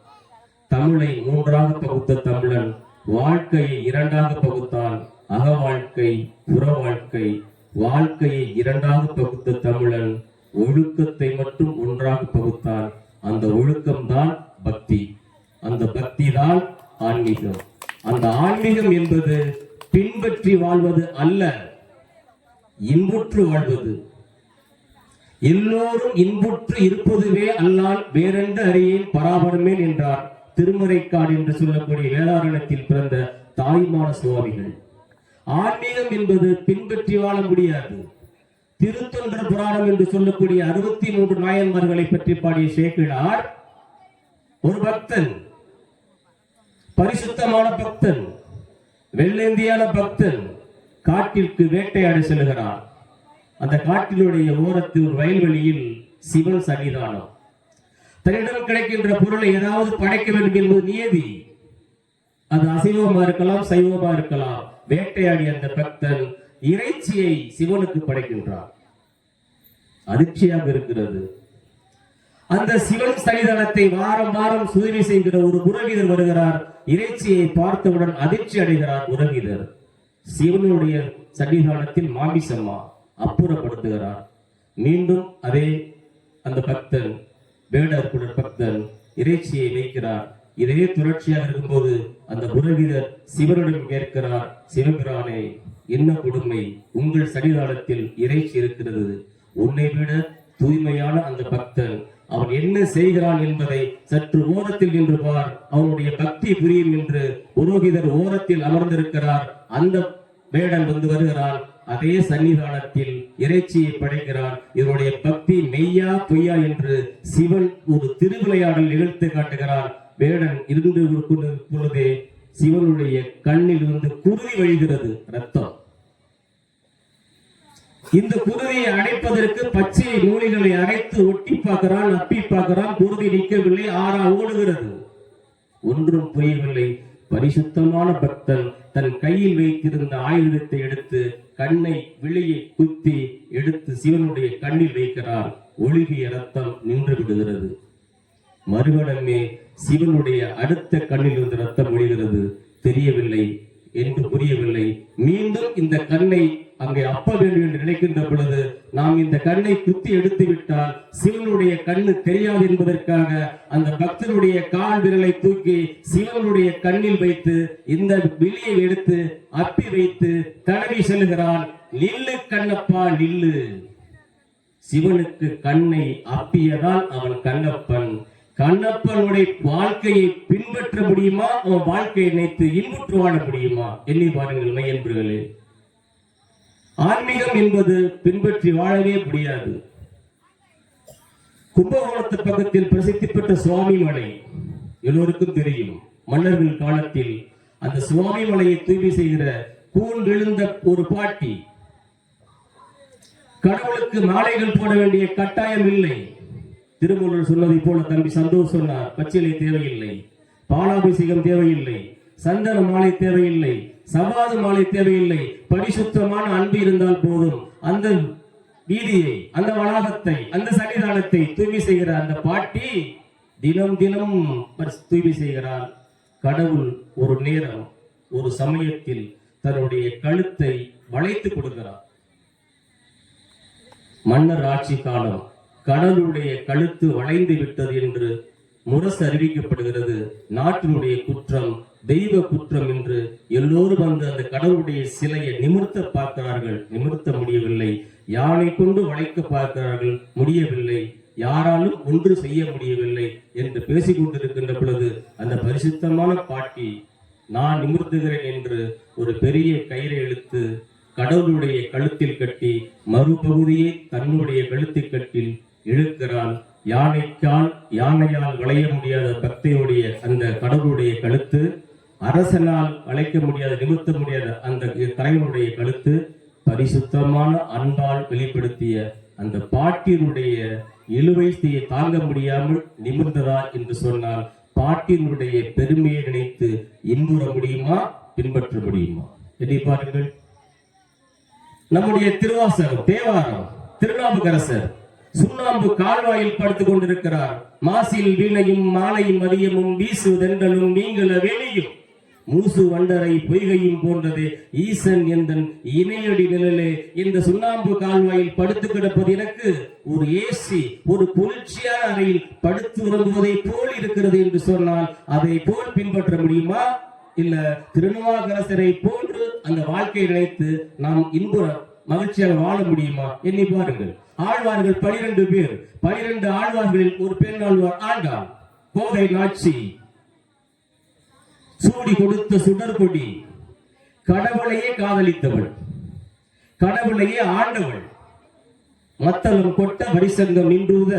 தமிழை 3ஆக பகுத்த தமிழன் வாழ்க்கையை 2ஆக பகுத்தான். அக வாழ்க்கை, புற வாழ்க்கை. வாழ்க்கையை 2ஆக பகுத்த தமிழன் ஒழுக்கத்தை மட்டும் ஒன்றாக பகுத்தான். அந்த ஒழுக்கம்தான் பக்தி, அந்த பக்தி தான் ஆன்மீகம். அந்த ஆன்மீகம் என்பது பின்பற்றி வாழ்வது அல்ல, இன்புற்று வாழ்வது. எல்லோரும் இன்புற்று இருப்பதுவே அல்லால் வேறென்று அறியேன் பராபரமேன் என்றார் திருமறைக்காடு என்று சொல்லக்கூடிய வேதாரணத்தில் பிறந்த தாய்மான சுவாமிகள். ஆன்மீகம் என்பது பின்பற்றி வாழ முடியாது. திருத்தொன்ற புராணம் என்று சொல்லக்கூடிய 63 நாயன்மார்களை பற்றி பாடிய சேக்கிழார் ஒரு பக்தன், பரிசுத்தமான பக்தன், வெள்ளேந்தியான பக்தன், காட்டிற்கு வேட்டையாட செல்கிறார். அந்த காட்டினுடைய ஓரத்தில் ஒரு வயல்வெளியில் சிவன் சன்னிதானம். தன்னிடம் கிடைக்கின்ற பொருளை ஏதாவது படைக்க வேண்டும் என்பது நியதி. அது அசைவமா இருக்கலாம், சைவமா இருக்கலாம். வேட்டையாடி அந்த பக்தன் இறைச்சியை சிவனுக்கு படைக்கின்றார். அதிர்ச்சியாக இருக்கிறது. அந்த சிவன் சன்னிதானத்தை வாரம் வாரம் சுதவி செய்கிற ஒரு புரோகிதர் வருகிறார். இறைச்சியை பார்த்தவுடன் அதிர்ச்சி அடைகிறார் புரோகிதர். சிவனுடைய சன்னிதானத்தில் மாமிசம்மா அப்புறப்படுத்துகிறார். மீண்டும் அதே அந்த பக்தன், வேடர் பக்தன் இறைச்சியை வைக்கிறார். இதே தொடர்ச்சியாக இருக்கும்போது அந்த புரோகிதர் சிவனிடம் கேட்கிறார், சிவபிரானே, என்ன கொடுமை, உங்கள் சன்னிதானத்தில் இறைச்சி இருக்கிறது. உன்னை விட தூய்மையான அந்த பக்தன் அவன் என்ன செய்கிறான் என்பதை சற்று ஓரத்தில் நின்று பார், அவனுடைய பக்தி புரியும் என்று புரோகிதர் ஓரத்தில் அமர்ந்திருக்கிறார். அந்த வேடன் வந்து வருகிறான். அதே சன்னிதானத்தில் இறைச்சியை படைக்கிறான். இதனுடைய பக்தி மெய்யா பொய்யா என்று சிவன் ஒரு திருவிளையாடல் நிகழ்த்து காட்டுகிறான். வேடன் இருந்து பொழுதே சிவனுடைய கண்ணில் இருந்து குருதி வழிகிறது, ரத்தம். இந்த குருதியை அடைப்பதற்கு பச்சை மூலிகளை அரைத்து ஒட்டி பார்க்கிறான், அப்பி பார்க்கிறான். குருதி நிற்கவில்லை, ஆறா ஓடுகிறது. ஒன்றும் புரியவில்லை. பரிசுத்தமான பக்தன் தன் கையில் வைத்திருந்த ஆயுதத்தை எடுத்து கண்ணை விழியை குத்தி எடுத்து சிவனுடைய கண்ணில் வைக்கிறார். ஒழுகிய ரத்தம் நின்று விடுகிறது. மறுகணமே சிவனுடைய அடுத்த கண்ணில் இருந்து ரத்தம் ஒழுகிறது. தெரியவில்லை என்று புரியவில்லை. மீண்டும் இந்த கண்ணை அங்கே அப்ப வேண்டும் என்று நினைக்கின்ற பொழுது நாம் இந்த கண்ணை குத்தி எடுத்து விட்டால் சிவனுடைய கண்ணு தெரியாது என்பதற்காக அந்த பக்தனுடைய கால் விரலை தூக்கி சிவனுடைய கண்ணில் வைத்து இந்த விழியை எடுத்து அப்பி வைத்து தடவி செல்கிறான். நில்லு கண்ணப்பா நில்லு. சிவனுக்கு கண்ணை அப்பியதால் அவன் கண்ணப்பன். கண்ணப்பனுடைய வாழ்க்கையை பின்பற்ற முடியுமா? அவன் வாழ்க்கையை நினைத்து இன்புற்று வாழ முடியுமா? எண்ணி பாருங்கள் மையன்பர்களே. ஆன்மீகம் என்பது பின்பற்றி வாழவே முடியாது. கும்பகோணத்து பக்கத்தில் பிரசித்தி பெற்ற சுவாமி மலை எல்லோருக்கும் தெரியும். மன்னர்கள் காலத்தில் அந்த சுவாமி மலையை தூய்மை செய்கிற கூன் விழுந்த ஒரு பாட்டி, கடவுளுக்கு மாலைகள் போட வேண்டிய கட்டாயம் இல்லை. திருமூலர் சொன்னதை போல தம்பி சந்தோஷ் சொன்னார், பச்சிலை தேவையில்லை, பாலாபிஷேகம் தேவையில்லை, சந்தன மாலை தேவையில்லை, சவாது மாலை தேவையில்லை. பரிசுத்தமான அன்பு இருந்தால் போதும். அந்த வீதியை, அந்த வளாகத்தை, அந்த சன்னிதானத்தை தூய்மை செய்கிற அந்த பாட்டி தினம் தினம் தூய்மை செய்கிறார். கடவுள் ஒரு நேரம், ஒரு சமயத்தில் தன்னுடைய கழுத்தை வளைத்து கொடுக்கிறார். மன்னர் ஆட்சி காலம், கடவுளுடைய கழுத்து வளைந்து விட்டது என்று முரசு அறிவிக்கப்படுகிறது. நாட்டினுடைய குற்றம், தெய்வ குற்றம் என்று எல்லோரும் வந்து அந்த கடவுளுடைய சிலையை நிமிர்த்த பார்க்கிறார்கள். நிமிர்த்த முடியவில்லை. யானை கொண்டு வளைக்க பார்க்கிறார்கள், முடியவில்லை. யாராலும் ஒன்று செய்ய முடியவில்லை என்று பேசிக் கொண்டிருக்கின்ற பொழுது அந்த பரிசுத்தமான பாட்டி நான் நிமிர்த்துகிறேன் என்று ஒரு பெரிய கயிறை இழுத்து கடவுளுடைய கழுத்தில் கட்டி மறுபகுதியை தன்னுடைய கழுத்தில் கட்டில் இழுக்கிறான். யானையால் வளைய முடியாத பக்தியுடைய அந்த கடவுளுடைய கழுத்து, அரசனால் வளைக்க முடியாத, நிமிர்த்த முடியாத அந்த தலைவனுடைய கழுத்து பரிசுத்தமான அன்பால் வெளிப்படுத்திய அந்த பாட்டியினுடைய இழுவையை தாங்க முடியாமல் நிமிர்ந்ததா என்று சொன்னால் பாட்டியினுடைய பெருமையை நினைத்து இன்புற முடியுமா? பின்பற்ற முடியுமா? எண்ணி பாருங்கள். நம்முடைய திருவாசகம், தேவாரம், திருநாவுக்கரசர் சுண்ணாம்பு கால்வாயில் படுத்துக் கொண்டிருக்கிறார். மாசில் வீணையும் மாலையும் மதியமும் வீசுதென்றலும் நீங்கள வேலையும் மூசு வண்டரை பொய்கையும் போன்றது ஈசன் எந்தன் இணையடி நிழலே இந்த சுண்ணாம்பு கால்வாயில் படுத்து கிடப்பது எனக்கு ஒரு ஏசி, ஒரு குளிர்ச்சியான அறையில் படுத்து உறங்குவதை போல் இருக்கிறது என்று சொன்னால் அதை போல் பின்பற்ற முடியுமா? இல்ல திருநாவுக்கரசரை போன்று அந்த வாழ்க்கையை நினைத்து நாம் இன்புற மகிழ்ச்சியாக வாழ முடியுமா? எண்ணி பாருங்கள். ஆழ்வார்கள் 12 பேர். 12 ஆழ்வார்களில் ஒரு பெண் ஆழ்வார் ஆண்டாள். கோதை நாச்சி, சூடி கொடுத்த சுடர்கொடி, கடவுளையே காதலித்தவள், கடவுளையே ஆண்டவள், மத்தளம் கொட்ட வரிசங்கம் நின்றுத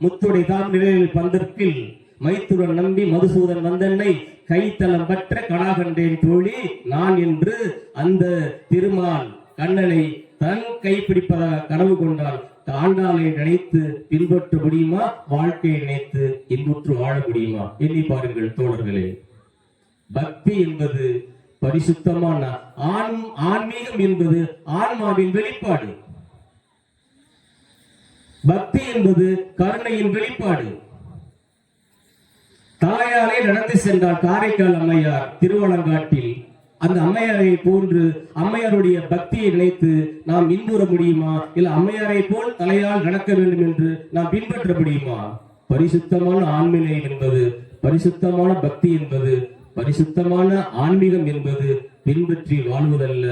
முத்துடை தாம் நிலையில் பந்தற்கில் மைத்துடன் நம்பி மதுசூதன் வந்தன்னை கைத்தளம் பற்ற கடாகண்டேன் தோழி நான் என்று அந்த திருமால் கண்ணனை தன் கைப்பிடிப்பதாக கனவு கொண்டால் ஆண்டாளை நினைத்து பின்பற்ற முடியுமா? வாழ்க்கையை நினைத்து இன்புற்று வாழ முடியுமா? எண்ணி பாருங்கள் தோழர்களே. பக்தி என்பது பரிசுத்தமான ஆன்மீகம் என்பது ஆன்மாவின் வெளிப்பாடு. பக்தி என்பது கருணையின் வெளிப்பாடு. தாயாலே நடந்து சென்றார் காரைக்கால் அம்மையார் திருவலங்காட்டில். அந்த அம்மையாரை போன்று அம்மையாருடைய பக்தியை நினைத்து நாம் இன்புற முடியுமா? இல்ல அம்மையாரை போல் தலையால் நடக்க வேண்டும் என்று நாம் பின்பற்ற முடியுமா? பரிசுத்தமான ஆன்மீகம் என்பது, பரிசுத்தமான பக்தி என்பது, பரிசுத்தமான ஆன்மீகம் என்பது பின்பற்றி வாழ்வதல்ல,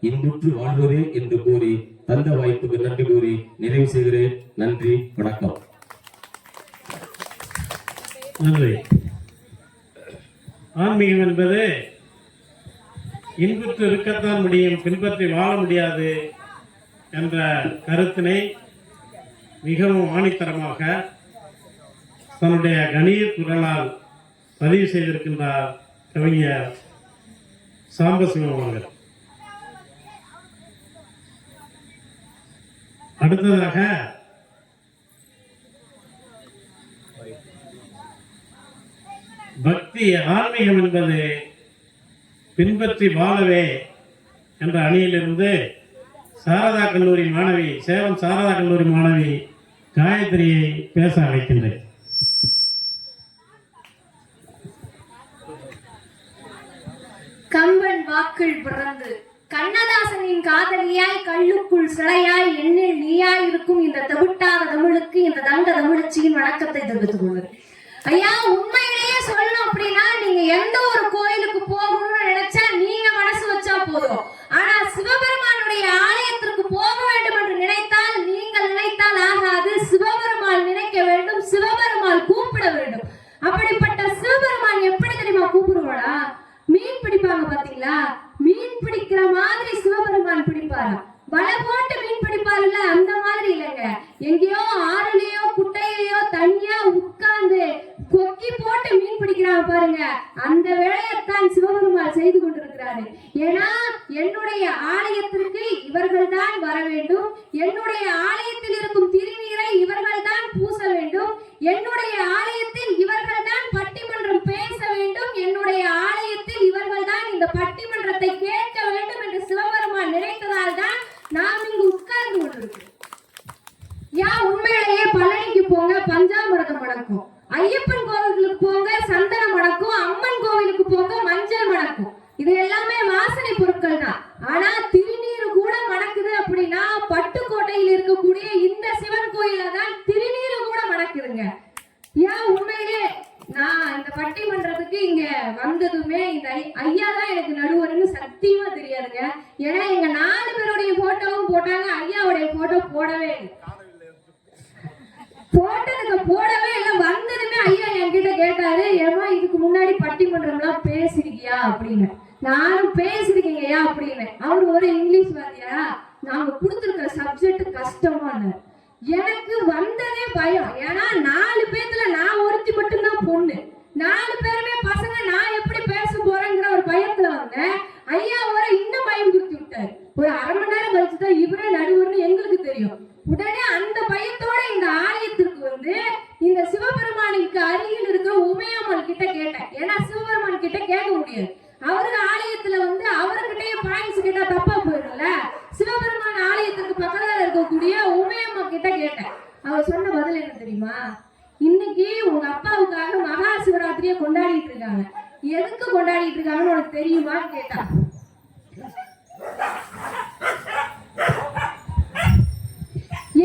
இன்புற்று வாழ்வதே என்று கூறி தந்த வாய்ப்புக்கு நன்றி கூறி நிறைவு செய்கிறேன். நன்றி, வணக்கம்.
நன்றி. ஆன்மீகம் என்பது இன்புற்று இருக்கத்தான் முடியும், பின்பற்றி வாழ முடியாது என்ற கருத்தினை மிகவும் ஆணித்தரமாக தன்னுடைய கணீர் குரலால் பதிவு செய்திருக்கின்றார் கவிஞர் சாம்பசிவம் அவர்கள். அடுத்ததாக பக்தி ஆன்மீகம் என்பது பின்பற்றி வாழவே என்ற அணியிலிருந்து சாரதா கல்லூரி மாணவி, சேலம் சாரதா கல்லூரி மாணவி காயத்ரியை பேச அழைக்கின்றேன்.
கம்பன் வாக்கள் பிறந்து கண்ணதாசனின் காதலியாய் கல்லுக்குள் சிலையாய் எண்ணில் நீயாய் இருக்கும் இந்த தவிட்டாத தமிழுக்கு இந்த தங்க தமிழச்சியின் வணக்கத்தை தெரிவித்துக் கொள்வது. ஐயா, உண்மையிலேயே சொல்லணும் அப்படின்னா நீங்க எந்த ஒரு கோயிலுக்கு போகணும்னு நினைச்சா நீங்க மனசு வச்சா போதும். ஆனா சிவபெருமானுடைய ஆலயத்திற்கு போக வேண்டும் என்று நினைத்தால் நீங்கள் நினைத்தால் ஆகாது. சிவபெருமான் நினைக்க வேண்டும், சிவபெருமான் கூப்பிட வேண்டும். அப்படிப்பட்ட சிவபெருமான் எப்படி தெரியுமா கூப்பிடுவாடா? மீன் பிடிப்பாங்க பாத்தீங்களா? மீன் பிடிக்கிற மாதிரி சிவபெருமான் பிடிப்பாரா? வலை போட்டு மீன் பிடிப்பாருல்ல, அந்த மாதிரி இல்லைங்க. எங்கேயோ ஆறுலயோ குட்டையிலயோ தனியா உட்கார்ந்து கொக்கி போட்டு மீன் பிடிக்கிறாங்க பாருங்க, அந்த வேலையத்தான் சிவபெருமான் செய்து கொண்டிருக்கிறாரு. ஏன்னா என்னுடைய ஆலயத்திற்கு இவர்கள் தான் வர வேண்டும், என்னுடைய ஆலயத்தில் இருக்கும் திருநீரை இவர்கள் தான் பூச வேண்டும், என்னுடைய ஆலயத்தில் இவர்கள் தான் பட்டிமன்றம் பேச வேண்டும், என்னுடைய ஆலயத்தில் இவர்கள் தான் இந்த பட்டிமன்றத்தை கேட்க வேண்டும் என்று சிவபெருமான் நினைத்ததால் தான் நாம் இங்கு உட்கார்ந்து கொண்டிருக்கிறோம். உண்மையிலேயே பழனிக்கு போங்க, பஞ்சாமிரதம் மணக்கும். ஐயப்பன் கோவிலுக்கு போங்க, சந்தனம் மணக்கும். அம்மன் கோவிலுக்கு போங்க, மஞ்சள் மணக்கும். இது எல்லாமே வாசனை பொருட்கள் தான். ஆனா திருநீர் கூட மணக்குது அப்படின்னா பட்டுக்கோட்டையில் இருக்கக்கூடிய இந்த சிவன் கோயில தான் திருநீர் கூட மணக்குதுங்க. உண்மையிலே நான் இந்த பட்டிமன்றத்துக்கு இங்க வந்ததுமே இந்த ஐயா தான் எனக்கு நடுவர்னு சத்தியமா தெரியாதுங்க. ஏன்னா எங்க 4 பேருடைய போட்டோவும் போட்டாங்க, ஐயாவுடைய போட்டோ போடவே இல்லை. போடவே இல்லை. வந்ததுமே ஐயா என்கிட்ட கேட்டாரு, ஏமா இதுக்கு முன்னாடி பட்டிமன்றம் எல்லாம் பேசிருக்கியா அப்படின்னு. நானும் பேசிருக்கீங்கயா அப்படின்னு. அவரு ஒரு இங்கிலீஷ் வாதியா, நாங்க கொடுத்துருக்கிற சப்ஜெக்ட் கஷ்டமான. எனக்கு வந்ததே பயம். ஏன்னா 4 பேத்துல நான் ஒருத்தி மட்டும்தான் பொண்ணு, 4 பேருமே பசங்க. நான் எப்படி பேச போறேங்கிற ஒரு பயத்துல வந்தேன். ஐயா வர இன்னும் பயம் கொடுத்து விட்டாரு. ஒரு அரை மணி நேரம் கழிச்சுதான் இவரே நடுவர்னு எங்களுக்கு தெரியும். உடனே அந்த பயத்தோட இந்த ஆலயத்திற்கு வந்து இந்த சிவபெருமானுக்கு அருகில் இருக்கிற உமையம்மன் கிட்ட கேட்டேன். ஏன்னா சிவபெருமான் கிட்ட கேட்க முடியாது. அவருக்கு ஆலயத்துல வந்து அவர்கிட்டயே பாயிண்ட்ஸ் கேட்டா தப்பா போயிடும்ல. சிவபெருமான் ஆலயத்துக்கு பக்கத்துல இருக்கக்கூடிய உமையம்மா கிட்ட கேட்டேன். அவர் சொன்ன பதில் என்ன தெரியுமா? இன்னைக்கு உங்க அப்பாவுக்காக மகா சிவராத்திரியை கொண்டாடிட்டு இருக்காங்க. எதுக்கு கொண்டாடிட்டு இருக்காங்கன்னு உனக்கு தெரியுமான்னு கேட்டா.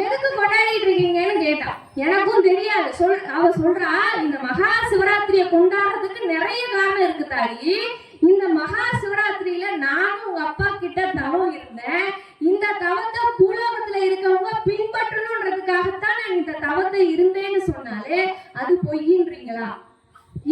எதுக்கு கொண்டாடிட்டு இருக்கீங்கன்னு கேட்டா. எனக்கும் தெரியாது. அவ சொல்றா, இந்த மகா சிவராத்திரியை கொண்டாடுறதுக்கு நிறைய காரணம் இருக்கு தாயி. இந்த மகா சிவராத்திரியில நானும் உங்க அப்பா கிட்ட தவம் இருந்தேன். இந்த தவத்தை பூலோகத்துல இருக்கவங்க பின்பற்றணும்ன்றதுக்காகத்தான் நான் இந்த தவத்தை இருந்தேன்னு சொன்னாலே அது பொய்யின்றீங்களா?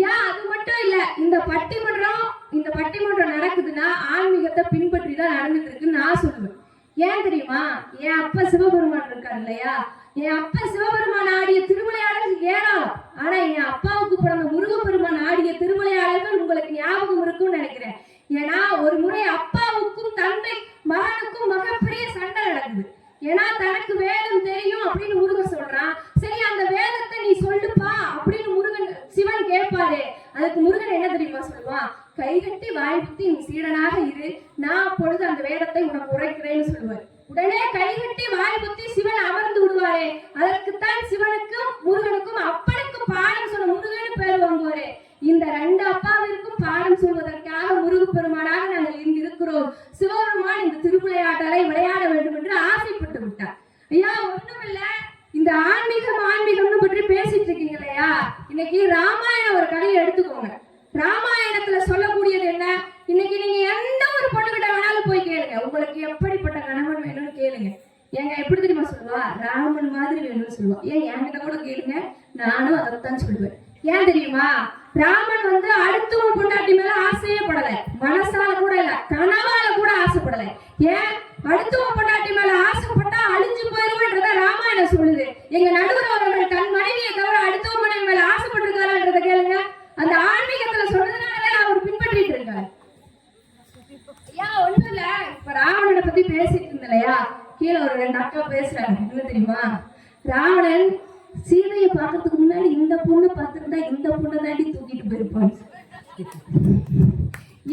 ஏன் அது மட்டும் இல்ல, இந்த பட்டிமன்றம் நடக்குதுன்னா ஆன்மீகத்தை பின்பற்றி தான் நடந்துட்டு இருக்குன்னு நான் சொல்லுவேன். ஏன் தெரியுமா? என் அப்பா சிவபெருமான் இருக்காரு இல்லையா, என் அப்பா சிவபெருமான் ஆடிய திருவிளையாடல் ஏராளம். ஆனா என் அப்பாவுக்கு பிறந்த முருகப்பெருமான் ஆடிய திருவிளையாடல்கள் உங்களுக்கு ஞாபகம் இருக்கும்னு நினைக்கிறேன். ஏன்னா ஒரு முறை அப்பாவுக்கும் தந்தை மகனுக்கும் மிகப்பெரிய சண்டை நடக்குது. ஏன்னா தனக்கு வேதம் தெரியும் அப்படின்னு முருகன் சொல்றான். சரி, அந்த வேதத்தை நீ சொல்லுப்பா அப்படின்னு சிவன் கேட்பாரு. அதுக்கு முருகன் என்ன தெரியுமா சொல்லுவான்? கைகட்டி வாய்ப்புத்தி நீ சீடனாக இரு, நான் அப்பொழுது அந்த வேதத்தை உனக்கு உரைக்கிறேன்னு சொல்லுவார். உடனே கைகட்டி வாய்ப்புத்தி சிவன் அமர்ந்து விடுவாரே. அதற்குத்தான் சிவனுக்கும் முருகனுக்கும் அப்பனுக்கும் பாடம் சொன்ன முருகன் பேர் வாங்குவாரு. இந்த ரெண்டு அப்பாவிற்கும் பாடம் சொல்வதற்காக முருகப்பெருமானாக நாங்கள் இங்கு இருக்கிறோம். சிவபெருமான் இந்த திருவிளையாடலை விளையாட வேண்டும் என்று ஆசைப்பட்டு விட்டார். ஐயா, ஒண்ணுமில்ல, இந்த ஆன்மீகம்னு பற்றி பேசிட்டு இருக்கீங்க இல்லையா, இன்னைக்கு ராமாயணம் ஒரு கதையை எடுத்துக்கோங்க. ராமாயணத்துல சொல்லக்கூடியது என்ன? இன்னைக்கு நீங்க எந்த ஒரு பொண்ணுகிட்ட வேணாலும் போய் கேளுங்க, உங்களுக்கு எப்படிப்பட்ட கணவன் வேணும்னு கேளுங்க. ஏங்க எப்படி தெரியுமா சொல்லுவா? ராமன் மாதிரி வேணும்னு சொல்லுவா. ஏன் என்கிட்ட கூட கேளுங்க, நானும் அதைத்தான் சொல்லுவேன். ஏன் தெரியுமா? ராமன் அடுத்தவன் பொண்டாட்டி மேல ஆசையே படல, மனசால கூட இல்ல, கனவால கூட ஆசைப்படல. ஏன்? அடுத்தவன் பொண்டாட்டி மேல ஆசைப்பட்டா அழிஞ்சு போயிருவன்றத ராமாயணம் சொல்லுது. எங்க நடுவர் அவர்கள் தன் மனைவியை தவிர அடுத்தவன் மனைவி மேல ஆசைப்பட்டிருக்காருன்றத கேளுங்க. அந்த ஆன்மீகத்துல சொல்றதுனாலதான் அவர் பின்பற்றிட்டு இருக்காரு. ஐயா, ஒண்ணும் இல்ல, இப்ப ராவணனை பத்தி பேசிட்டு இருந்தலையா, கீழே ஒரு 2 அக்கா பேசுறாங்க. என்ன தெரியுமா? ராவணன் சீதையை பார்க்கறதுக்கு முன்னாடி இந்த பொண்ணு பார்த்திருந்தா இந்த பொண்ணை தாண்டி தூக்கிட்டு போயிருப்பான்.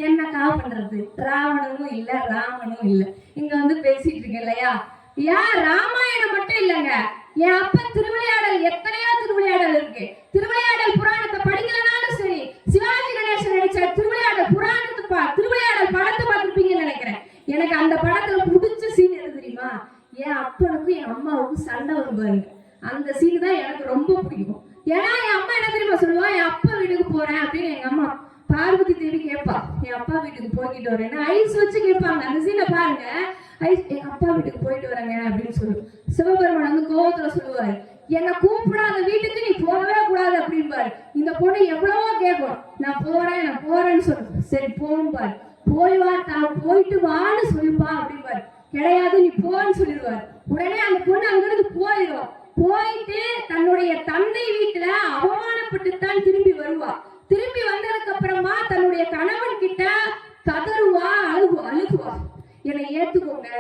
என்னக்கா பண்றது? ராவணனும் இல்ல, ராமனும் இல்ல. இங்க பேசிட்டு இருக்கேன் இல்லையா. ஏன் ராமாயணம் மட்டும் இல்லைங்க, என் அப்பா திருவிளையாடல் எத்தனையோ திருவிளையாடல் இருக்கு. திருவிளையாடல் புராணத்தை படிக்கலனாலும் சரி, சிவாஜி கணேசன் நடிச்ச திருவிளையாடல் திருவிளையாடல் படத்தை பார்த்திருப்பீங்கன்னு நினைக்கிறேன். எனக்கு அந்த படத்துல பிடிச்ச சீன் எது தெரியுமா? என் அப்பனுக்கும் என் அம்மாவுக்கும் சண்டை வரும் பாருங்க, அந்த சீன் தான் எனக்கு ரொம்ப பிடிக்கும். ஏன்னா என் அம்மா என்ன தெரியுமா சொல்லுவா? என் அப்பா வீட்டுக்கு போறேன் அப்படின்னு எங்க அம்மா பார்வதி தேவி கேட்பா. என் அப்பா வீட்டுக்கு போய்கிட்டு வரேன் ஐஸ் வச்சு கேட்பாங்க. அந்த சீனை பாருங்க, ஐஸ் எங்க அப்பா வீட்டுக்கு போயிட்டு வரேங்க அப்படின்னு சொல்லு. சிவபெருமான் கோவத்துல சொல்லுவாரு, என்னை கூப்பிடாத வீட்டுக்கு நீ போகவே கூடாது அப்படின்பாரு. இந்த பொண்ணு எவ்வளவோ கேட்கும், நான் போறேன்னு சொல்லு. சரி போகும்பாரு. போயிட்டு வான்னு சொல்லுப்பா அப்படின்பாரு. கிடையாது, நீ போன்னு சொல்லிடுவாரு. உடனே அந்த பொண்ணு அங்கிருந்து போயிடும். போயிட்டு தன்னுடைய தந்தை வீட்டுல அவமானப்பட்டுத்தான் திரும்பி வருவா. திரும்பி வந்ததுக்கு அப்புறமா தன்னுடைய கணவன் கிட்ட கதறுவா, அழுகுவா. என்னை ஏத்துக்கோங்க,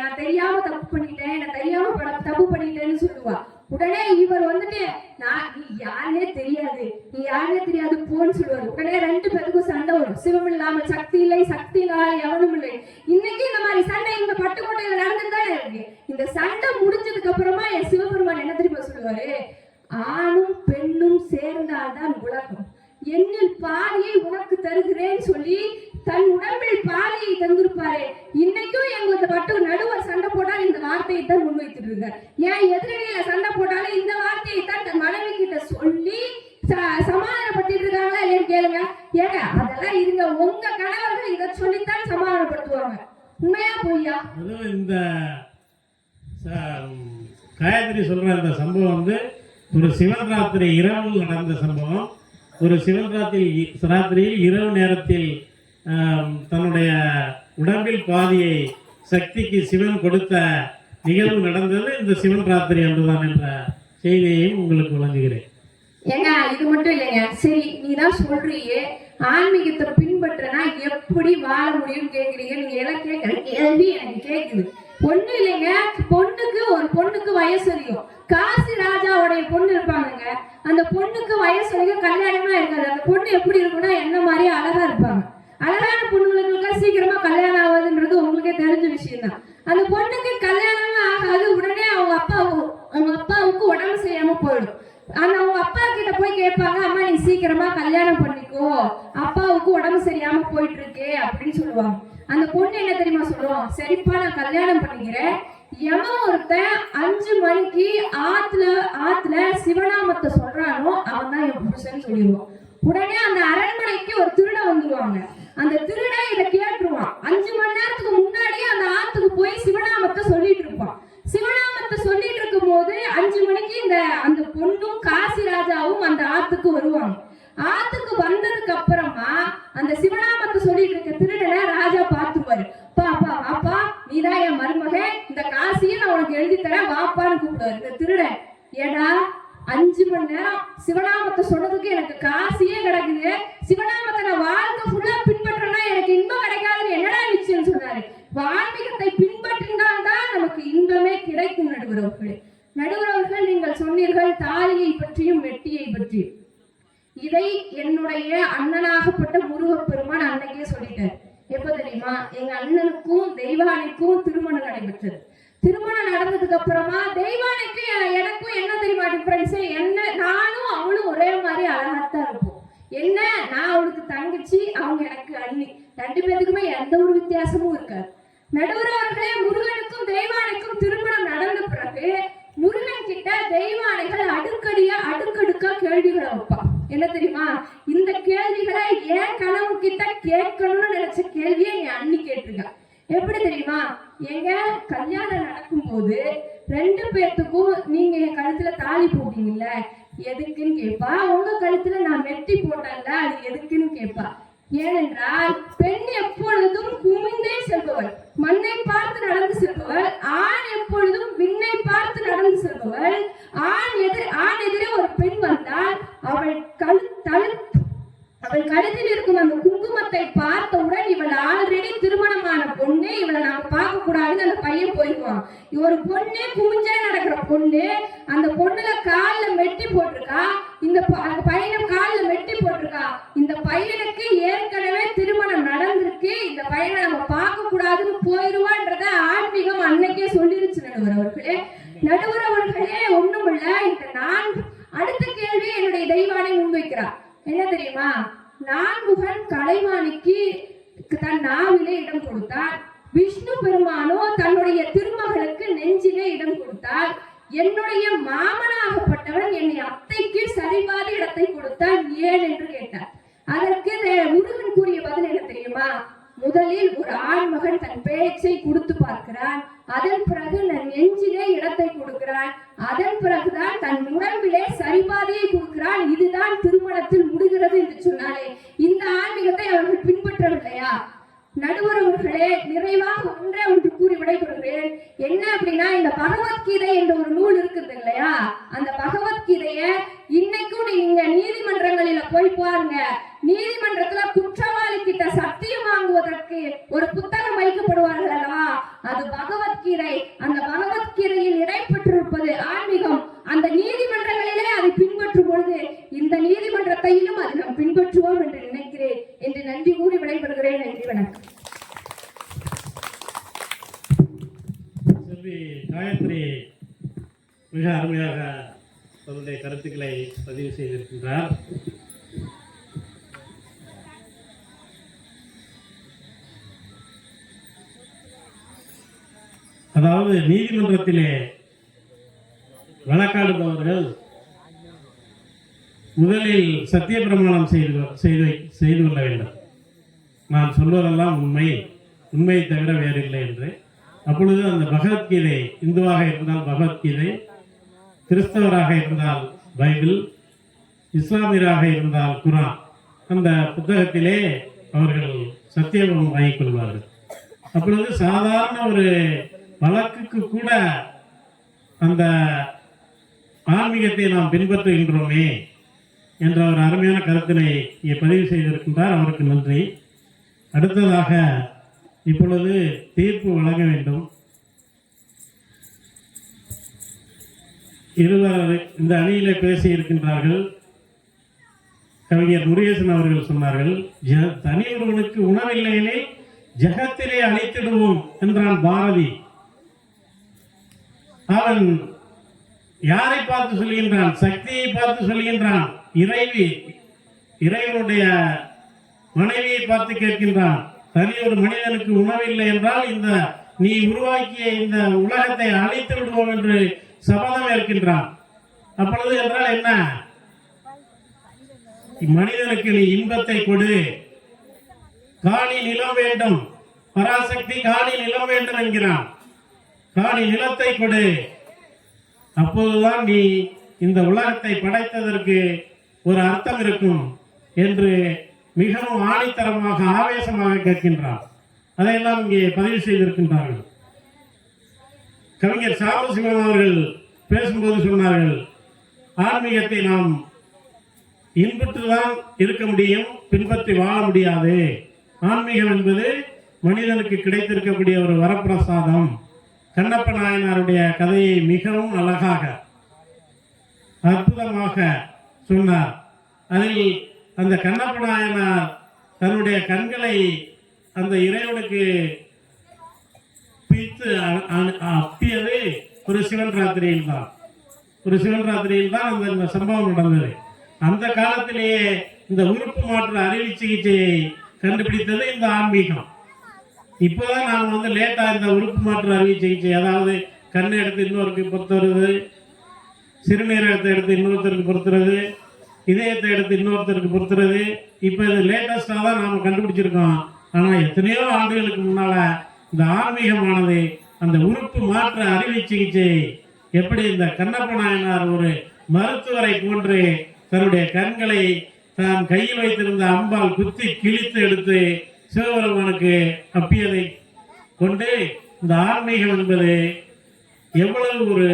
நான் தெரியாம தப்பு பண்ணிட்டேன், என்னை தெரியாம தப்பு பண்ணிட்டேன்னு சொல்லுவா. உடனே இவர் நீ யாருன்னே தெரியாது போன்னு சொல்லுவாரு. உடனே 2 பேருக்கும் சண்டை வரும். சிவம் இல்லாமல் சக்தி இல்லை, சக்தி இல்லாமல் எவனும் இல்லை. இன்னைக்கு இந்த மாதிரி சண்டை இந்த பட்டுக்கோட்டையில நடந்துதானே இருக்கு. இந்த சண்டை முடிஞ்சதுக்கு அப்புறமா என் சிவபெருமான் என்ன தெரியுமா சொல்லுவாரு? ஆணும் பெண்ணும் சேர்ந்தால்தான் உலகம், என்னில் பாதியை உனக்கு தருகிறேன்னு சொல்லி தன் உடம்பில் பாதியை தந்திருப்பாரு. இன்னைக்கும் எங்க நடுவர் சண்டை போட்டால் இந்த வார்த்தையை தான் முன்வைத்துட்டு இருக்காரு. ஏன் எதிரில சண்டை போட்டாலும் இந்த வார்த்தையை தான் தன் மனைவி கிட்ட சொல்லி சமாதானப்படுத்திட்டு இருக்காங்களா இல்லைன்னு கேளுங்க. ஏங்க அதெல்லாம் இருங்க, உங்க கணவர்கள் இதை சொல்லித்தான் சமாதானப்படுத்துவாங்க. உண்மையா பொய்யா?
இந்த காயத்ரி சொல்ற இந்த சம்பவம் ஒரு சிவன் ராத்திரி இரவில் நடந்த சம்பவம். ஒரு சிவன் ராத்திரியில் இரவு நேரத்தில் தன்னுடைய உடம்பில் பாதியை சக்திக்கு சிவன் கொடுத்த நிகழ்வு நடந்தது இந்த சிவன் ராத்திரி அன்றுதான் என்ற செய்தியையும் உங்களுக்கு வழங்குகிறேன்.
ஏங்க இது மட்டும் இல்லைங்க. சரி, நீ தான் சொல்றியே ஆன்மீகத்தை பின்பற்றனா எப்படி வாழ முடியும்னு கேக்குறீங்க. நீங்க எல்லாம் கேட்கற கேள்வி எனக்கு கேக்குது. ஒண்ணு இல்லைங்க, ஒரு பொண்ணுக்கு வயசு அதிகம். காசி ராஜாவுடைய பொண்ணு இருப்பாங்க, அந்த பொண்ணுக்கு வயசு அதிகம், கல்யாணமா இருக்காது. அந்த பொண்ணு எப்படி இருக்குன்னா என்ன மாதிரியே அழகா இருப்பாங்க. அழகான பொண்ணுங்களுக்கு சீக்கிரமா கல்யாணம் ஆகுதுன்றது உங்களுக்கே தெரிஞ்ச விஷயம் தான். அந்த பொண்ணுக்கு கல்யாணமே ஆகாது. உடனே அவங்க அப்பாவுக்கு உடம்பு செய்யாம போயிடும். அவங்க அப்பா கிட்ட போய் கேட்பாங்க, அம்மா நீ சீக்கிரமா கல்யாணம் பண்ணிக்கோ, அப்பாவுக்கு உடம்பு சரியாம போயிட்டு இருக்கு அப்படின்னு சொல்லுவாங்க. அந்த பொண்ணு என்ன தெரியுமா சொல்லுவோம், சரிப்பா நான் கல்யாணம் பண்ணிக்கிறேன், எவன் ஒருத்தன் 5 மணிக்கு ஆத்துல சிவநாமத்தை சொல்றானோ அவன் தான் என் புருஷன் சொல்லிடுவோம். உடனே அந்த அரண்மனைக்கு ஒரு திருடன் வந்துருவாங்க. அந்த திருடன் இதை கேட்டுருவான். 5 மணி நேரத்துக்கு முன்னாடியே அந்த ஆத்துக்கு போய் சிவநாமத்தை சொல்லிட்டு இருப்பான். சிவநாமத்தை சொல்லிட்டு இருக்கும் போது 5 மணிக்கு அந்த பொண்ணும் காசி ராஜாவும் அந்த ஆத்துக்கு வருவாங்க. ஆத்துக்கு வந்ததுக்கு அப்புறமா அந்த சிவநாமத்தை சொல்லிட்டு இருக்க திருடனை ராஜா பார்த்துருவாரு. பாப்பா வாப்பா, நீதான் என் மருமகன், இந்த காசியை நான் உனக்கு எழுதி தரேன் வாப்பான்னு கூப்பிடுவாரு. இந்த திருடன், ஏடா 5 மணி நேரம் சிவநாமத்தை சொன்னதுக்கு எனக்கு காசியே கிடைக்குது, சிவநாமத்தை நான் வாழ்க்கை ஃபுல்லா பின்பற்றேன்னா எனக்கு இன்பம் கிடைக்காதுன்னு என்னடா நிச்சயம் சொன்னாரு. ஆன்மீகத்தை பின்பற்றினால்தான் நமக்கு இன்பமே கிடைக்கும். நடுவரவர்கள் நீங்கள் சொன்னீர்கள் தாலியை பற்றியும் வெட்டியை பற்றியும். இதை என்னுடைய அண்ணனாகப்பட்ட முருகப்பெருமான் அன்னைக்கே சொல்லிட்டார். எப்ப தெரியுமா? எங்க அண்ணனுக்கும் தெய்வானைக்கும் திருமணம் நடைபெற்றது. திருமணம் நடந்ததுக்கு அப்புறமா தெய்வானைக்கு எனக்கும் என்ன தெரியுமா டிஃபரன்ஸ், என்ன நானும் அவளும் ஒரே மாதிரி அழகாத்தான் இருப்போம். என்ன, நான் அவளுக்கு தங்கச்சி, அவங்க எனக்கு அண்ணி, 2 பேருக்குமே எந்த ஒரு வித்தியாசமும் இருக்காது. நடுவரவர்களே, முருகனுக்கும் தெய்வானைக்கும் திருமணம் நடந்த பிறகு முருகன் கிட்ட தெய்வானைகள் அடுக்கடுக்கா கேள்விகளை வைப்பான். என்ன தெரியுமா? இந்த கேள்விகளை என் கனவு கிட்ட கேட்கணும்னு நினைச்ச கேள்வியை என் அண்ணி கேட்டிருக்கா. எப்படி தெரியுமா? எங்க கல்யாணம் நடக்கும் போது 2 பேர்த்துக்கும் நீங்க என் கழுத்துல தாலி போட்டீங்கல்ல, எதுக்குன்னு கேட்பா. உங்க கழுத்துல நான் மெட்டி போட்டேன்ல, அது எதுக்குன்னு கேட்பா. ஏனென்றால் பெண் எப்பொழுதும் குமிந்தே செல்பவள், மண்ணை பார்த்து நடந்து செல்பவள். ஆண் எப்பொழுதும் விண்ணை பார்த்து நடந்து செல்பவள். ஆண் எதிரே ஒரு பெண் வந்தால் அவள் கழுத்தில் இருக்கும் அந்த குங்குமத்தை பார்த்தவுடன் இவள் ஆல்ரெடி திருமணமான பொண்ணு, இவளை நாம பார்க்க கூடாதுன்னு அந்த பையன் போயிடுவான். ஒரு பொண்ணு குமிஞ்சே நடக்கிற பொண்ணு, அந்த பொண்ணுல காலில் மெட்டி போட்டிருக்கா, அந்த பையனை காலில் மெட்டி போட்டிருக்கா. இந்த பையனுக்கு ஏற்கனவே திருமணம் நடந்திருக்கு, இந்த பையனை நம்ம பார்க்க கூடாதுன்னு போயிடுவான்றத ஆன்மீகம் அன்னைக்கே சொல்லிருச்சு. நடுவர் அவர்களே ஒண்ணுமில்ல. இந்த நான் அடுத்த கேள்வி என்னுடைய தெய்வானை முன்வைக்கிறார். என்ன தெரியுமா? நான்முகன் கலைவாணிக்கு தன் நாவிலே இடம் கொடுத்தார். விஷ்ணு பெருமானோ தன்னுடைய திருமகளுக்கு நெஞ்சிலே இடம் கொடுத்தார். என்னுடைய மாமனாகப்பட்டவன் என்னை அத்தைக்கு சரிபாதி இடத்தை கொடுத்தார், ஏன் என்று கேட்டார். அதற்கு முருகன் கூறிய பதில் என்ன தெரியுமா? முதலில் ஒரு ஆண்மகன் தன் பேச்சை கொடுத்து பார்க்கிறான், அதன் பிறகு தன் நெஞ்சிலே இடத்தை கொடுக்கிறான், அதன் பிறகுதான் தன் உடம்பிலே சரிபாதியை கொடுக்கிறான். இதுதான் திருமணத்தில் முடிகிறது என்று சொன்னாலே இந்த ஆன்மீகத்தை அவர்கள் பின்பற்றவில்லையா? நடுவரவர்களே, நிறைவாக ஒன்று கூறி விடைபெறுகிறேன். என்ன அப்படின்னா, இந்த பகவத்கீதை என்ற ஒரு நூல் இருக்குது இல்லையா, அந்த பகவத்கீதைய இன்னைக்கும் நீங்க நீதிமன்றங்களில போய் பாருங்க. நீதிமன்றத்துல குற்றவாளி கிட்ட சத்தியம் வாங்குவதற்கு ஒரு புத்தகம் வைக்கப்படுவார்கள் அல்லவா, அது பகவத்கீதை. அந்த பகவத்கீதையில் இடைப்பெற்றிருப்பது ஆன்மீகம். அந்த நீதிமன்றங்களிலே அதை பின்பற்றும் பொழுது இந்த நீதிமன்றத்தையும் அதை நாம் பின்பற்றுவோம் என்று நினைக்கிறேன் என்று நன்றி கூறி விடைபெறுகிறேன். நன்றி, வணக்கம்.
செல்வி காயத்ரி மிக அருமையாக தன்னுடைய கருத்துக்களை பதிவு செய்திருக்கின்றார். அதாவது நீதிமன்றத்திலே வழக்காடுபவர்கள் முதலில் சத்திய பிரமாணம் செய்து கொள்ள வேண்டும். நான் சொல்வதெல்லாம் உண்மையை தவிர வேறில்லை என்று. அப்பொழுது அந்த பகவத்கீதை, இந்துவாக இருந்தால் பகவத்கீதை, கிறிஸ்தவராக இருந்தால் பைபிள், இஸ்லாமியராக இருந்தால் குரான், அந்த புத்தகத்திலே அவர்கள் சத்தியபிரமாணம் வாங்கிக் கொள்வார்கள். அப்பொழுது சாதாரண ஒரு வழக்குக்கு கூட அந்த ஆன்மீகத்தை நாம் பின்பற்றுகின்றோமே என்ற ஒரு அருமையான கருத்தினை இங்கே பதிவு செய்திருக்கின்றார். அவருக்கு நன்றி. அடுத்ததாக இப்பொழுது தீர்ப்பு வழங்க வேண்டும். இருவர் இந்த அணியிலே பேசி இருக்கின்றார்கள். கவிஞர் முருகேசன் அவர்கள் சொன்னார்கள், தனி ஒருவனுக்கு உணவில்லையெனில் ஜகத்திலே அழித்திடுவோம் என்றான் பாரதி. அவன் யாரை பார்த்து சொல்கின்றான்? சக்தியை பார்த்து சொல்கின்றான். இறைவி இறைவனுடைய மனைவியை பார்த்து கேட்கின்றான், தனி ஒரு மனிதனுக்கு உணவில்லை என்றால் இந்த நீ உருவாக்கிய இந்த உலகத்தை அழித்து விடுவோம் என்று சபதம் ஏற்கின்றான். அப்பொழுது என்றால் என்ன? மனிதனுக்கு நீ இன்பத்தை கொடு, காணி நிலம் வேண்டும், பராசக்தி காணி நிலம் வேண்டும் என்கிறான். காணி நிலத்தை கொடு, அப்போதுதான் நீ இந்த உலகத்தை படைத்ததற்கு ஒரு அர்த்தம் இருக்கும் என்று மிகவும் ஆணித்தரமாக ஆவேசமாக கேட்கின்றான். அதையெல்லாம் இங்கே பதிவு செய்திருக்கின்றார்கள். கவிஞர் சாம்பசிவம் அவர்கள் பேசும்போது சொன்னார்கள், ஆன்மீகத்தை நாம் இன்புற்றுதான் இருக்க முடியும், பின்பற்றி வாழ முடியாது. ஆன்மீகம் என்பது மனிதனுக்கு கிடைத்திருக்கக்கூடிய ஒரு வரப்பிரசாதம். கண்ணப்ப நாயனாருடைய கதையை மிகவும் அழகாக அற்புதமாக சொன்னார். அதில் அந்த கண்ணப்ப நாயனார் தன்னுடைய கண்களை அந்த இறைவனுக்கு பிரித்து அப்பியது ஒரு சிவன் ராத்திரியில் தான். ஒரு சிவன் ராத்திரியில் தான் அந்த சம்பவம் நடந்தது. அந்த காலத்திலேயே இந்த உறுப்பு மாற்று அறுவை சிகிச்சையை கண்டுபிடித்தது இந்த ஆன்மீகம். இப்போதான் நாம் லேட்டா இந்த உறுப்பு மாற்று அறுவை சிகிச்சை, அதாவது கண்ணை எடுத்து இன்னொருக்கு பொறுத்துறது, சிறுநீரகத்தை எடுத்து இன்னொருத்தருக்கு பொறுத்துறது, இதயத்தை எடுத்து இன்னொருத்தருக்கு பொறுத்துறது, இப்போ இது லேட்டஸ்டாக தான் நாம் கண்டுபிடிச்சிருக்கோம். ஆனால் எத்தனையோ ஆண்டுகளுக்கு முன்னால இந்த ஆன்மீகமானது அந்த உறுப்பு மாற்று அறுவை சிகிச்சை எப்படி இந்த கண்ணப்ப நாயனார் ஒரு மருத்துவரை போன்று தன்னுடைய கண்களை தான் கையில் வைத்திருந்த அம்பால் குத்தி கிழித்து எடுத்து சிவபெருமானுக்கு அப்பியதை கொண்டு இந்த ஆன்மீகம் என்பது எவ்வளவு ஒரு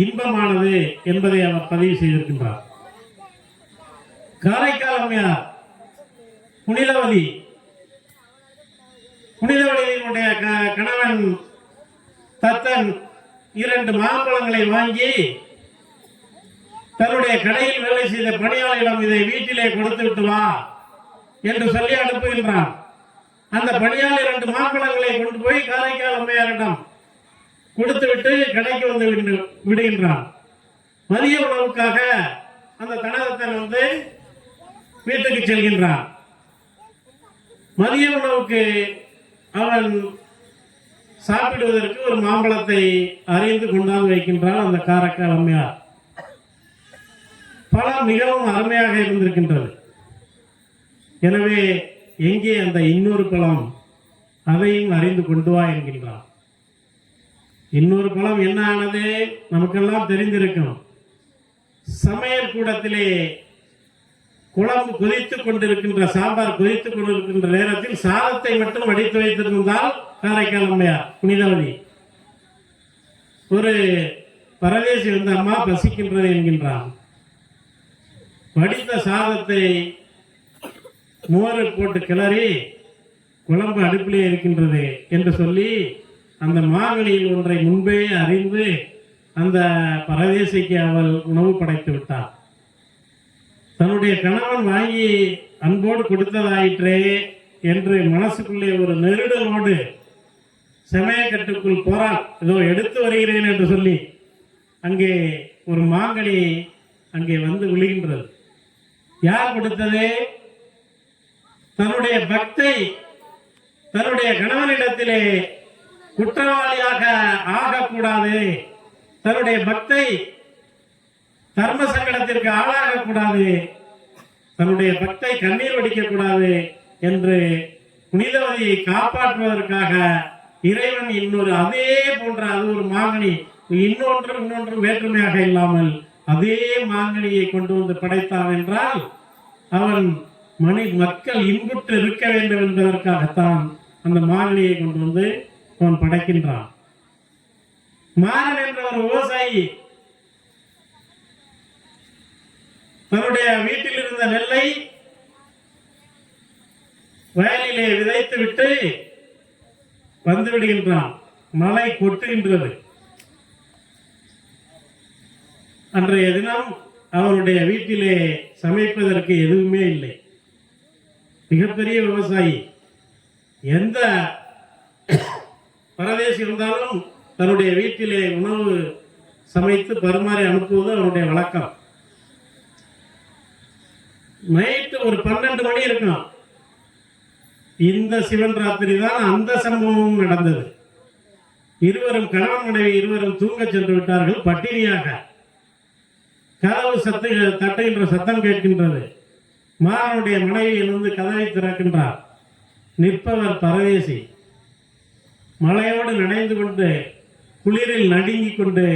இன்பமானது என்பதை அவர் பதிவு செய்திருக்கின்றார். காரைக்கால் அம்மையார் புனிதவதியினுடைய கணவன் தத்தன் 2 மாம்பழங்களை வாங்கி தன்னுடைய கடையில் வேலை செய்த பணியாளரிடம் இதை வீட்டிலே கொடுத்து விட்டு வா என்று சொல்லி அனுப்புகின்றான். அந்த பணியாளர் 2 மாம்பழங்களை கொண்டு போய் காரைக்கால் அம்மையாரிடம் கொடுத்து விட்டு கடைக்கு வந்து விடுகின்றான். மதிய உணவுக்காக அந்த தனதத்தன் வீட்டுக்கு செல்கின்றான். மதிய உணவுக்கு அவன் சாப்பிடுவதற்கு ஒரு மாம்பழத்தை அறிந்து கொண்டாந்து வைக்கின்றான் அந்த காரைக்கால் அம்மையார். பழம் மிகவும் அருமையாக இருந்திருக்கின்றது. எனவே எங்கே அந்த இன்னொரு பழம், அதையும் அறிந்து கொண்டு வா என்கின்றான். இன்னொரு பழம் என்ன ஆனது நமக்கெல்லாம் தெரிந்திருக்கும். சமையல் கூடத்திலே குழம்பு கொதித்துக் கொண்டிருக்கின்ற, சாம்பார் கொதித்துக் கொண்டிருக்கின்ற நேரத்தில் சாதத்தை மட்டும் வடித்து வைத்திருந்தால் காரைக்கால் அம்மையார் புனிதவதி ஒரு பரதேசி அம்மா பசிக்கின்றது என்கின்றான். வடித்த சாதத்தை மோரை போட்டு கிளறி குழம்பு அடுப்பிலே இருக்கின்றது என்று சொல்லி அந்த மாங்கனியில் ஒன்றை முன்பே அறிந்து அந்த பரதேசிக்கு அவள் உணவு படைத்து விட்டார். தன்னுடைய கணவன் வாங்கி அன்போடு கொடுத்ததாயிற்றே என்று மனசுக்குள்ளே ஒரு நெருடலோடு சமயக்கட்டுக்குள் போறாள். ஏதோ எடுத்து வருகிறேன் என்று சொல்லி அங்கே ஒரு மாங்கனி அங்கே விழுகின்றது. யார் கொடுத்தது? தன்னுடைய பக்தை தன்னுடைய கணவனிடத்திலே குற்றவாளியாக ஆகக்கூடாது, தன்னுடைய பக்தை தர்ம சங்கடத்திற்கு ஆளாகக்கூடாது, தன்னுடைய பக்தை கண்ணீர் வடிக்கக்கூடாது என்று புனிதவதியை காப்பாற்றுவதற்காக இறைவன் இன்னொரு அதே போன்ற அது ஒரு மாங்கனி இன்னொன்று வேற்றுமையாக இல்லாமல் அதே மாங்கனியை கொண்டு வந்து படைத்தான் என்றால் அவன் மக்கள் இன்புற்று இருக்க வேண்டும் என்பதற்காகத்தான் அந்த மாங்கனியை கொண்டு வந்து அவன் படைக்கின்றான். மாறன் என்ற ஒரு விவசாயி தன்னுடைய வீட்டில் இருந்த நெல்லை வயலிலே விதைத்து விட்டு வந்து விடுகின்றான். மழை கொட்டுகின்றது. அன்றைய தினம் அவருடைய வீட்டிலே சமைப்பதற்கு எதுவுமே இல்லை. மிகப்பெரிய விவசாயி. எந்த பரதேசி இருந்தாலும் தன்னுடைய வீட்டிலே உணவு சமைத்து பரிமாறி அனுப்புவது அவருடைய வழக்கம். நைட்டு ஒரு 12 மணி இருக்கும். இந்த சிவன் ராத்திரி தான் அந்த சம்பவமும் நடந்தது. இருவரும் கணவன் மனைவி இருவரும் தூங்க சென்று விட்டார்கள் பட்டினியாக. கதவு தட்டுகின்ற சத்தம் கேட்கின்றது. மாறனுடைய மனைவி எழுந்து கதவை திறக்கின்றார். நிற்பவர் பரதேசி. மழையோடு நனைந்து கொண்டு குளிரில் நடுங்கிக் கொண்டு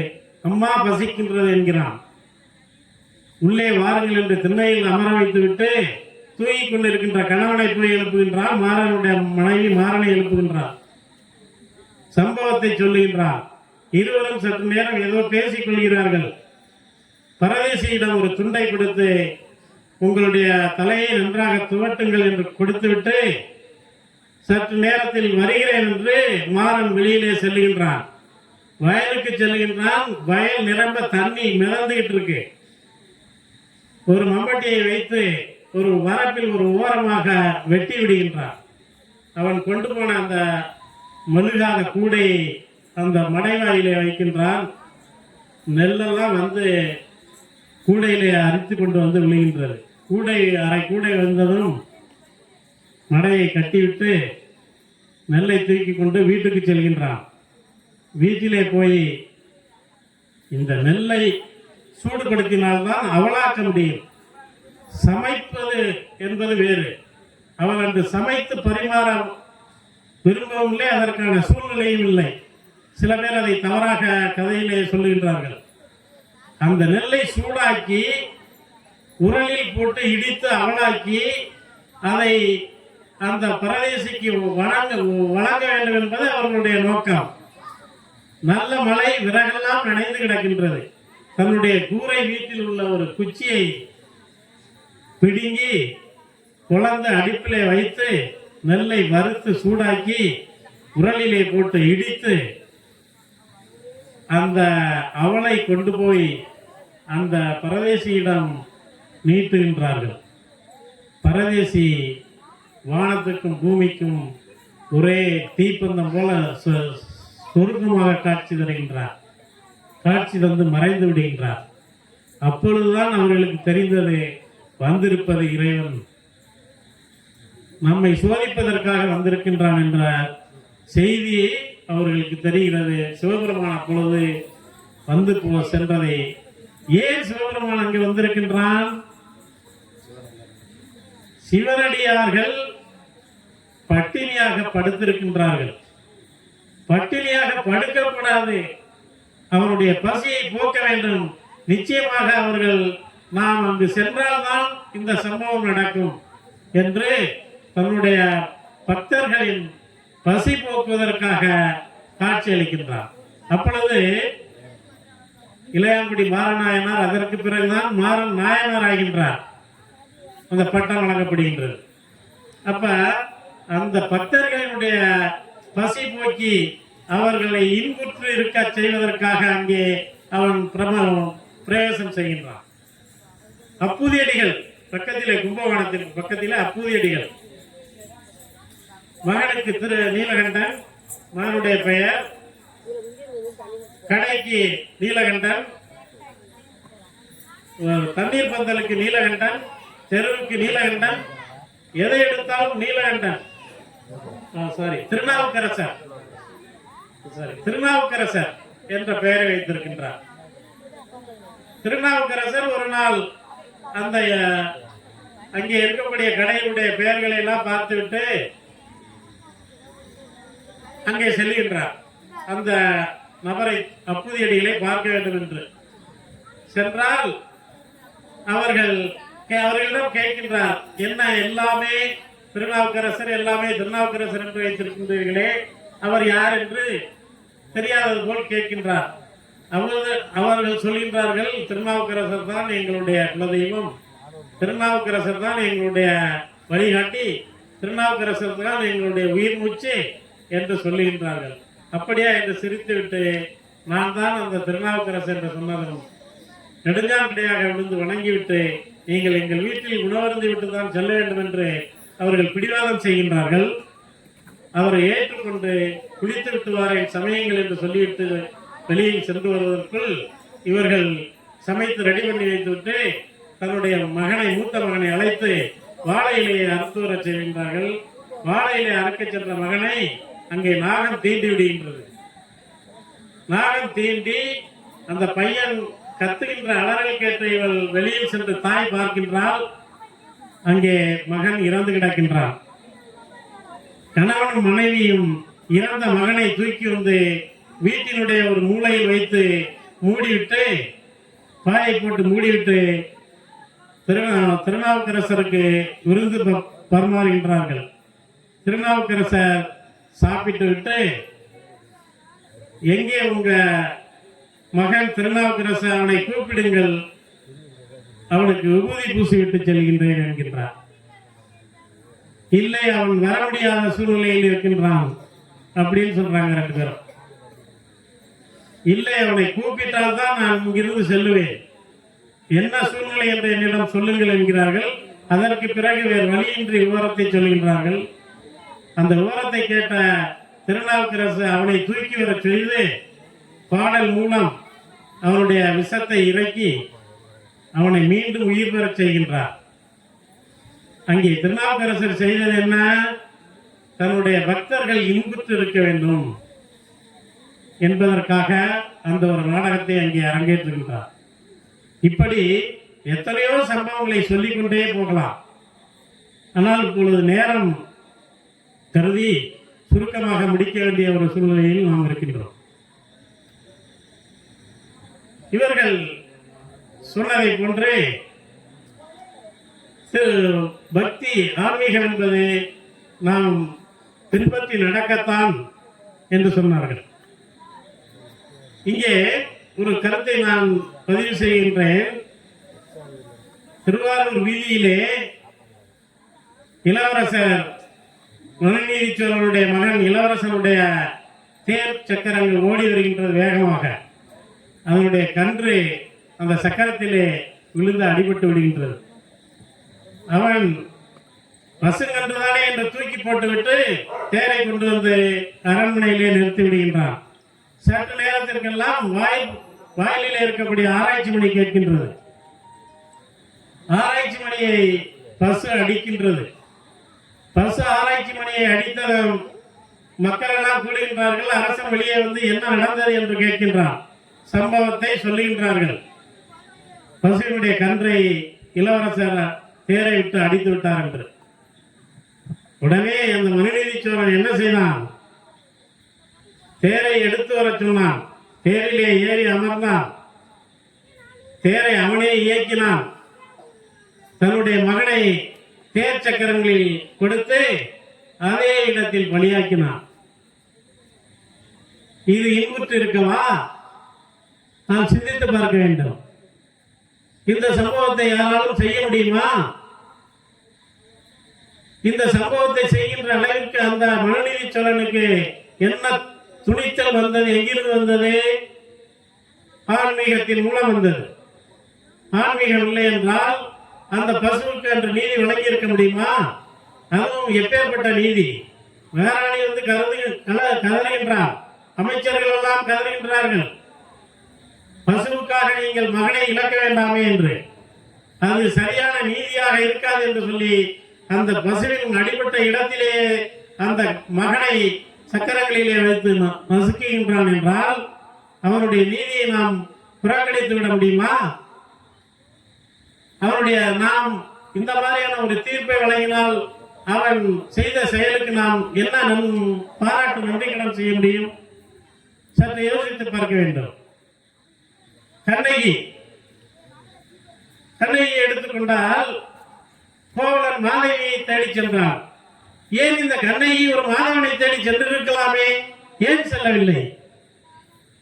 அம்மா பசிக்கின்றது என்கிறான். உள்ளே வாருங்கள் என்று திண்ணையில் அமர வைத்துவிட்டு தூங்கிக் கொண்டிருக்கின்ற கணவனை போய் எழுப்புகின்றார். மாறனுடைய மனைவி மாறனை எழுப்புகின்றார். சம்பவத்தை சொல்லுகின்றார். இருவரும் சற்று நேரம் ஏதோ பேசிக் கொள்கிறார்கள். பரதேசியிடம் ஒரு துண்டை கொடுத்து உங்களுடைய தலையை நன்றாக துவட்டுங்கள் என்று கொடுத்துவிட்டு சற்று நேரத்தில் வருகிறேன் என்று மாறன் வெளியிலே செல்லுகின்றான். வயலுக்கு செல்லுகின்றான். வயல் நிரம்ப தண்ணி மிதந்துகிட்டு இருக்கு. ஒரு மம்பட்டியை வைத்து ஒரு வரப்பில் ஒரு ஓரமாக வெட்டி விடுகின்றான். அவன் கொண்டு போன அந்த மெழுகாத கூடையை அந்த மடைவாயிலே வைக்கின்றான். நெல்லெல்லாம் வந்து கூடையிலே அரித்து கொண்டு வந்து விழுகின்றது. அரை கூடை வந்ததும் மடையை கட்டிவிட்டு நெல்லை தூக்கி கொண்டு வீட்டுக்கு செல்கின்றான். வீட்டிலே போய் இந்த நெல்லை சூடுபடுத்தினால்தான் அவளாக்க முடியும். சமைப்பது என்பது வேறு. அவள் அன்று சமைத்து பரிமாற விரும்பவும் இல்லை, அதற்கான சூழ்நிலையும் இல்லை. சில பேர் அதை தவறாக கதையிலே சொல்லுகின்றார்கள். அந்த நெல்லை சூடாக்கி உரலில் போட்டு இடித்து அவளாக்கி அதை அந்த பரதேசிக்கு வழங்க வேண்டும் என்பது அவர்களுடைய நோக்கம். நல்ல மழை, விறகெல்லாம் நனைந்து கிடக்கின்றது. தன்னுடைய கூரை வீட்டில் உள்ள ஒரு குச்சியை பிடுங்கி குழந்தை அடுப்பிலே வைத்து நெல்லை வறுத்து சூடாக்கி உரலிலே போட்டு இடித்து அந்த அவளை கொண்டு போய் அந்த பரதேசியிடம் நீட்டுகின்றார்கள். பரதேசி வானத்துக்கும் பூமிக்கும் ஒரே தீப்பந்தம் போல சொருக்கமாக காட்சி தருகின்றார். காட்சி தந்து மறைந்து விடுகின்றார். அப்பொழுதுதான் அவர்களுக்கு தெரிந்தது, வந்திருப்பது இறைவன் நம்மை சோதிப்பதற்காக வந்திருக்கின்றான் என்ற செய்தியை அவர்களுக்கு தெரிகிறது. சிவபெருமான் அப்பொழுது வந்து சென்றதை, ஏன் சிவபெருமான் அங்கு வந்திருக்கின்றான்? சிவனடியார்கள் பட்டினியாக படுத்திருக்கின்றார்கள். பட்டினியாக படுக்கக்கூடாது, அவருடைய பசியை போக்க வேண்டும். நிச்சயமாக அவர்கள் நாம் அங்கு சென்றால்தான் இந்த சம்பவம் நடக்கும் என்று தன்னுடைய பக்தர்களின் பசி போக்குவதற்காக காட்சி அளிக்கின்றார். அப்பொழுது இளையாங்குடி மாறநாயனார், அதற்கு பிறகுதான் மாறன் நாயனார் ஆகின்றார். அந்த பட்டம் வழங்கப்படுகின்றது. அப்ப அந்த பக்தர்களினுடைய பசி போக்கி அவர்களை இன்புற்று இருக்க செய்வதற்காக அங்கே அவன் பிரவேசம் செய்கின்றான். அப்பூதியடிகள் பக்கத்திலே, கும்பகோணத்திற்கு பக்கத்திலே அப்பூதியடிகள். மகனுக்கு திரு நீலகண்டன், மகனுடைய பெயர். கடைக்கு நீலகண்டன், தண்ணீர் பந்தலுக்கு நீலகண்டன், தெருவுக்கு நீலகண்டன், எதை எடுத்தாலும் நீலகண்டன். திருநாவுக்கரசர் என்ற பெயரை வைத்திருக்கின்றார். திருநாவுக்கரசர் ஒரு நாள் அந்த அங்கே இருக்கக்கூடிய கடையுடைய பெயர்களை எல்லாம் பார்த்துவிட்டு அங்கே செல்கின்றார். அந்த நபரை, அப்பூதியடிகளை பார்க்க வேண்டும் என்று சென்றால் அவர்களிடம் கேட்கின்றார், என்ன எல்லாமே திருநாவுக்கரசர், எல்லாமே திருநாவுக்கரசர் என்று வைத்திருக்கின்றீர்களே, அவர் யார் என்று தெரியாதது போல் கேட்கின்றார். அவர்கள் சொல்கின்றார்கள், திருநாவுக்கரசர் தான் எங்களுடைய குலதெய்வம், திருநாவுக்கரசர் தான் எங்களுடைய வழிகாட்டி, திருநாவுக்கரசர் தான் எங்களுடைய உயிர் மூச்சு என்று சொல்லுகின்றார்கள். அப்படியா என்று சிரித்துவிட்டு, நான் தான் அந்த திருநாவுக்கரசர் என்று சொன்னதும் நெடுஞ்சான்கடையாக விழுந்து வணங்கிவிட்டு, நீங்கள் எங்கள் வீட்டில் உணவருந்து விட்டு தான் செல்ல வேண்டும் என்று அவர்கள் பிடிவாதம் செய்கின்றார்கள். அவரை ஏற்றுக்கொண்டு குளித்து விட்டு வாரேன் சமயங்கள் என்று சொல்லிவிட்டு வெளியில் சென்று வருவதற்குள் இவர்கள் சமைத்து ரெடி பண்ணி வைத்துவிட்டு தன்னுடைய மகனை, மூத்த மகனை அழைத்து வாழை இலையை அறுத்து வரச் செய்கின்றார்கள். வாழை இலையை அறுக்கச் சென்ற மகனை அங்கே நாகம் தீண்டி விடுகின்றது. நாகம் தீண்டி அந்த பையன் கத்துகின்ற அலறல் கேட்ட இவள் வெளியில் சென்று தாய் பார்க்கின்றால் அங்கே மகன் இறந்து கிடக்கின்றான். கணவனும் மனைவியும் இறந்த மகனை தூக்கி வந்து வீட்டினுடைய ஒரு மூலையில் வைத்து மூடிவிட்டு, பாயை போட்டு மூடிவிட்டு திருநாவுக்கரசருக்கு விருந்து பரிமாறுகின்றார்கள். திருநாவுக்கரசர் சாப்பிட்டு விட்டு, எங்கே உங்க மகன் திருநாவுக்கரசர், அவனை கூப்பிடுங்கள், அவனுக்கு விபூதி பூசிவிட்டு செல்கின்றேன் என்கின்றார். இல்லை, அவன் வர முடியாத சூழ்நிலையில் இருக்கின்றான் அப்படின்னு சொல்றாங்க ரெண்டு பேரும். இல்லை, அவனை கூப்பிட்டால் தான் நான் இங்கிருந்து செல்லுவேன், என்ன சூழ்நிலை என்று என்னிடம் சொல்லுங்கள் என்கிறார்கள். அதற்கு பிறகு வேறு வழியின்றி விவரத்தை சொல்கின்றார்கள். அந்த விவரத்தை கேட்ட திருநாவுக்கரசு அவனை தூக்கி வர செய்து பாடல் மூலம் அவனுடைய விஷத்தை இறக்கி அவனை மீண்டும் உயிர் பெறச் செய்கின்றார். அங்கே திருநாவுக்கரசர் செய்தது என்ன? தன்னுடைய பக்தர்கள் இன்புற்று இருக்க வேண்டும் என்பதற்காக அந்த ஒரு நாடகத்தை அங்கே அரங்கேற்றுகின்றார். இப்படி எத்தனையோ சம்பவங்களை சொல்லிக்கொண்டே போகலாம். ஆனால் இப்பொழுது நேரம் கருதி சுருக்கமாக முடிக்க வேண்டிய ஒரு சூழ்நிலையில் நாம் இருக்கின்றோம். இவர்கள் சொன்னதை போன்று பக்தி ஆன்மீகம் என்பது நாம் பின்பற்றி நடக்கத்தான் என்று சொன்னார்கள். இங்கே ஒரு கருத்தை நான் பதிவு செய்கின்றேன். திருவாரூர் வீதியிலே இளவரசர் மனுநீதி சோழனுடைய மகன் இளவரசனுடைய தேர் சக்கரங்கள் ஓடி வருகின்றது வேகமாக. அதனுடைய கன்று அந்த சக்கரத்திலே விழுந்து அடிபட்டு விடுகின்றது. அவன் பசுங்கன்றுதானே என்று தூக்கி போட்டுவிட்டு தேரை கொண்டு வந்து அரண்மனையிலே நிறுத்தி விடுகின்றான். சற்று நேரத்திற்கெல்லாம் வாயிலே இருக்கக்கூடிய ஆராய்ச்சி மணி கேட்கின்றது. ஆராய்ச்சி மணியை பசு அடிக்கின்றது. பசு ஆராய்ச்சி மணியை அடித்ததும் மக்கள் எல்லாம் கூடுகின்றார்கள். அரசன் வெளியே வந்து என்ன நடந்தது என்று கேட்கின்றான். சம்பவத்தை சொல்லுகின்றார்கள். பசுவினுடைய கன்றை இளவரசர் தேரை விட்டு அடித்து விட்டார் என்று. உடனே அந்த மனுநீதி சோழன் என்ன செய்தான்? தேரை எடுத்து வர சொன்னான். தேரிலே ஏறி அமர்ந்தான். தேரை அவனே இயக்கினான். தன்னுடைய மகனை தேர் சக்கரங்களில் கொடுத்து அதே இடத்தில் பலியாக்கினான். இது இன்புற்று இருக்கவா? நாம் சிந்தித்து பார்க்க வேண்டும். இந்த சம்பவத்தை யாராலும் செய்ய முடியுமா? இந்த சம்பவத்தை செய்கின்ற அளவிற்கு அந்த மனுநீதி சோழனுக்கு என்ன துணிச்சல் வந்தது? எங்கிருந்து வந்தது? ஆன்மீகத்தின் மூலம் வந்தது. ஆன்மீகம் இல்லை என்றால் அந்த பசுவுக்கு அன்று நீதி வழங்கி இருக்க முடியுமா? அதுவும் எப்பேற்பட்ட நீதி! வேறாணி வந்து கதறுகின்றார். அமைச்சர்கள் எல்லாம் கதறுகின்றார்கள், பசுவுக்காக நீங்கள் மகனை இழக்க வேண்டாமே என்று. அது சரியான நீதியாக இருக்காது என்று சொல்லி அந்த பசுவின் அடிபட்ட இடத்திலே அந்த மகனை சக்கரங்களிலே வைத்து நசுக்குகின்றான் என்றால் அவனுடைய நீதியை நாம் புறக்கணித்து விட முடியுமா? அவனுடைய நாம் இந்த மாதிரியான ஒரு தீர்ப்பை வழங்கினால் அவன் செய்த செயலுக்கு நாம் என்ன பாராட்டு நன்றி கடன் செய்ய முடியும்? சற்று யோசித்து பார்க்க வேண்டும். கண்ணகியை எடுத்துக்கொண்டால் கோவலன் மாதவியை தேடி சென்றான். ஏன் இந்த கண்ணகி ஒரு மாதவனை தேடி சென்றிருக்கலாமே, ஏன் செல்லவில்லை?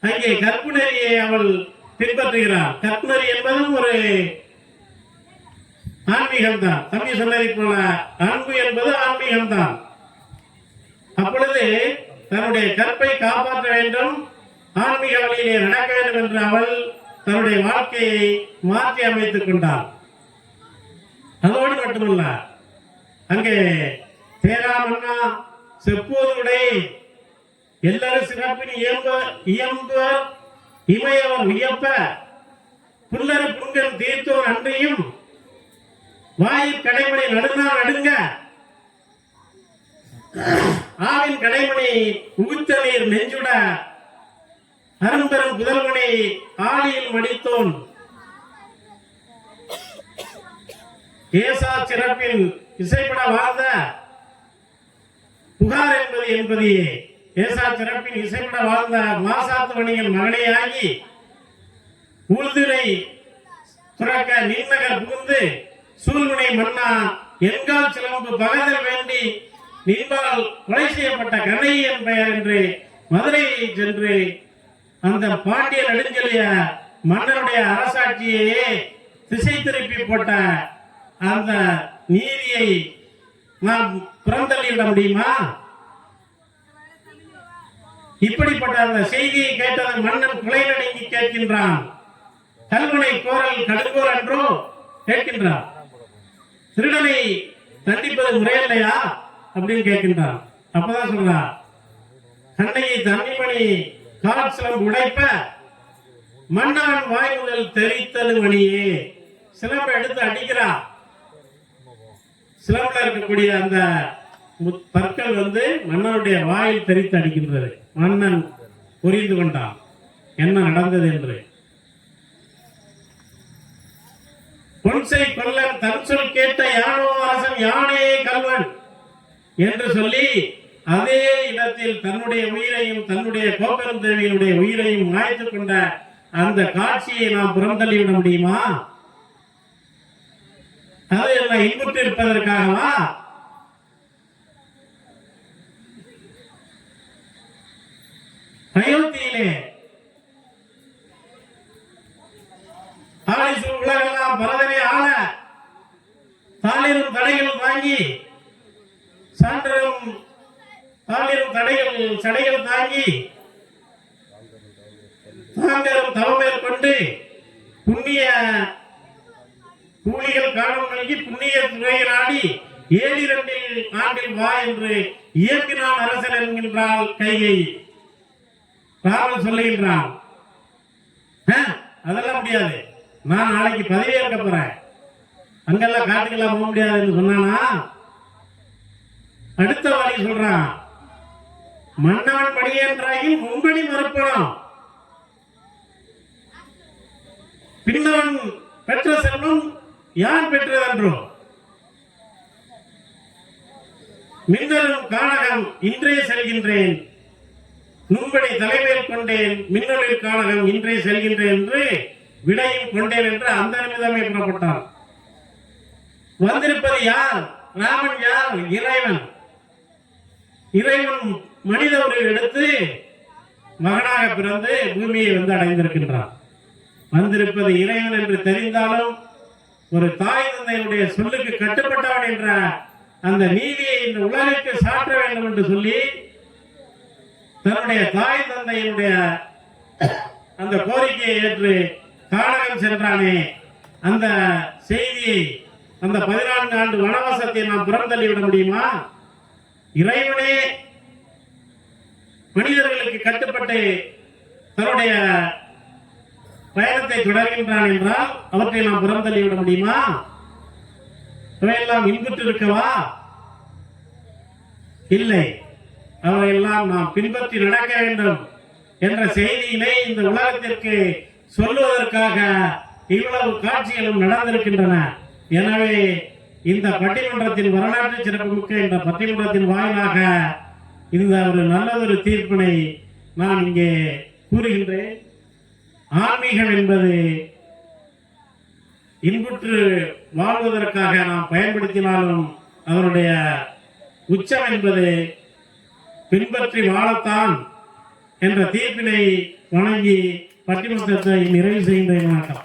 அங்கே கற்பு நெறியை அவள் பின்பற்றுகிறாள். கற்பு நெறி என்பதும் ஒரு ஆன்மீகம்தான். தம்பி சொன்னதை போல அன்பு என்பது ஆன்மீகம்தான். அப்பொழுது தன்னுடைய கற்பை காப்பாற்ற வேண்டும், ஆன்மீக வழியிலே நடக்க வேண்டும் என்று அவள் தன்னுடைய வாழ்க்கையை மாற்றி அமைத்துக் கொண்டாள். அதோடு மட்டுமல்ல, அங்கே தேராமன்னா செப்போதுடை எல்லாரும் சிறப்பின் இயம்பர் இமையவர் வியப்ப புல்லறு புங்கன் தீர்த்தோர் அன்றையும் வாயில் கடைமணி நடுநாள் நடுங்க, ஆவின் கடைமணி உகுத்த நீர் நெஞ்சுட, அரும்பெரும் புதல்வனை ஆழியில் மடித்தோன், ஏசா சிறப்பின் இசைப்பட வாழ்ந்த புகார் என்பது ஏசா சிறப்பின் இசைப்பட வாழ்ந்த மாசாத்து வணிகன் மகனையாகி ஊழ்திரை துறக்க நீர்நகர் புகுந்து சூழ்முனை மன்னா எங்கால் சிலம்பு பகதல் வேண்டி நின்பால் கொலை செய்யப்பட்ட கண்ணையன் பெயர் என்று மதுரையை சென்று அந்த பாண்டிய நெடுஞ்செழிய மன்னருடைய அரசாட்சியையே திசை திருப்பி போட்ட அந்த நீதியை நாம் புறந்தள்ளிவிட முடியுமா? இப்படிப்பட்ட அந்த செய்தியை கேட்டது மன்னன் குலை நடுங்கி கேட்கின்றான். கல்வனை கோரல் கடுங்கோர் என்றோ கேட்கின்றான். திருடனை தண்டிப்பது முறையில்லையா அப்படின்னு கேட்கின்றான். அப்பதான் சொல்றான், கண்ணையை தண்ணிமணி கால் சிலம்பு உடைப்ப மன்னவன் வாய் முதல் தெரித்தது மணியே. சிலம்பை எடுத்து அடிக்கிறான். சிலம்பில் இருக்கக்கூடிய அந்த பற்கள் மன்னனுடைய வாயில் தெரித்து அடிக்கின்றது. மன்னன் புரிந்து கொண்டான் என்ன நடந்தது என்று. பொன்சை கொல்லன் தன் சொல் கேட்ட யானோ அரசன் யானே கல்வன் என்று சொல்லி அதே இடத்தில் தன்னுடைய உயிரையும் தன்னுடைய கோப்பெரும் தேவியினுடைய உயிரையும் மாய்த்துக் கொண்ட அந்த காட்சியை நாம் புறந்தள்ளிவிட முடியுமா? அது என்ன இன்புற்று இருப்பதற்காகவா? அயோத்தியிலே உலகெல்லாம் பரதனை ஆள தாளிரும் தடைகள் வாங்கி சான்றும் தாளிரும் சடைகள் தாங்கி தாங்கரும் தவமேல் கொண்டு புண்ணிய கூலிகள் காரணம் நல்கி புண்ணிய துறையில் ஆடி 7 ஆண்டில் வா என்று இயக்கினான் அரசன் என்கின்றாள் கைகை. ராமன் சொல்லுகின்றான், அதெல்லாம் முடியாது, நான் நாளைக்கு பதவியேற்க போறேன், அங்கெல்லாம் காட்டுக்கெல்லாம் போக முடியாதுன்னு சொன்னானா? அடுத்த வழி சொல்றான், மன்னவன் பணியேன்றாகி முன்பணி மறுப்பணும், பின்னவன் பெற்ற செல்வம் யான் பெற்றதென்றோ, மின்னலும் காணகம் இன்றே செல்கின்றேன், நும்படி தலைமையில் கொண்டேன், மின்னலில் காணகம் இன்றே செல்கின்றேன் என்று விடையும் கொண்டேன் என்று அந்த நிமிடமே புறப்பட்டான். வந்திருப்பது யார்? ராமன் யார்? இறைவன். இறைவன் மனித உருவில் எடுத்து மகனாக பிறந்து பூமியை அடைந்திருக்கின்றான். வந்திருப்பது இறைவன் என்று தெரிந்தாலும் ஒரு தாய் தந்தையினுடைய சொல்லுக்கு கட்டுப்பட்டவன் என்ற அந்த நீதியை இந்த உலகிற்கு சாற்ற வேண்டும் என்று சொல்லி தன்னுடைய தாய் தந்தையினுடைய அந்த கோரிக்கையை ஏற்று கானகம் சென்றானே, அந்த செய்தியை, அந்த 14 ஆண்டு வனவாசத்தை நாம் புறந்தள்ளிவிட முடியுமா? இறைவனே மனிதர்களுக்கு கட்டுப்பட்டு தன்னுடைய பயணத்தை தொடர்கின்றான் என்றால் அவற்றை நாம் புறந்தள்ளிவிட முடியுமா? இவையெல்லாம் இன்புற்று இருக்கவா? இல்லை, அவையெல்லாம் நாம் பின்பற்றி நடக்க வேண்டும் என்ற செய்தியினை இந்த உலகத்திற்கு சொல்லுவதற்காக இவ்வளவு காட்சிகளும் நடந்திருக்கின்றன. எனவே இந்த பட்டிமன்றத்தின் வரலாற்று சிறப்புமிக்க இந்த பட்டிமன்றத்தின் வாயிலாக இந்த ஒரு நல்லதொரு தீர்ப்பினை நான் இங்கே கூறுகின்றேன். ஆன்மீகம் என்பது இன்புற்று வாழ்வதற்காக நாம் பயன்படுத்தினாலும் அதனுடைய உச்சம் என்பது பின்பற்றி வாழத்தான் என்ற தீர்ப்பினை வழங்கி பட்டிமன்றத்தை நிறைவு செய்கின்றேன். வணக்கம்.